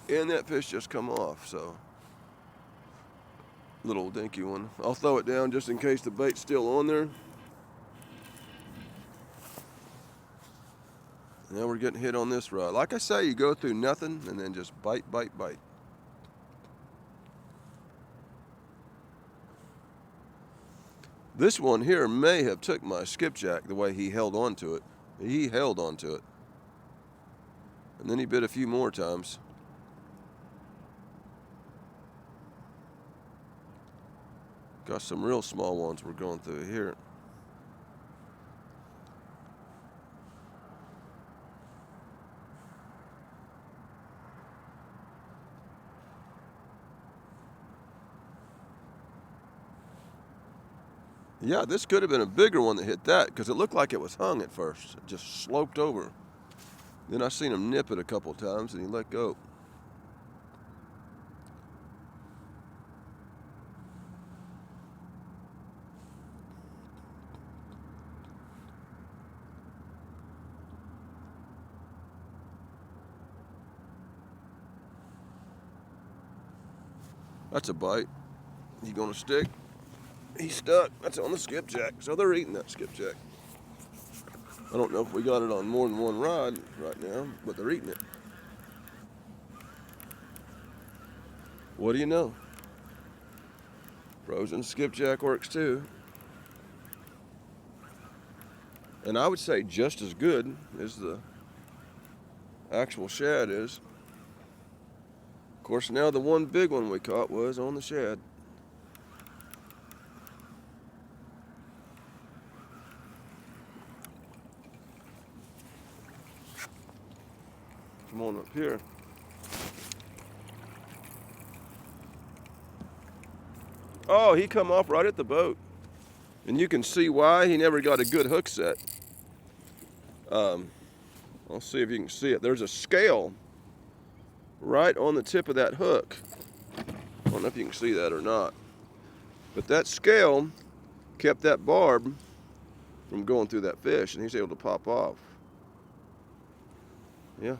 And that fish just come off, so. Little dinky one. I'll throw it down just in case the bait's still on there. Now we're getting hit on this rod. Like I say, you go through nothing and then just bite, bite, bite. This one here may have took my skipjack the way he held on to it. He held on to it. And then he bit a few more times. Got some real small ones we're going through here. Yeah, this could have been a bigger one that hit that because it looked like it was hung at first. It just sloped over. Then I seen him nip it a couple of times and he let go. That's a bite. He gonna stick? He's stuck. That's on the skipjack. So they're eating that skipjack. I don't know if we got it on more than one rod right now, but they're eating it. What do you know? Frozen skipjack works too. And I would say just as good as the actual shad is. Of course, now the one big one we caught was on the shad. Come on up here. Oh, he come off right at the boat. And you can see why he never got a good hook set. I'll see if you can see it. There's a scale right on the tip of that hook. I don't know if you can see that or not. But that scale kept that barb from going through that fish, and he's able to pop off. Yeah.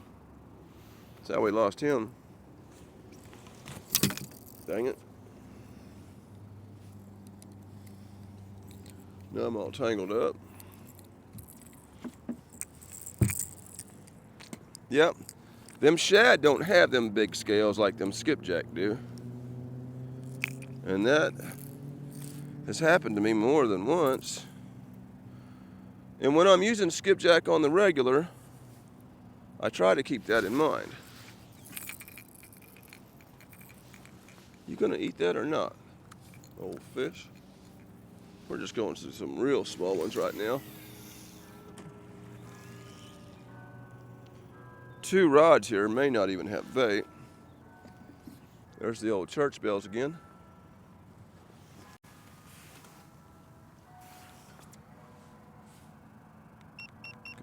That's how we lost him. Dang it. Now I'm all tangled up. Yep. Them shad don't have them big scales like them skipjack do. And that has happened to me more than once. And when I'm using skipjack on the regular, I try to keep that in mind. You gonna eat that or not, old fish? We're just going to some real small ones right now. 2 rods here may not even have bait. There's the old church bells again.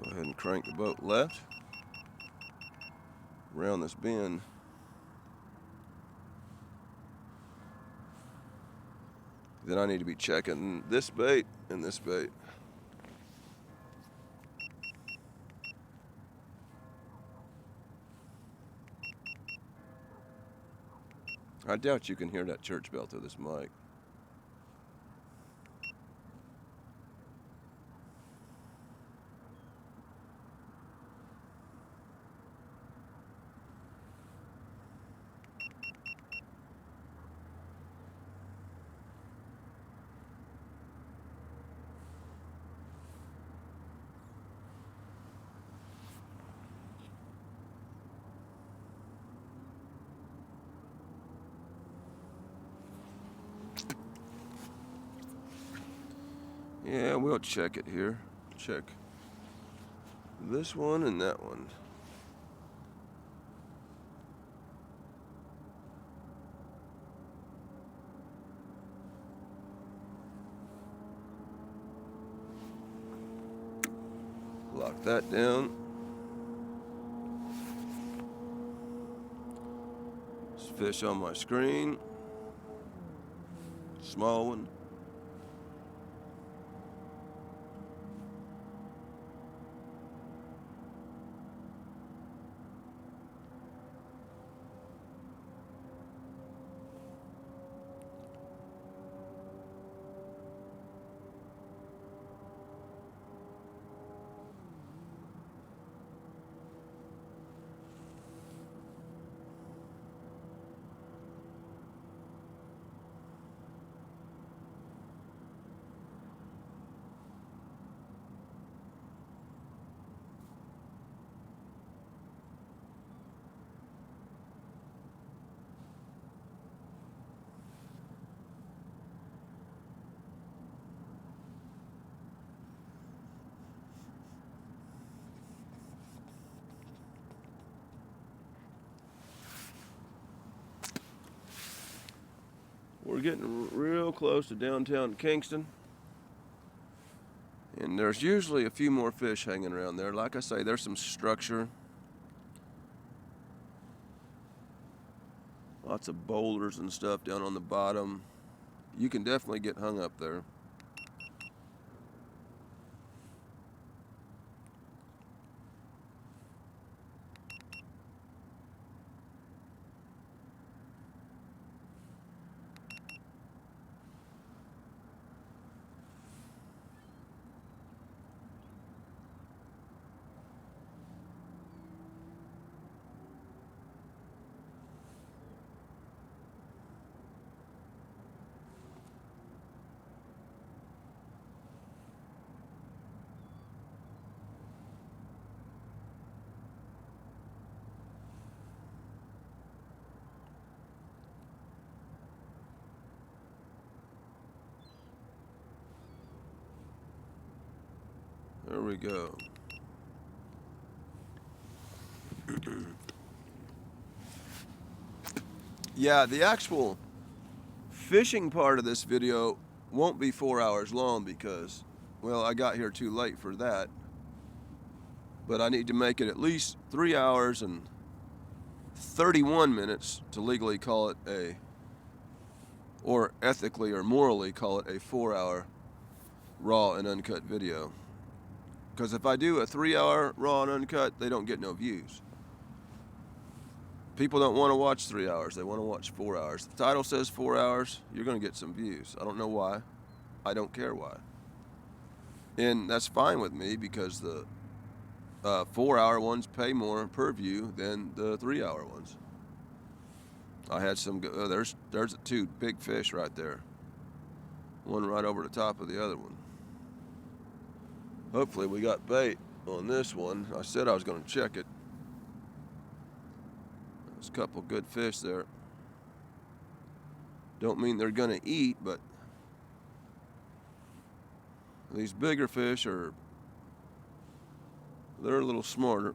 Go ahead and crank the boat left. Around this bend. Then I need to be checking this bait and this bait. I doubt you can hear that church bell through this mic. Yeah, we'll check it here. Check this one and that one. Lock that down. There's fish on my screen. Small one. We're getting real close to downtown Kingston. And there's usually a few more fish hanging around there. Like I say, there's some structure. Lots of boulders and stuff down on the bottom. You can definitely get hung up there. There we go. Yeah, the actual fishing part of this video won't be 4 hours long because, well, I got here too late for that. But I need to make it at least 3 hours and 31 minutes to legally call it a, or ethically or morally call it a 4-hour raw and uncut video. Because if I do a 3-hour raw and uncut, they don't get no views. People don't want to watch 3 hours, they want to watch 4 hours. The title says 4 hours, you're going to get some views. I don't know why. I don't care why. And that's fine with me because the 4-hour ones pay more per view than the 3-hour ones. I had some, there's 2 big fish right there. One right over the top of the other one. Hopefully we got bait on this one. I said I was going to check it. There's a couple good fish there. Don't mean they're going to eat, but these bigger fish are, they're a little smarter.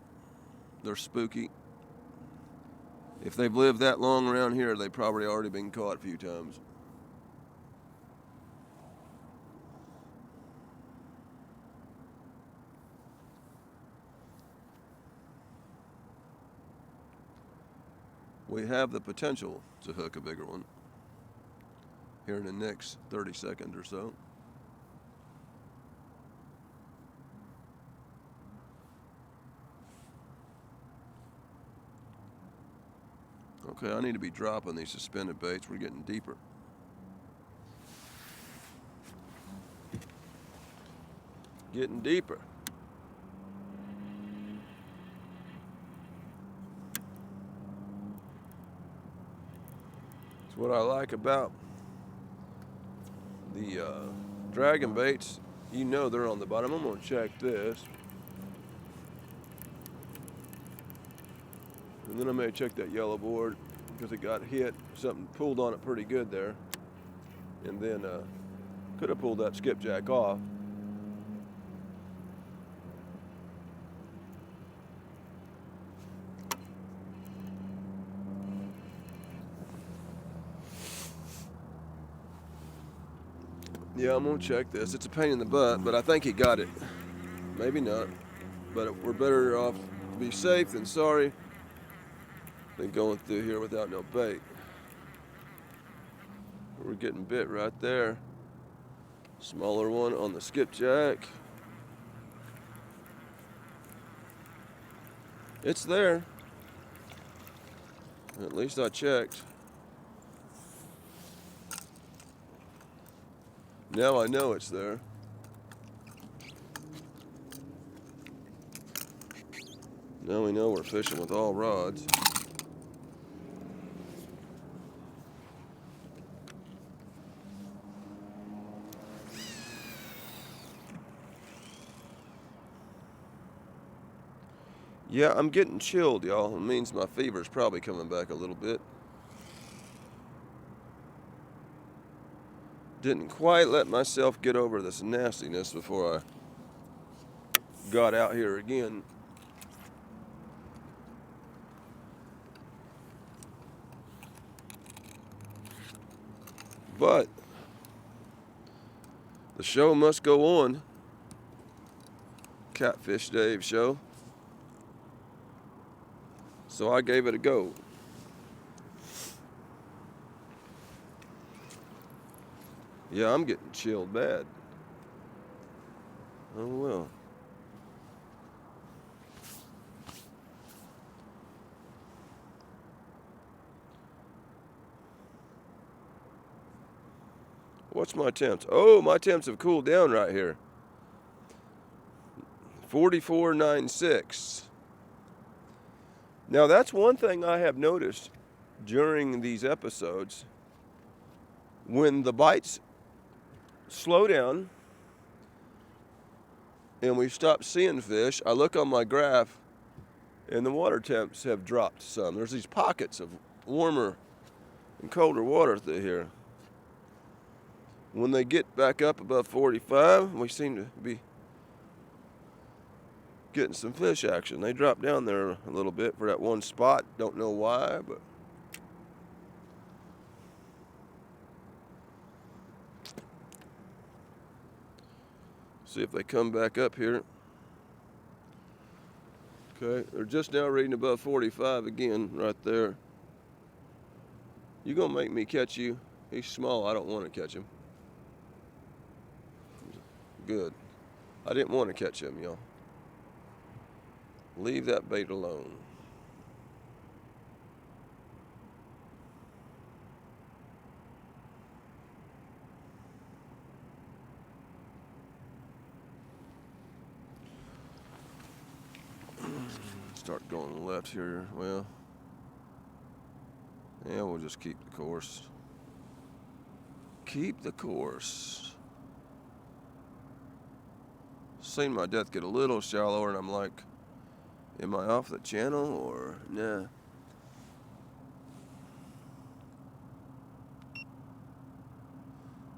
They're spooky. If they've lived that long around here, they've probably already been caught a few times. We have the potential to hook a bigger one here in the next 30 seconds or so. Okay, I need to be dropping these suspended baits. We're getting deeper. Getting deeper. It's what I like about the dragon baits. You know they're on the bottom. I'm going to check this. And then I may check that yellow board because it got hit. Something pulled on it pretty good there. And then could have pulled that skipjack off. Yeah, I'm gonna check this. It's a pain in the butt, but I think he got it. Maybe not, but we're better off to be safe than sorry than going through here without no bait. We're getting bit right there. Smaller one on the skipjack. It's there. At least I checked. Now I know it's there. Now we know we're fishing with all rods. Yeah, I'm getting chilled, y'all. It means my fever's probably coming back a little bit. Didn't quite let myself get over this nastiness before I got out here again. But the show must go on. Catfish Dave show. So I gave it a go. Yeah, I'm getting chilled bad. Oh well. What's my temps? Oh, my temps have cooled down right here. 44.96. Now that's one thing I have noticed during these episodes. When the bites slow down and we stop seeing fish, I look on my graph and the water temps have dropped some. There's these pockets of warmer and colder water through here. When they get back up above 45, we seem to be getting some fish action. They drop down there a little bit for that one spot. Don't know why, but see if they come back up here. Okay, they're just now reading above 45 again right there. You gonna make me catch you? He's small, I don't want to catch him. Good. I didn't want to catch him, y'all. Leave that bait alone. Start going left here. Well, yeah, we'll just keep the course. Keep the course. Seen my depth get a little shallower, and I'm like, am I off the channel or nah?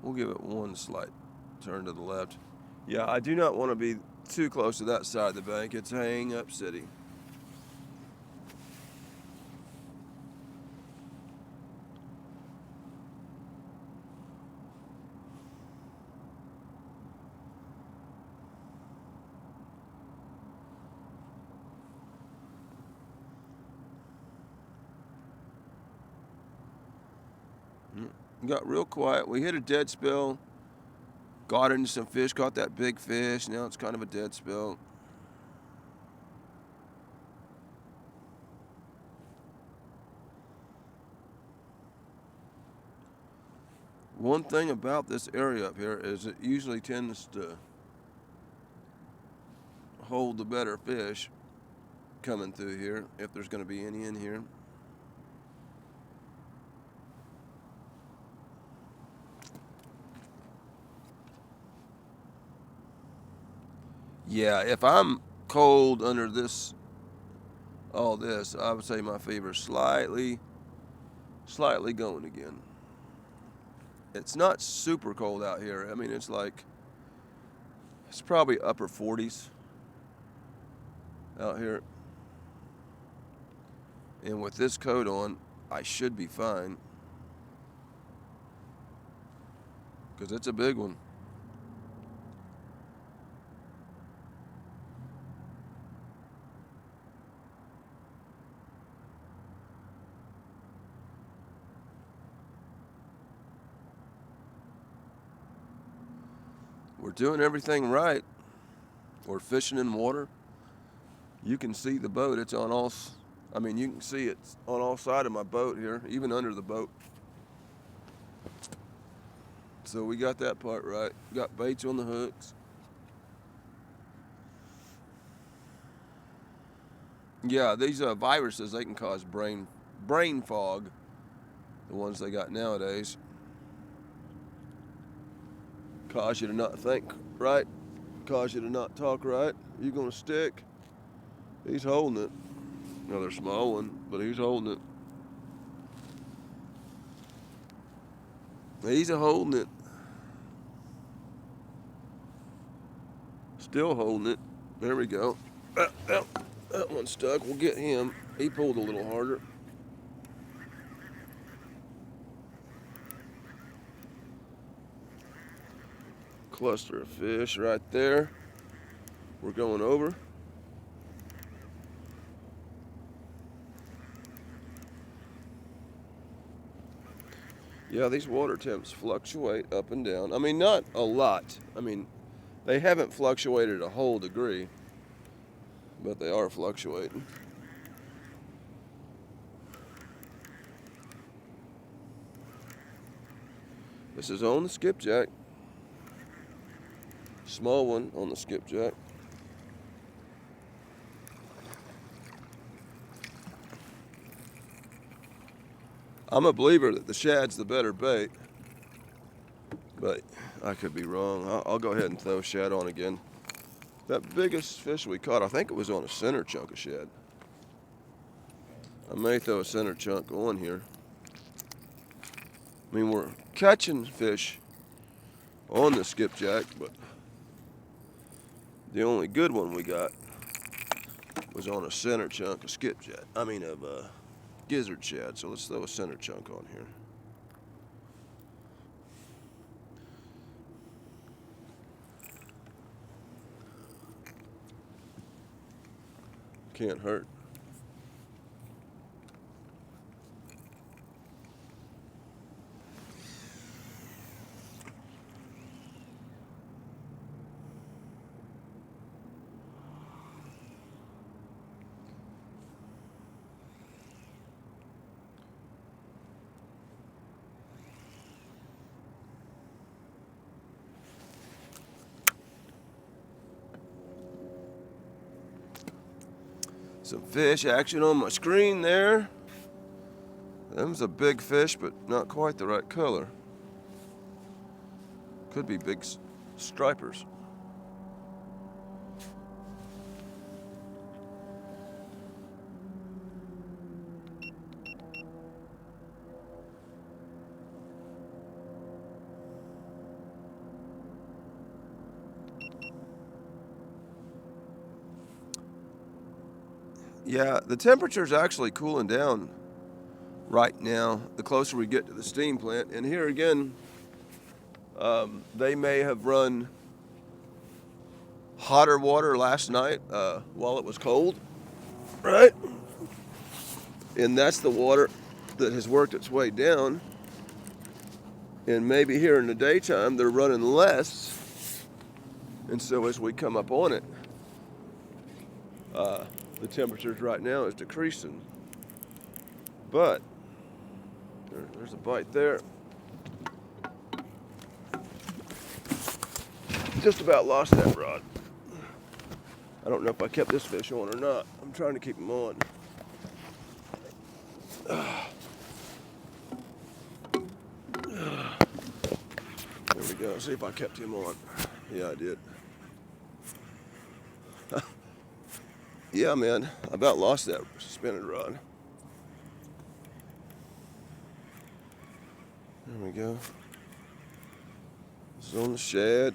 We'll give it one slight turn to the left. Yeah, I do not want to be too close to that side of the bank. It's hang up city. Got real quiet. We hit a dead spell. Got into some fish, caught that big fish. Now it's kind of a dead spell. One thing about this area up here is it usually tends to hold the better fish coming through here, if there's going to be any in here. Yeah, if I'm cold under this, all this, I would say my fever's slightly going again. It's not super cold out here. I mean, it's probably upper 40s out here. And with this coat on, I should be fine. Because it's a big one. We're doing everything right. We're fishing in water. You can see the boat. It's on all, I mean, you can see it's on all sides of my boat here, even under the boat. So we got that part right. Got baits on the hooks. Yeah, these viruses, they can cause brain fog. The ones they got nowadays. Cause you to not think right. Cause you to not talk right. You gonna stick? He's holding it. Another small one, but he's holding it. He's holding it. Still holding it. There we go. That one stuck. We'll get him. He pulled a little harder. Cluster of fish right there. We're going over. Yeah, these water temps fluctuate up and down. I mean, not a lot. I mean, they haven't fluctuated a whole degree, but they are fluctuating. This is on the skipjack. Small one on the skipjack. I'm a believer that the shad's the better bait, but I could be wrong. I'll go ahead and throw shad on again. That biggest fish we caught, I think it was on a center chunk of shad. I may throw a center chunk on here. I mean, we're catching fish on the skipjack, but the only good one we got was on a center chunk of skipjack. I mean, of gizzard shad. So let's throw a center chunk on here. Can't hurt. Some fish action on my screen there. Them's a big fish, but not quite the right color. Could be big stripers. Yeah, the temperature's actually cooling down right now, the closer we get to the steam plant. And here again, they may have run hotter water last night while it was cold, right? And that's the water that has worked its way down. And maybe here in the daytime, they're running less. And so as we come up on it, the temperatures right now is decreasing. But there's a bite there. Just about lost that rod. I don't know if I kept this fish on or not. I'm trying to keep him on. There we go. See if I kept him on. Yeah, I did. Yeah, man. I about lost that suspended rod. There we go. This is on the shad.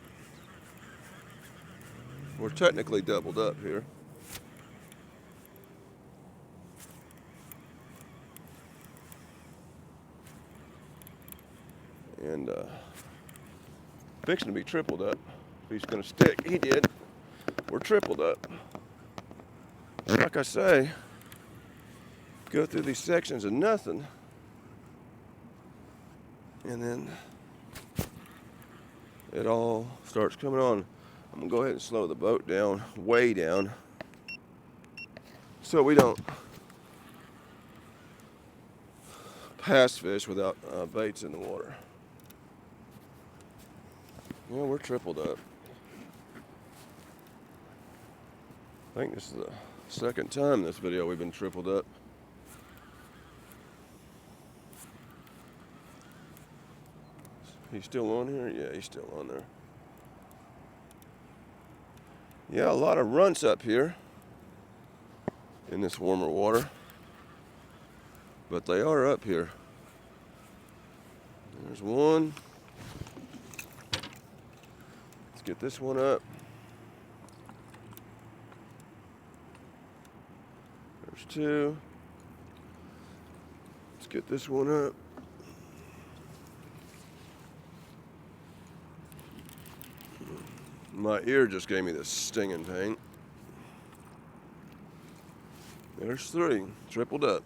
We're technically doubled up here. And fixing to be tripled up. If he's gonna stick, he did. We're tripled up. Like I say, go through these sections of nothing, and then it all starts coming on. I'm gonna go ahead and slow the boat down, way down, so we don't pass fish without baits in the water. Yeah, we're tripled up. I think this is the second time in this video we've been tripled up. He's still on here? Yeah, he's still on there. Yeah, a lot of runts up here in this warmer water, but they are up here. There's one. Let's get this one up. There's two. Let's get this one up. My ear just gave me this stinging pain. There's 3, tripled up.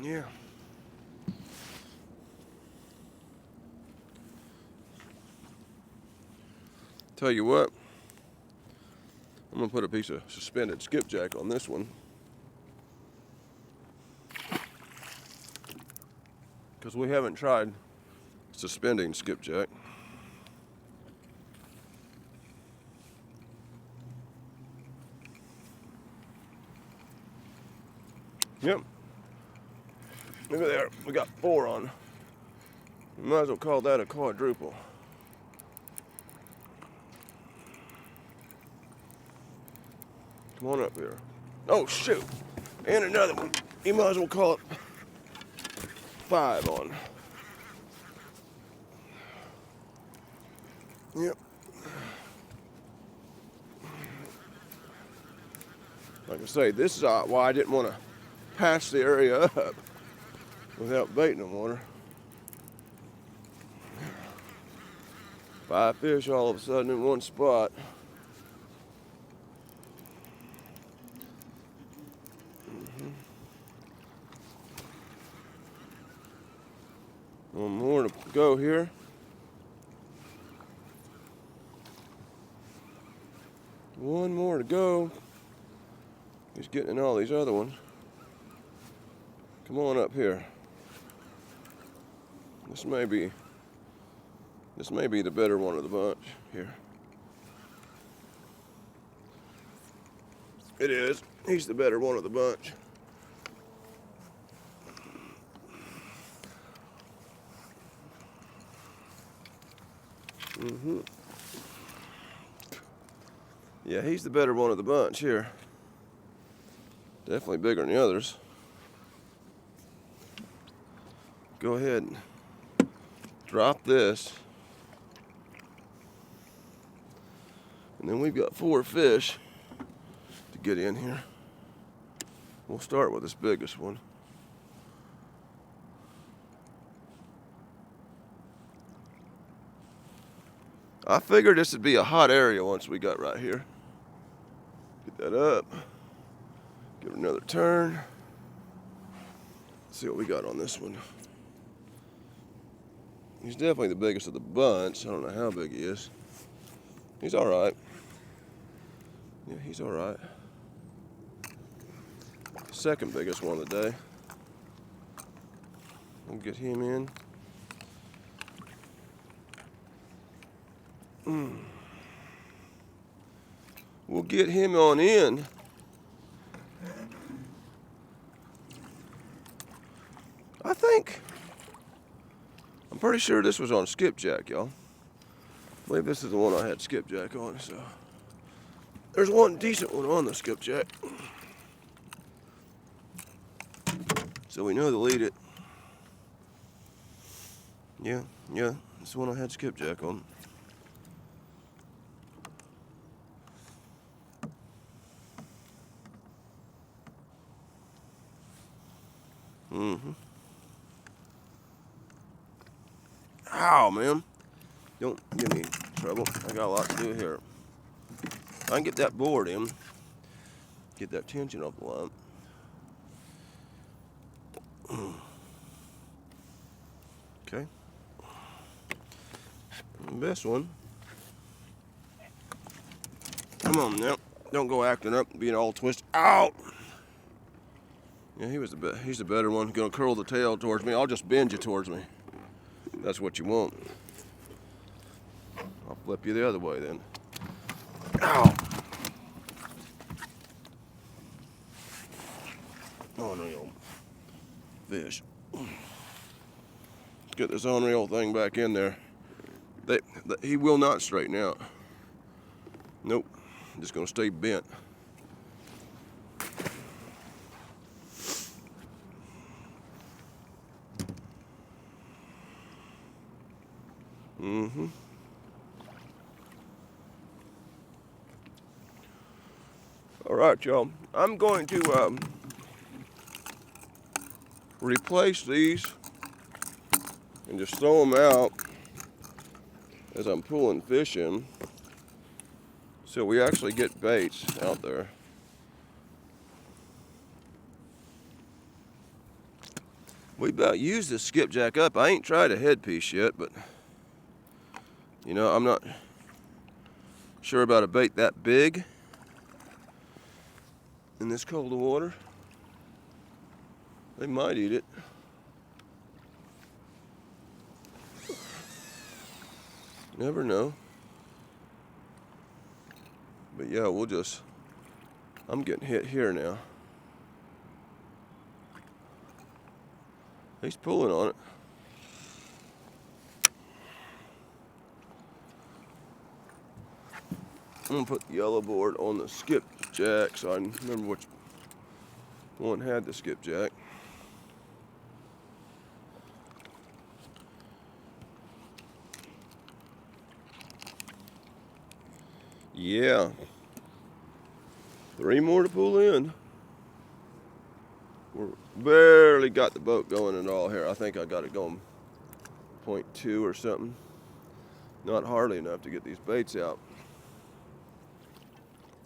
Yeah. Tell you what, I'm gonna put a piece of suspended skipjack on this one, because we haven't tried suspending skipjack. Yep. Look at there, we got 4 on. We might as well call that a quadruple. Come on up here. Oh shoot, and another one. You might as well call it 5 on. Yep. Like I say, this is why I didn't want to patch the area up without baiting them water. 5 fish all of a sudden in one spot. One more to go here. One more to go. He's getting in all these other ones. Come on up here. This may be the better one of the bunch here. It is. He's the better one of the bunch. Yeah, he's the better one of the bunch here. Definitely bigger than the others. Go ahead and drop this. And then we've got 4 fish to get in here. We'll start with this biggest one. I figured this would be a hot area once we got right here. Get that up. Give it another turn. Let's see what we got on this one. He's definitely the biggest of the bunch. I don't know how big he is. He's all right. Yeah, he's all right. Second biggest one of the day. We'll get him in. We'll get him on in. I'm pretty sure this was on skipjack, y'all. I believe this is the one I had skipjack on, so. There's one decent one on the skipjack. So we know to lead it. Yeah, this is the one I had skipjack on. Ow, man. Don't give me trouble. I got a lot to do here. I can get that board in. Get that tension off the line. Okay. And this one. Come on now. Don't go acting up, being all twisted. Out! Yeah, he's the better one. Gonna curl the tail towards me. I'll just bend you towards me. That's what you want. I'll flip you the other way then. Ow! Oh no, you fish. Let's get this on-reel thing back in there. He will not straighten out. Nope. Just gonna stay bent. All right, y'all. I'm going to replace these and just throw them out as I'm pulling fish in. So we actually get baits out there. We about used the skipjack up. I ain't tried a headpiece yet, but you know, I'm not sure about a bait that big in this cold water. They might eat it. Never know. But yeah, I'm getting hit here now. He's pulling on it. I'm gonna put the yellow board on the skipjack so I can remember which one had the skipjack. Yeah. 3 more to pull in. We're barely got the boat going at all here. I think I got it going 0.2 or something. Not hardly enough to get these baits out.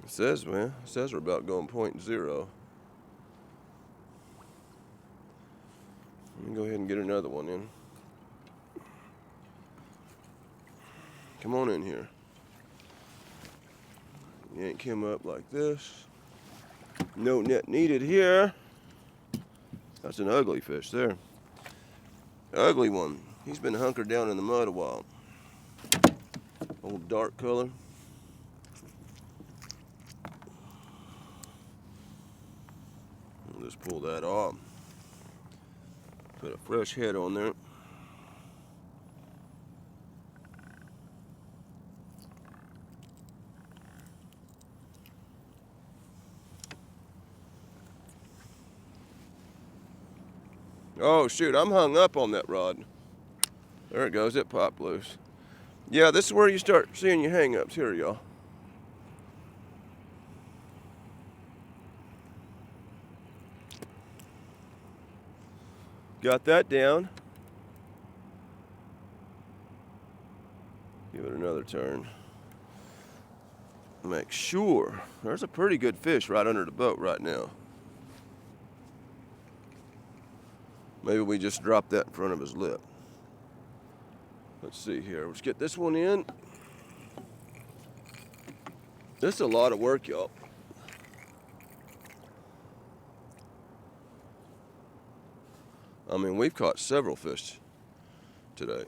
It says, man, it says we're about going 0.0. Let me go ahead and get another one in. Come on in here. Yank him up like this. No net needed here. That's an ugly fish there. Ugly one. He's been hunkered down in the mud a while. Old dark color. I'll just pull that off. Put a fresh head on there. Oh shoot, I'm hung up on that rod. There it goes, it popped loose. Yeah, this is where you start seeing your hang-ups. Here, y'all. Got that down. Give it another turn. Make sure. There's a pretty good fish right under the boat right now. Maybe we just dropped that in front of his lip. Let's see here. Let's get this one in. This is a lot of work, y'all. I mean, we've caught several fish today.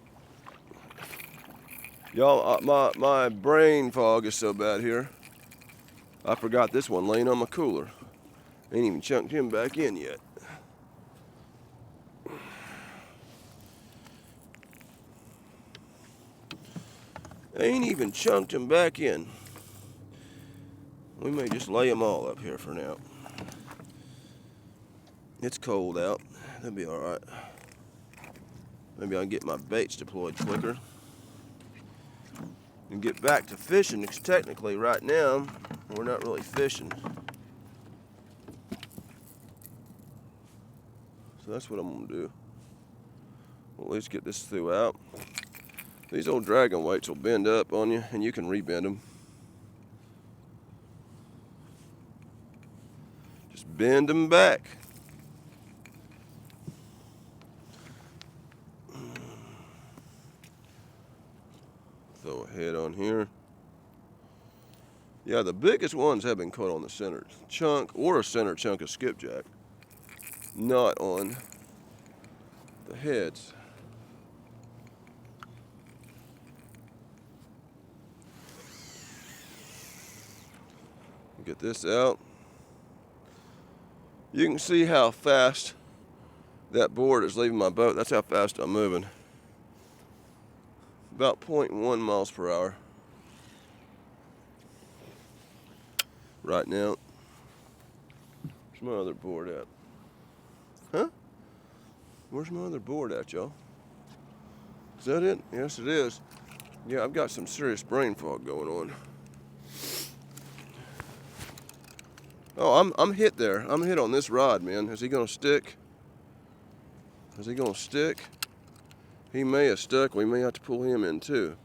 Y'all, my brain fog is so bad here. I forgot this one laying on my cooler. Ain't even chunked him back in yet. Ain't even chunked him back in. We may just lay them all up here for now. It's cold out. That'll be all right. Maybe I can get my baits deployed quicker and get back to fishing, because technically right now we're not really fishing. So that's what I'm gonna do. We'll at least get this throughout. These old dragon weights will bend up on you, and you can rebend them. Just bend them back. Throw a head on here. Yeah, the biggest ones have been caught on the center chunk or a center chunk of skipjack, not on the heads. Get this out. You can see how fast that board is leaving my boat. That's how fast I'm moving. About 0.1 miles per hour right now. Where's my other board at? Huh? Where's my other board at, y'all? Is that it? Yes, it is. Yeah, I've got some serious brain fog going on. Oh, I'm hit there. I'm hit on this rod, man. Is he gonna stick? Is he gonna stick? He may have stuck. We may have to pull him in too.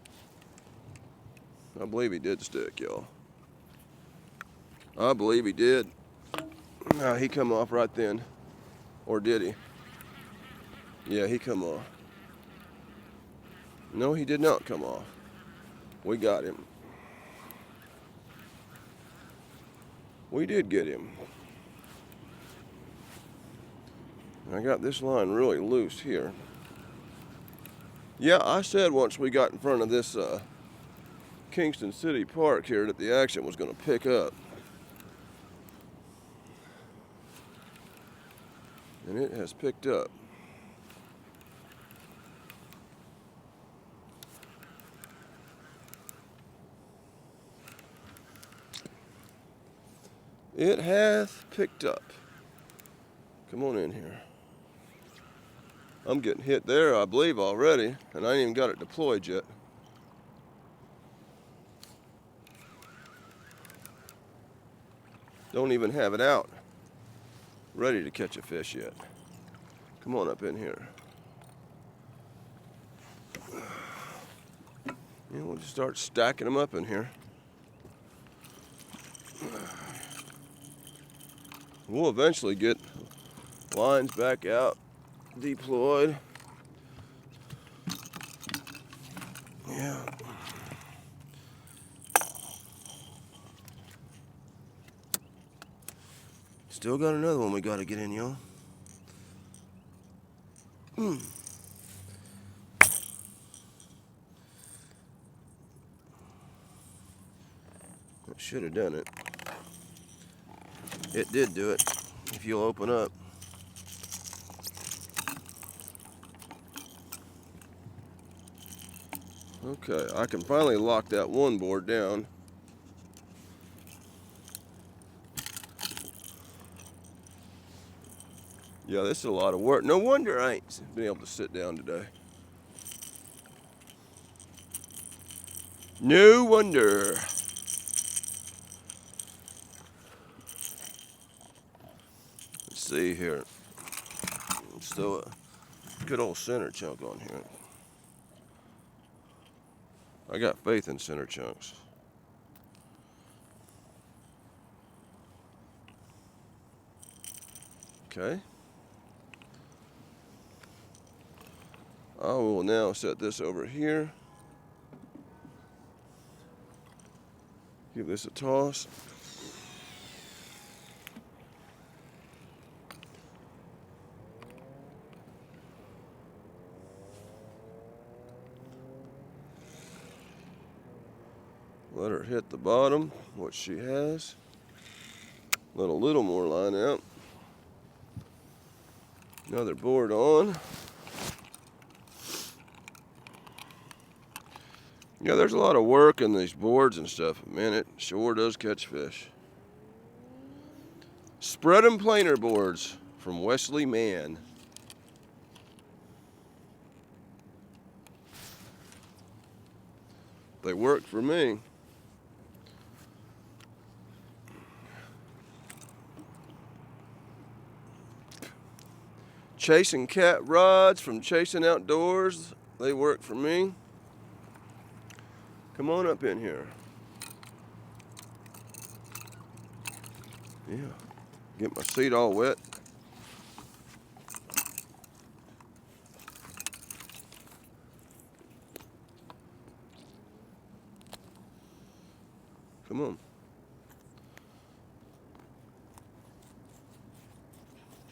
I believe he did stick, y'all. I believe he did. Nah, he come off right then. Or did he? Yeah, he come off. No, he did not come off. We got him. We did get him. I got this line really loose here. Yeah, I said once we got in front of this Kingston City Park here that the action was going to pick up. And it has picked up. It hath picked up. Come on in here. I'm getting hit there, I believe, already, and I ain't even got it deployed yet. Don't even have it out, ready to catch a fish yet. Come on up in here. Yeah, we'll just start stacking them up in here. We'll eventually get lines back out, deployed. Yeah. Still got another one we got to get in, y'all. Should have done it. It did do it. If you'll open up. Okay, I can finally lock that one board down. Yeah, this is a lot of work. No wonder I ain't been able to sit down today. No wonder. Let's see here. Let's throw a good old center chunk on here. I got faith in center chunks. Okay. I will now set this over here. Give this a toss. Let her hit the bottom, what she has. Let a little more line out. Another board on. Yeah, there's a lot of work in these boards and stuff. Man, it sure does catch fish. Spread 'em planer boards from Wesley Mann. They work for me. Chasing cat rods from Chasing Outdoors. They work for me. Come on up in here. Yeah. Get my seat all wet. Come on.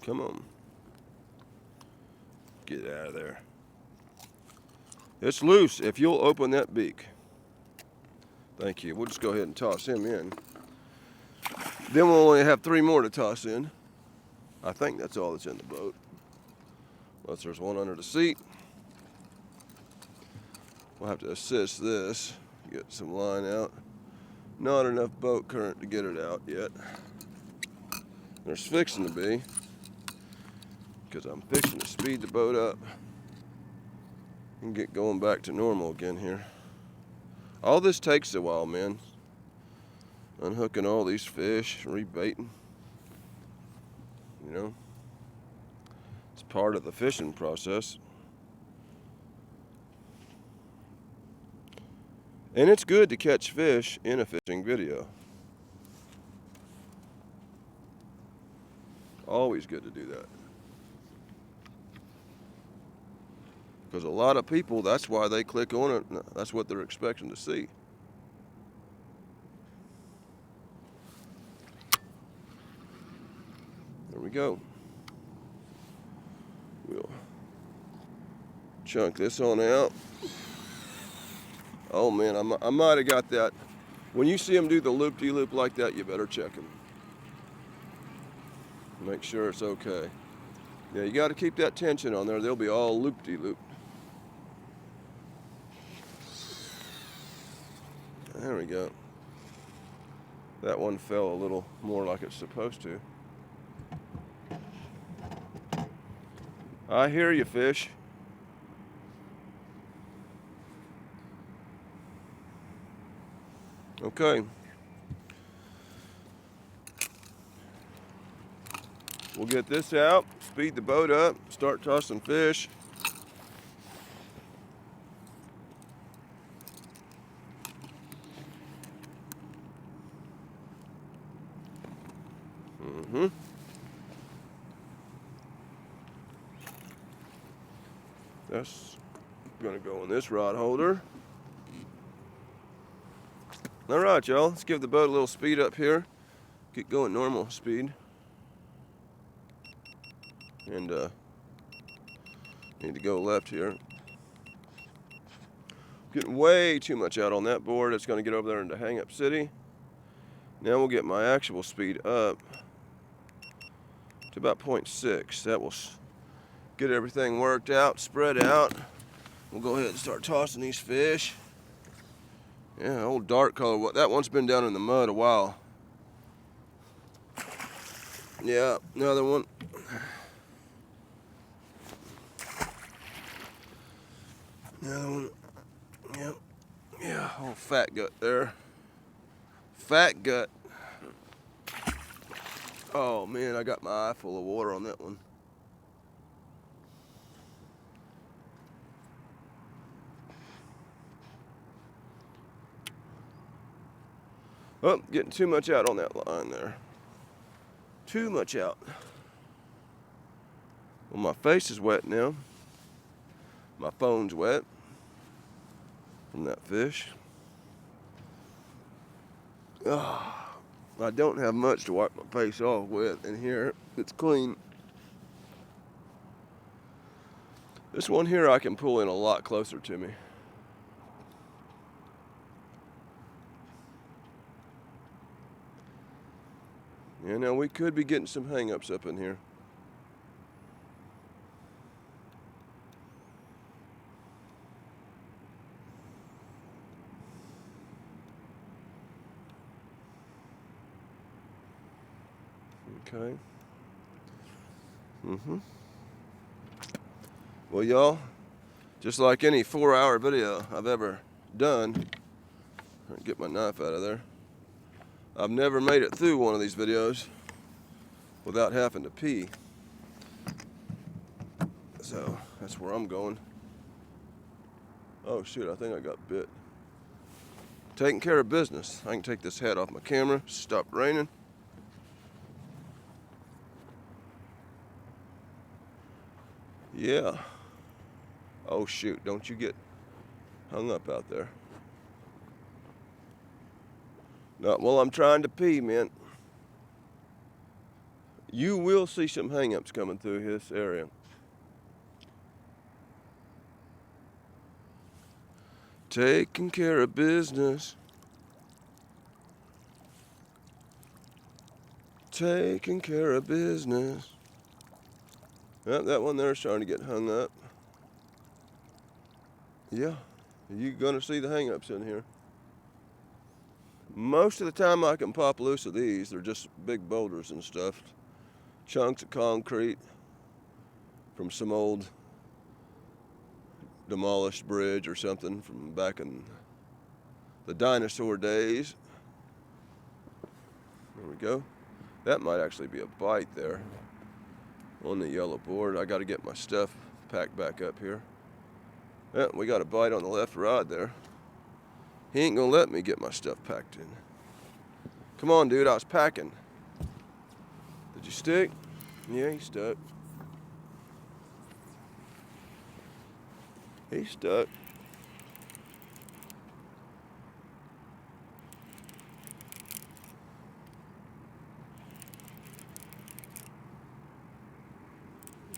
Come on. Get out of there. It's loose if you'll open that beak. Thank you. We'll just go ahead and toss him in. Then we'll only have 3 more to toss in. I think that's all that's in the boat. Unless there's one under the seat. We'll have to assist this. Get some line out. Not enough boat current to get it out yet. There's fixing to be. Because I'm fixing to speed the boat up. And get going back to normal again here. All this takes a while, man. Unhooking all these fish, rebaiting. You know, it's part of the fishing process. And it's good to catch fish in a fishing video. Always good to do that. Because a lot of people, that's why they click on it. That's what they're expecting to see. There we go. We'll chunk this on out. Oh man, I might have got that. When you see them do the loop-de-loop like that, you better check them. Make sure it's okay. Yeah, you got to keep that tension on there. They'll be all loop-de-loop. There we go. That one fell a little more like it's supposed to. I hear you, fish. Okay. We'll get this out, speed the boat up, start tossing fish. That's gonna go in this rod holder. All right, y'all, let's give the boat a little speed up here. Get going normal speed. And need to go left here. Getting way too much out on that board. It's gonna get over there into Hang Up City. Now we'll get my actual speed up to about 0.6. That will get everything worked out, spread out. We'll go ahead and start tossing these fish. Yeah, old dark color. That one's been down in the mud a while. Yeah, another one. Another one. Yep. Yeah, old fat gut there. Fat gut. Oh man, I got my eye full of water on that one. Oh, getting too much out on that line there. Too much out. Well, my face is wet now. My phone's wet from that fish. Oh, I don't have much to wipe my face off with in here. It's clean. This one here I can pull in a lot closer to me. Yeah, now we could be getting some hang-ups up in here. Okay. Well, y'all, just like any 4-hour video I've ever done, get my knife out of there. I've never made it through one of these videos without having to pee. So that's where I'm going. Oh shoot, I think I got bit. Taking care of business. I can take this hat off my camera. Stop raining. Yeah. Oh shoot, don't you get hung up out there. Not while I'm trying to pee, man. You will see some hang-ups coming through this area. Taking care of business. Taking care of business. Yep, that one there is trying to get hung up. Yeah, you're gonna see the hang-ups in here. Most of the time I can pop loose of these. They're just big boulders and stuff. Chunks of concrete from some old demolished bridge or something from back in the dinosaur days. There we go. That might actually be a bite there on the yellow board. I got to get my stuff packed back up here. Yeah, we got a bite on the left rod there. He ain't gonna let me get my stuff packed in. Come on, dude, I was packing. Did you stick? Yeah, he stuck. He stuck.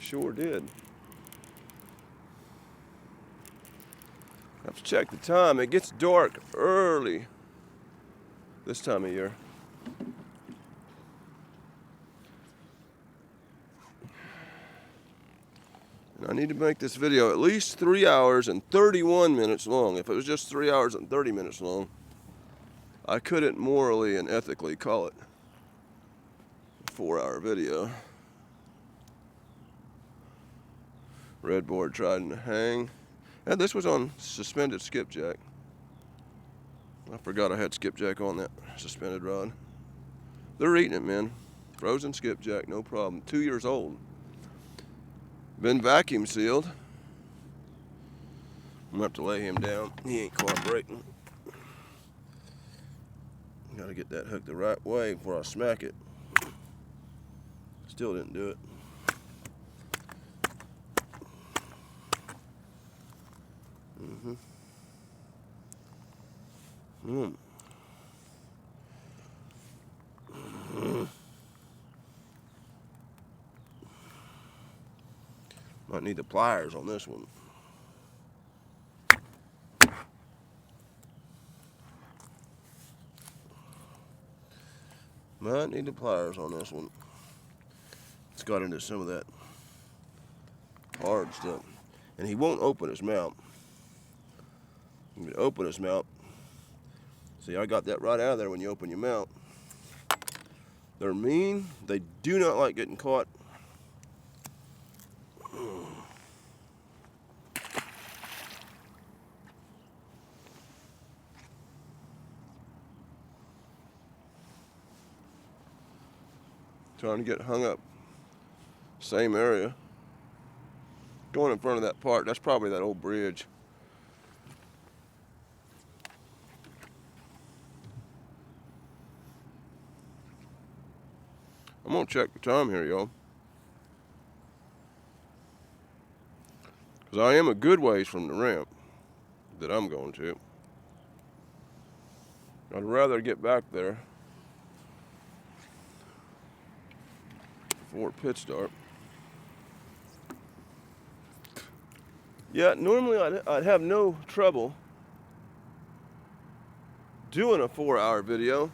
Sure did. I have to check the time. It gets dark early this time of year. And I need to make this video at least 3 hours and 31 minutes long. If it was just 3 hours and 30 minutes long, I couldn't morally and ethically call it a 4-hour video. Red board trying to hang. And this was on suspended skipjack. I forgot I had skipjack on that suspended rod. They're eating it, man. Frozen skipjack, no problem. 2 years old. Been vacuum sealed. I'm gonna have to lay him down. He ain't cooperating. Gotta get that hook the right way before I smack it. Still didn't do it. Might need the pliers on this one. Might need the pliers on this one. It's got into some of that hard stuff. And he won't open his mouth. When you open his mouth, see, I got that right out of there when you open your mouth. They're mean. They do not like getting caught. Trying to get hung up. Same area. Going in front of that park, that's probably that old bridge. I'm gonna check the time here, y'all. Because I am a good ways from the ramp that I'm going to. I'd rather get back there before pit start. Yeah, normally I'd have no trouble doing a 4-hour video.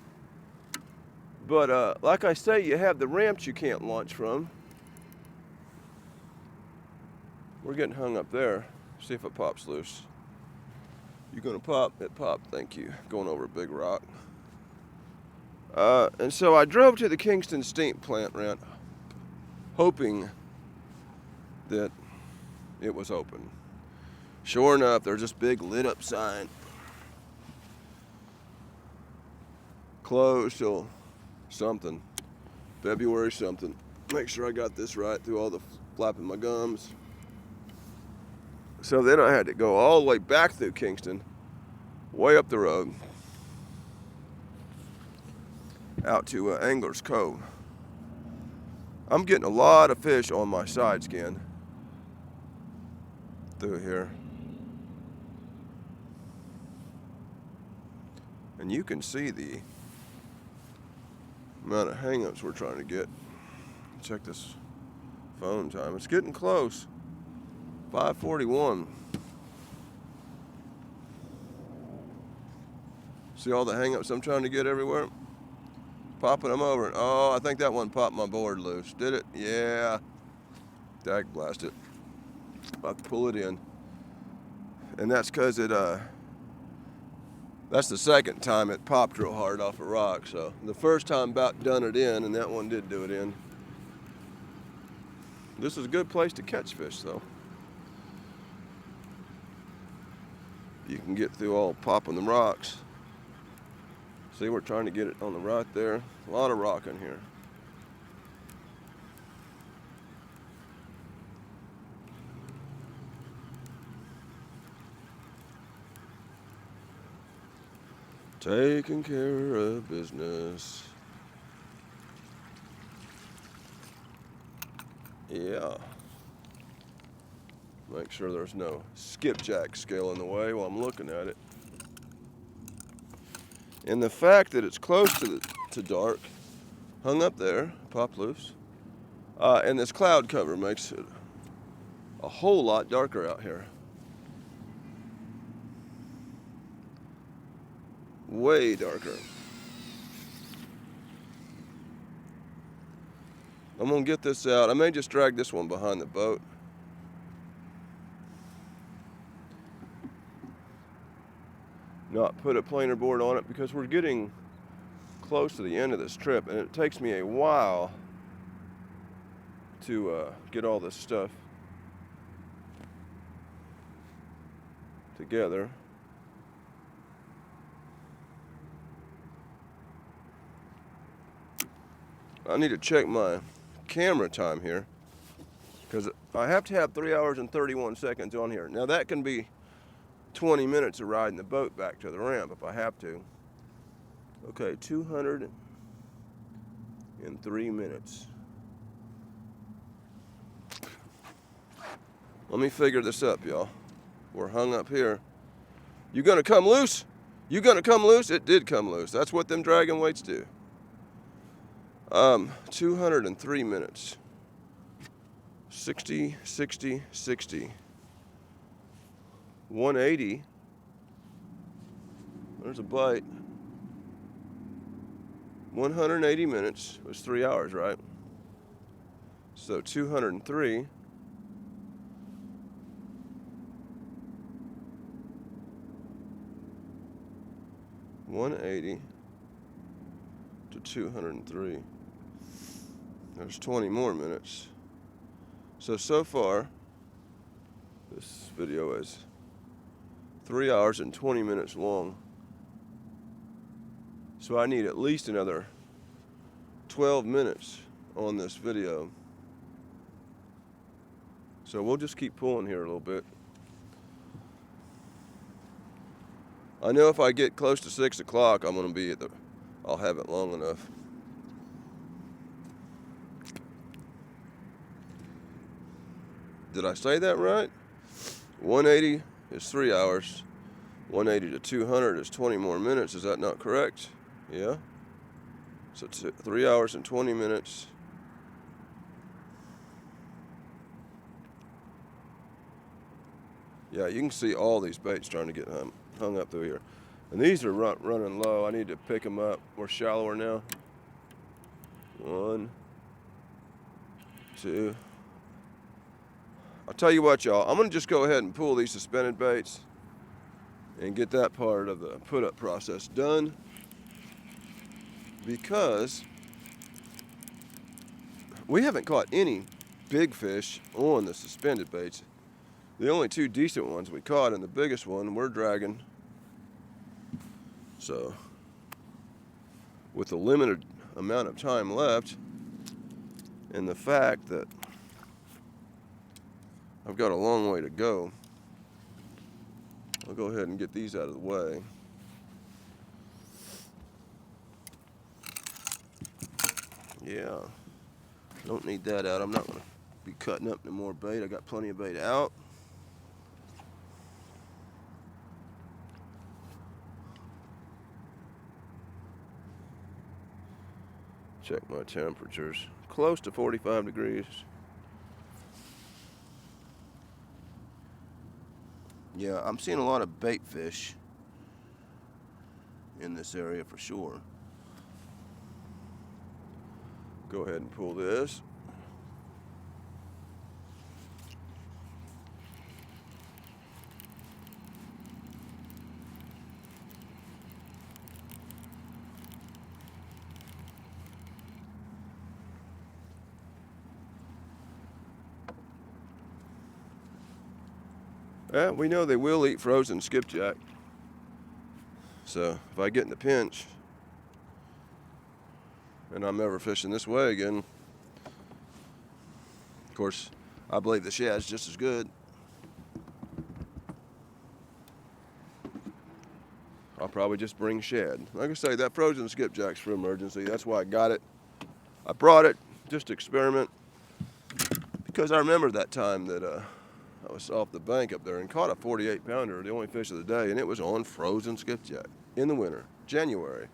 But like I say, you have the ramps you can't launch from. We're getting hung up there. See if it pops loose. You gonna pop? It popped, thank you. Going over a big rock. And so I drove to the Kingston steam plant ramp, hoping that it was open. Sure enough, there's this big lit up sign. Closed till something. February something. Make sure I got this right through all the flapping my gums. So then I had to go all the way back through Kingston, way up the road, out to Angler's Cove. I'm getting a lot of fish on my side scan through here. And you can see the amount of hangups we're trying to get. Check this phone time. It's getting close. 5:41. See all the hangups I'm trying to get everywhere? Popping them over. Oh, I think that one popped my board loose. Did it? Yeah. Dag blast it. About to pull it in. And that's because that's the second time it popped real hard off a rock. So the first time about done it in, and that one did do it in. This is a good place to catch fish, though. You can get through all popping the rocks. See, we're trying to get it on the right there. A lot of rock in here. Taking care of business. Yeah. Make sure there's no skipjack scale in the way while I'm looking at it. And the fact that it's close to dark, hung up there, pop loose, and this cloud cover makes it a whole lot darker out here. Way darker. I'm gonna get this out. I may just drag this one behind the boat. Not put a planer board on it because we're getting close to the end of this trip and it takes me a while to get all this stuff together. I need to check my camera time here because I have to have 3 hours and 31 seconds on here. Now that can be 20 minutes of riding the boat back to the ramp if I have to. Okay, 203 minutes. Let me figure this up, y'all. We're hung up here. You gonna come loose? You gonna come loose? It did come loose. That's what them dragon weights do. 203 minutes. 60, 60, 60. 180. There's a bite. 180 minutes was 3 hours, right? So 203. $180 to 203. There's 20 more minutes. So far, this video is 3 hours and 20 minutes long. So I need at least another 12 minutes on this video. So we'll just keep pulling here a little bit. I know if I get close to 6 o'clock, I'm gonna be at I'll have it long enough. Did I say that right? 180 is 3 hours. 180 to 200 is 20 more minutes. Is that not correct? Yeah. So 3 hours and 20 minutes. Yeah, you can see all these baits trying to get hung up through here. And these are running low. I need to pick them up. We're shallower now. 1, 2. I'll tell you what, y'all. I'm going to just go ahead and pull these suspended baits and get that part of the put-up process done, because we haven't caught any big fish on the suspended baits. The only 2 decent ones we caught, and the biggest one we're dragging. So, with the limited amount of time left, and the fact that I've got a long way to go, I'll go ahead and get these out of the way. Yeah, don't need that out. I'm not going to be cutting up no more bait. I got plenty of bait out. Check my temperatures. Close to 45 degrees. Yeah, I'm seeing a lot of bait fish in this area for sure. Go ahead and pull this. Yeah, we know they will eat frozen skipjack. So if I get in the pinch and I'm ever fishing this way again, of course, I believe the shad's just as good. I'll probably just bring shad. Like I say, that frozen skipjack's for emergency. That's why I got it. I brought it just to experiment, because I remember that time that I was off the bank up there and caught a 48 pounder, the only fish of the day, and it was on frozen skipjack in the winter, January.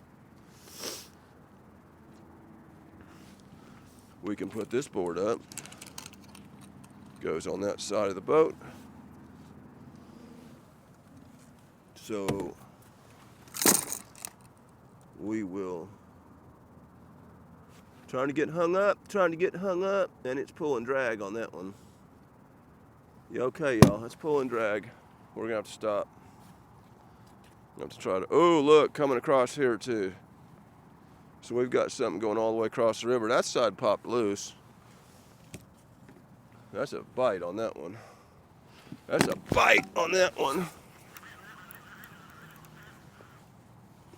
We can put this board up. Goes on that side of the boat. So we will trying to get hung up, and it's pull and drag on that one. Yeah, okay, y'all, it's pull and drag. We're gonna have to stop. Have to try to, oh, look, coming across here too. So we've got something going all the way across the river. That side popped loose. That's a bite on that one. That's a bite on that one.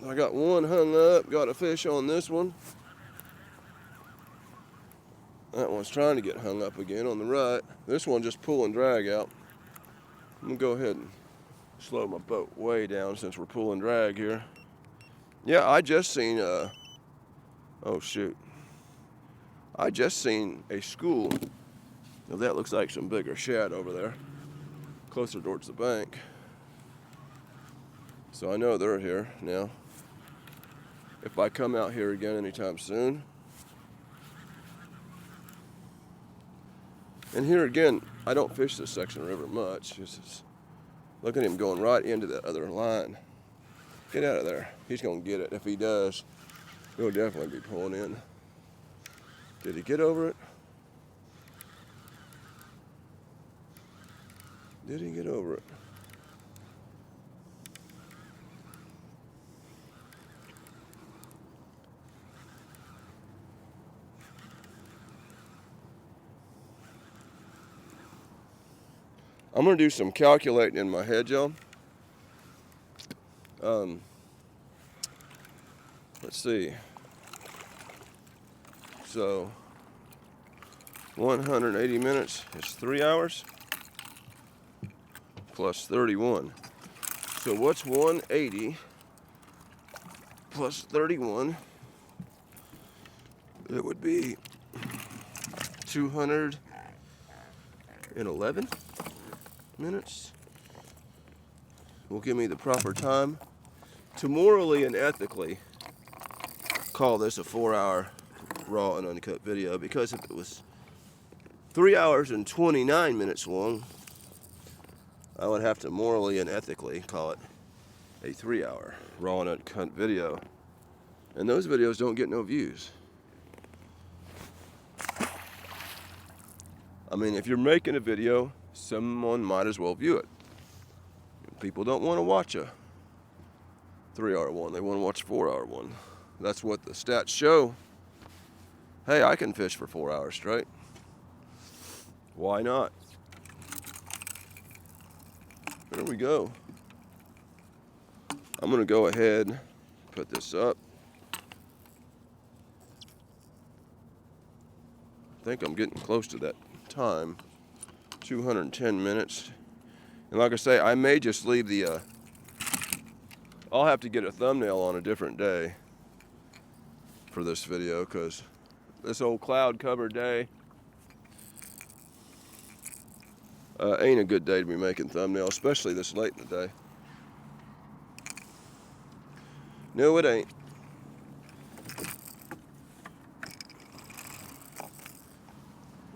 I got one hung up, got a fish on this one. That one's trying to get hung up again on the right. This one just pull and drag out. I'm gonna go ahead and slow my boat way down since we're pulling drag here. Yeah, I just seen oh shoot. I just seen a school. Now that looks like some bigger shad over there, closer towards the bank. So I know they're here now. If I come out here again anytime soon. And here again, I don't fish this section of the river much. Look at him going right into that other line. Get out of there. He's gonna get it. If he does, he'll definitely be pulling in. Did he get over it? Did he get over it? I'm gonna do some calculating in my head, y'all. Let's see. So 180 minutes is 3 hours plus 31. So what's 180 plus 31? It would be 211 minutes. Will give me the proper time to morally and ethically call this a 4-hour raw and uncut video, because if it was 3 hours and 29 minutes long, I would have to morally and ethically call it a 3-hour raw and uncut video, and those videos don't get no views. I mean, if you're making a video, someone might as well view it. People don't want to watch a 3-hour one, they want to watch a 4-hour one. That's what the stats show. Hey, I can fish for 4 hours straight. Why not? There we go. I'm gonna go ahead, put this up. I think I'm getting close to that time. 210 minutes. And like I say, I may just leave the, I'll have to get a thumbnail on a different day for this video, because this old cloud covered day ain't a good day to be making thumbnails, especially this late in the day. No, it ain't.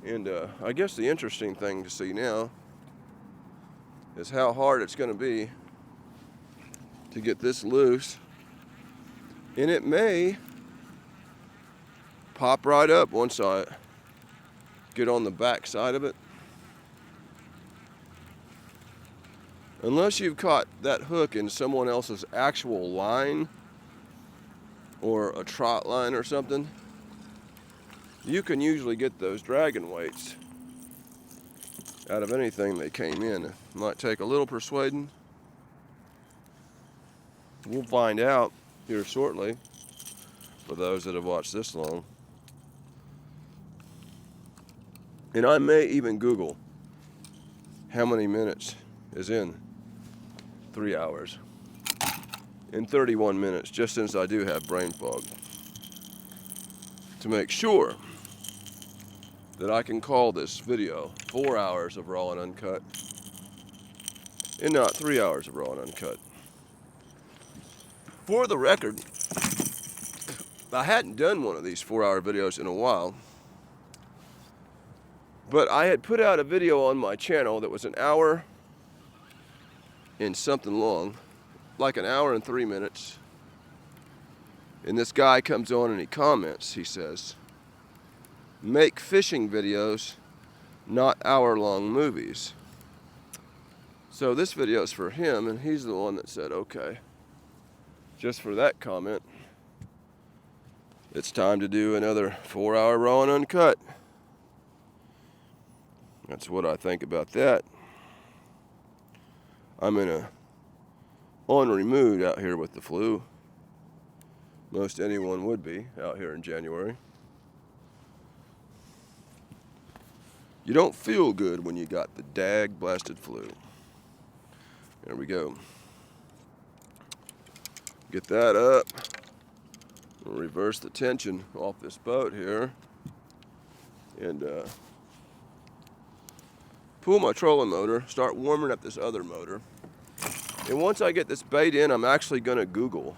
And I guess the interesting thing to see now is how hard it's going to be to get this loose. And it may pop right up once I get on the back side of it. Unless you've caught that hook in someone else's actual line or a trot line or something, you can usually get those dragon weights out of anything they came in. It might take a little persuading. We'll find out here shortly for those that have watched this long. And I may even Google how many minutes is in 3 hours. in 31 minutes, just since I do have brain fog, to make sure that I can call this video 4 hours of raw and uncut and not 3 hours of raw and uncut. For the record, I hadn't done one of these 4-hour videos in a while, but I had put out a video on my channel that was an hour and something long, like an hour and 3 minutes. And this guy comes on and he comments, he says, "Make fishing videos, not hour-long movies." So this video is for him, and he's the one that said, okay, just for that comment, it's time to do another 4-hour raw and uncut. That's what I think about that. I'm in a ornery mood out here with the flu. Most anyone would be out here in January. You don't feel good when you got the dag blasted flu. There we go. Get that up. We'll reverse the tension off this boat here. And pull my trolling motor, start warming up this other motor. And once I get this bait in, I'm actually gonna Google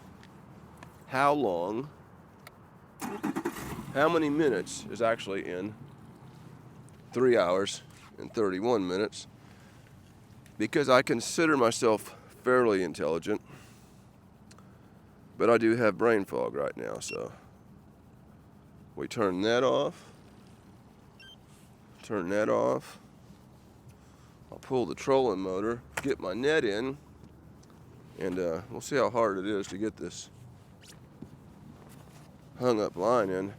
how many minutes is actually in 3 hours and 31 minutes, because I consider myself fairly intelligent, but I do have brain fog right now. So we turn that off, turn that off. I'll pull the trolling motor, get my net in, and we'll see how hard it is to get this hung up line in.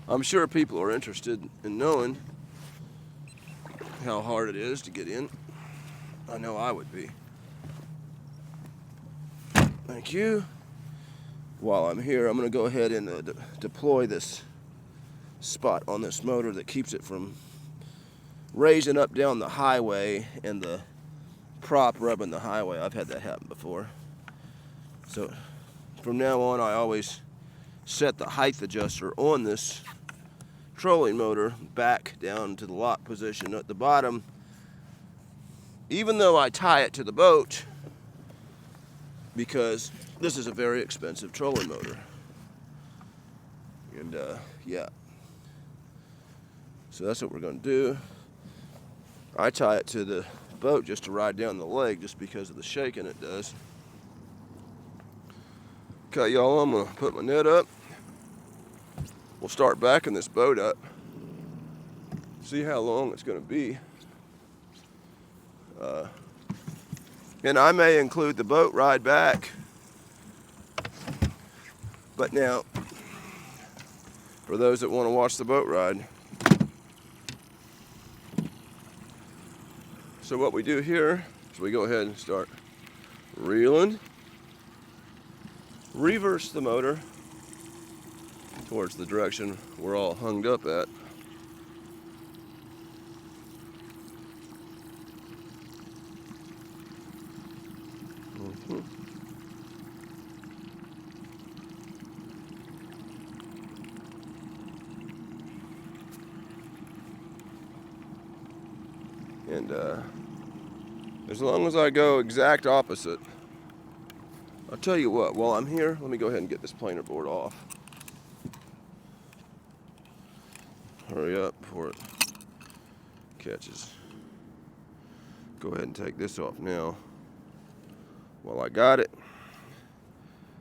I'm sure people are interested in knowing how hard it is to get in. I know I would be. Thank you. While I'm here, I'm going to go ahead and deploy this spot on this motor that keeps it from raising up down the highway and the prop rubbing the highway. I've had that happen before. So from now on, I always set the height adjuster on this trolling motor back down to the lock position at the bottom, even though I tie it to the boat, because this is a very expensive trolling motor. And yeah, so that's what we're going to do. I tie it to the boat just to ride down the leg, just because of the shaking it does. Okay, y'all, I'm going to put my net up. We'll start backing this boat up, see how long it's going to be. And I may include the boat ride back. But now, for those that want to watch the boat ride, so what we do here is we go ahead and start reeling, reverse the motor towards the direction we're all hung up at. And as long as I go exact opposite, I'll tell you what, while I'm here, let me go ahead and get this planer board off. Hurry up before it catches. Go ahead and take this off now while I got it.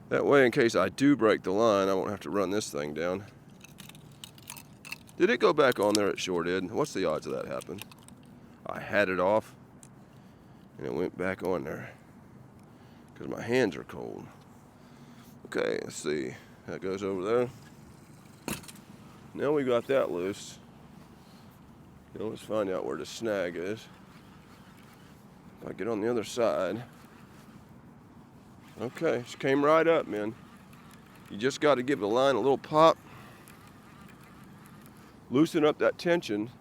That way, in case I do break the line, I won't have to run this thing down. Did it go back on there? It sure did. What's the odds of that happening? I had it off and it went back on there because my hands are cold. Okay, let's see. That goes over there. Now we got that loose. Now let's find out where the snag is. If I get on the other side. Okay, she came right up, man. You just got to give the line a little pop. Loosen up that tension.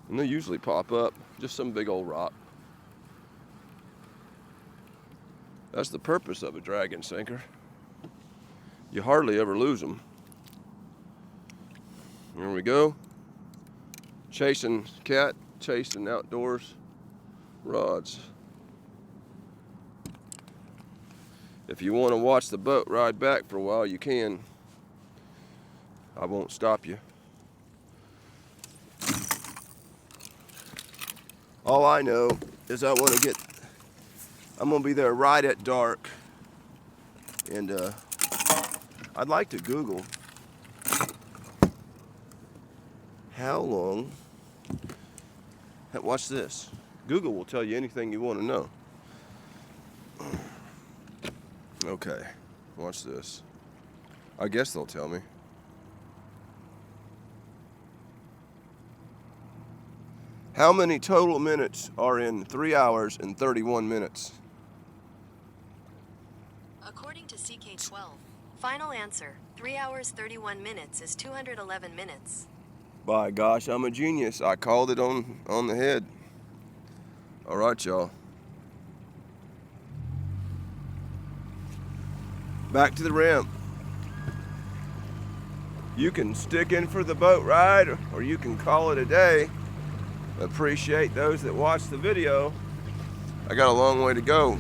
And they usually pop up. Just some big old rock. That's the purpose of a dragon sinker. You hardly ever lose them. Here we go. Chasing cat, chasing outdoors rods. If you want to watch the boat ride back for a while, you can. I won't stop you. All I know is I'm going to be there right at dark. And I'd like to Google how long, watch this. Google will tell you anything you want to know. Okay, watch this. I guess they'll tell me. How many total minutes are in 3 hours and 31 minutes? According to CK12, final answer, 3 hours 31 minutes is 211 minutes. By gosh, I'm a genius. I called it on the head. All right, y'all. Back to the ramp. You can stick in for the boat ride, or you can call it a day. Appreciate those that watch the video. I got a long way to go.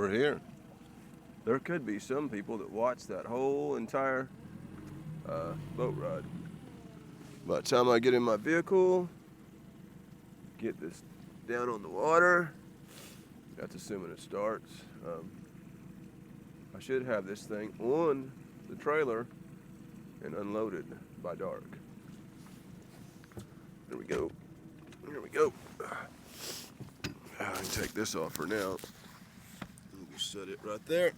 we're here. There could be some people that watch that whole entire boat ride. By the time I get in my vehicle, get this down on the water, that's assuming it starts. I should have this thing on the trailer and unloaded by dark. There we go. Here we go. I can take this off for now. We'll set it right there.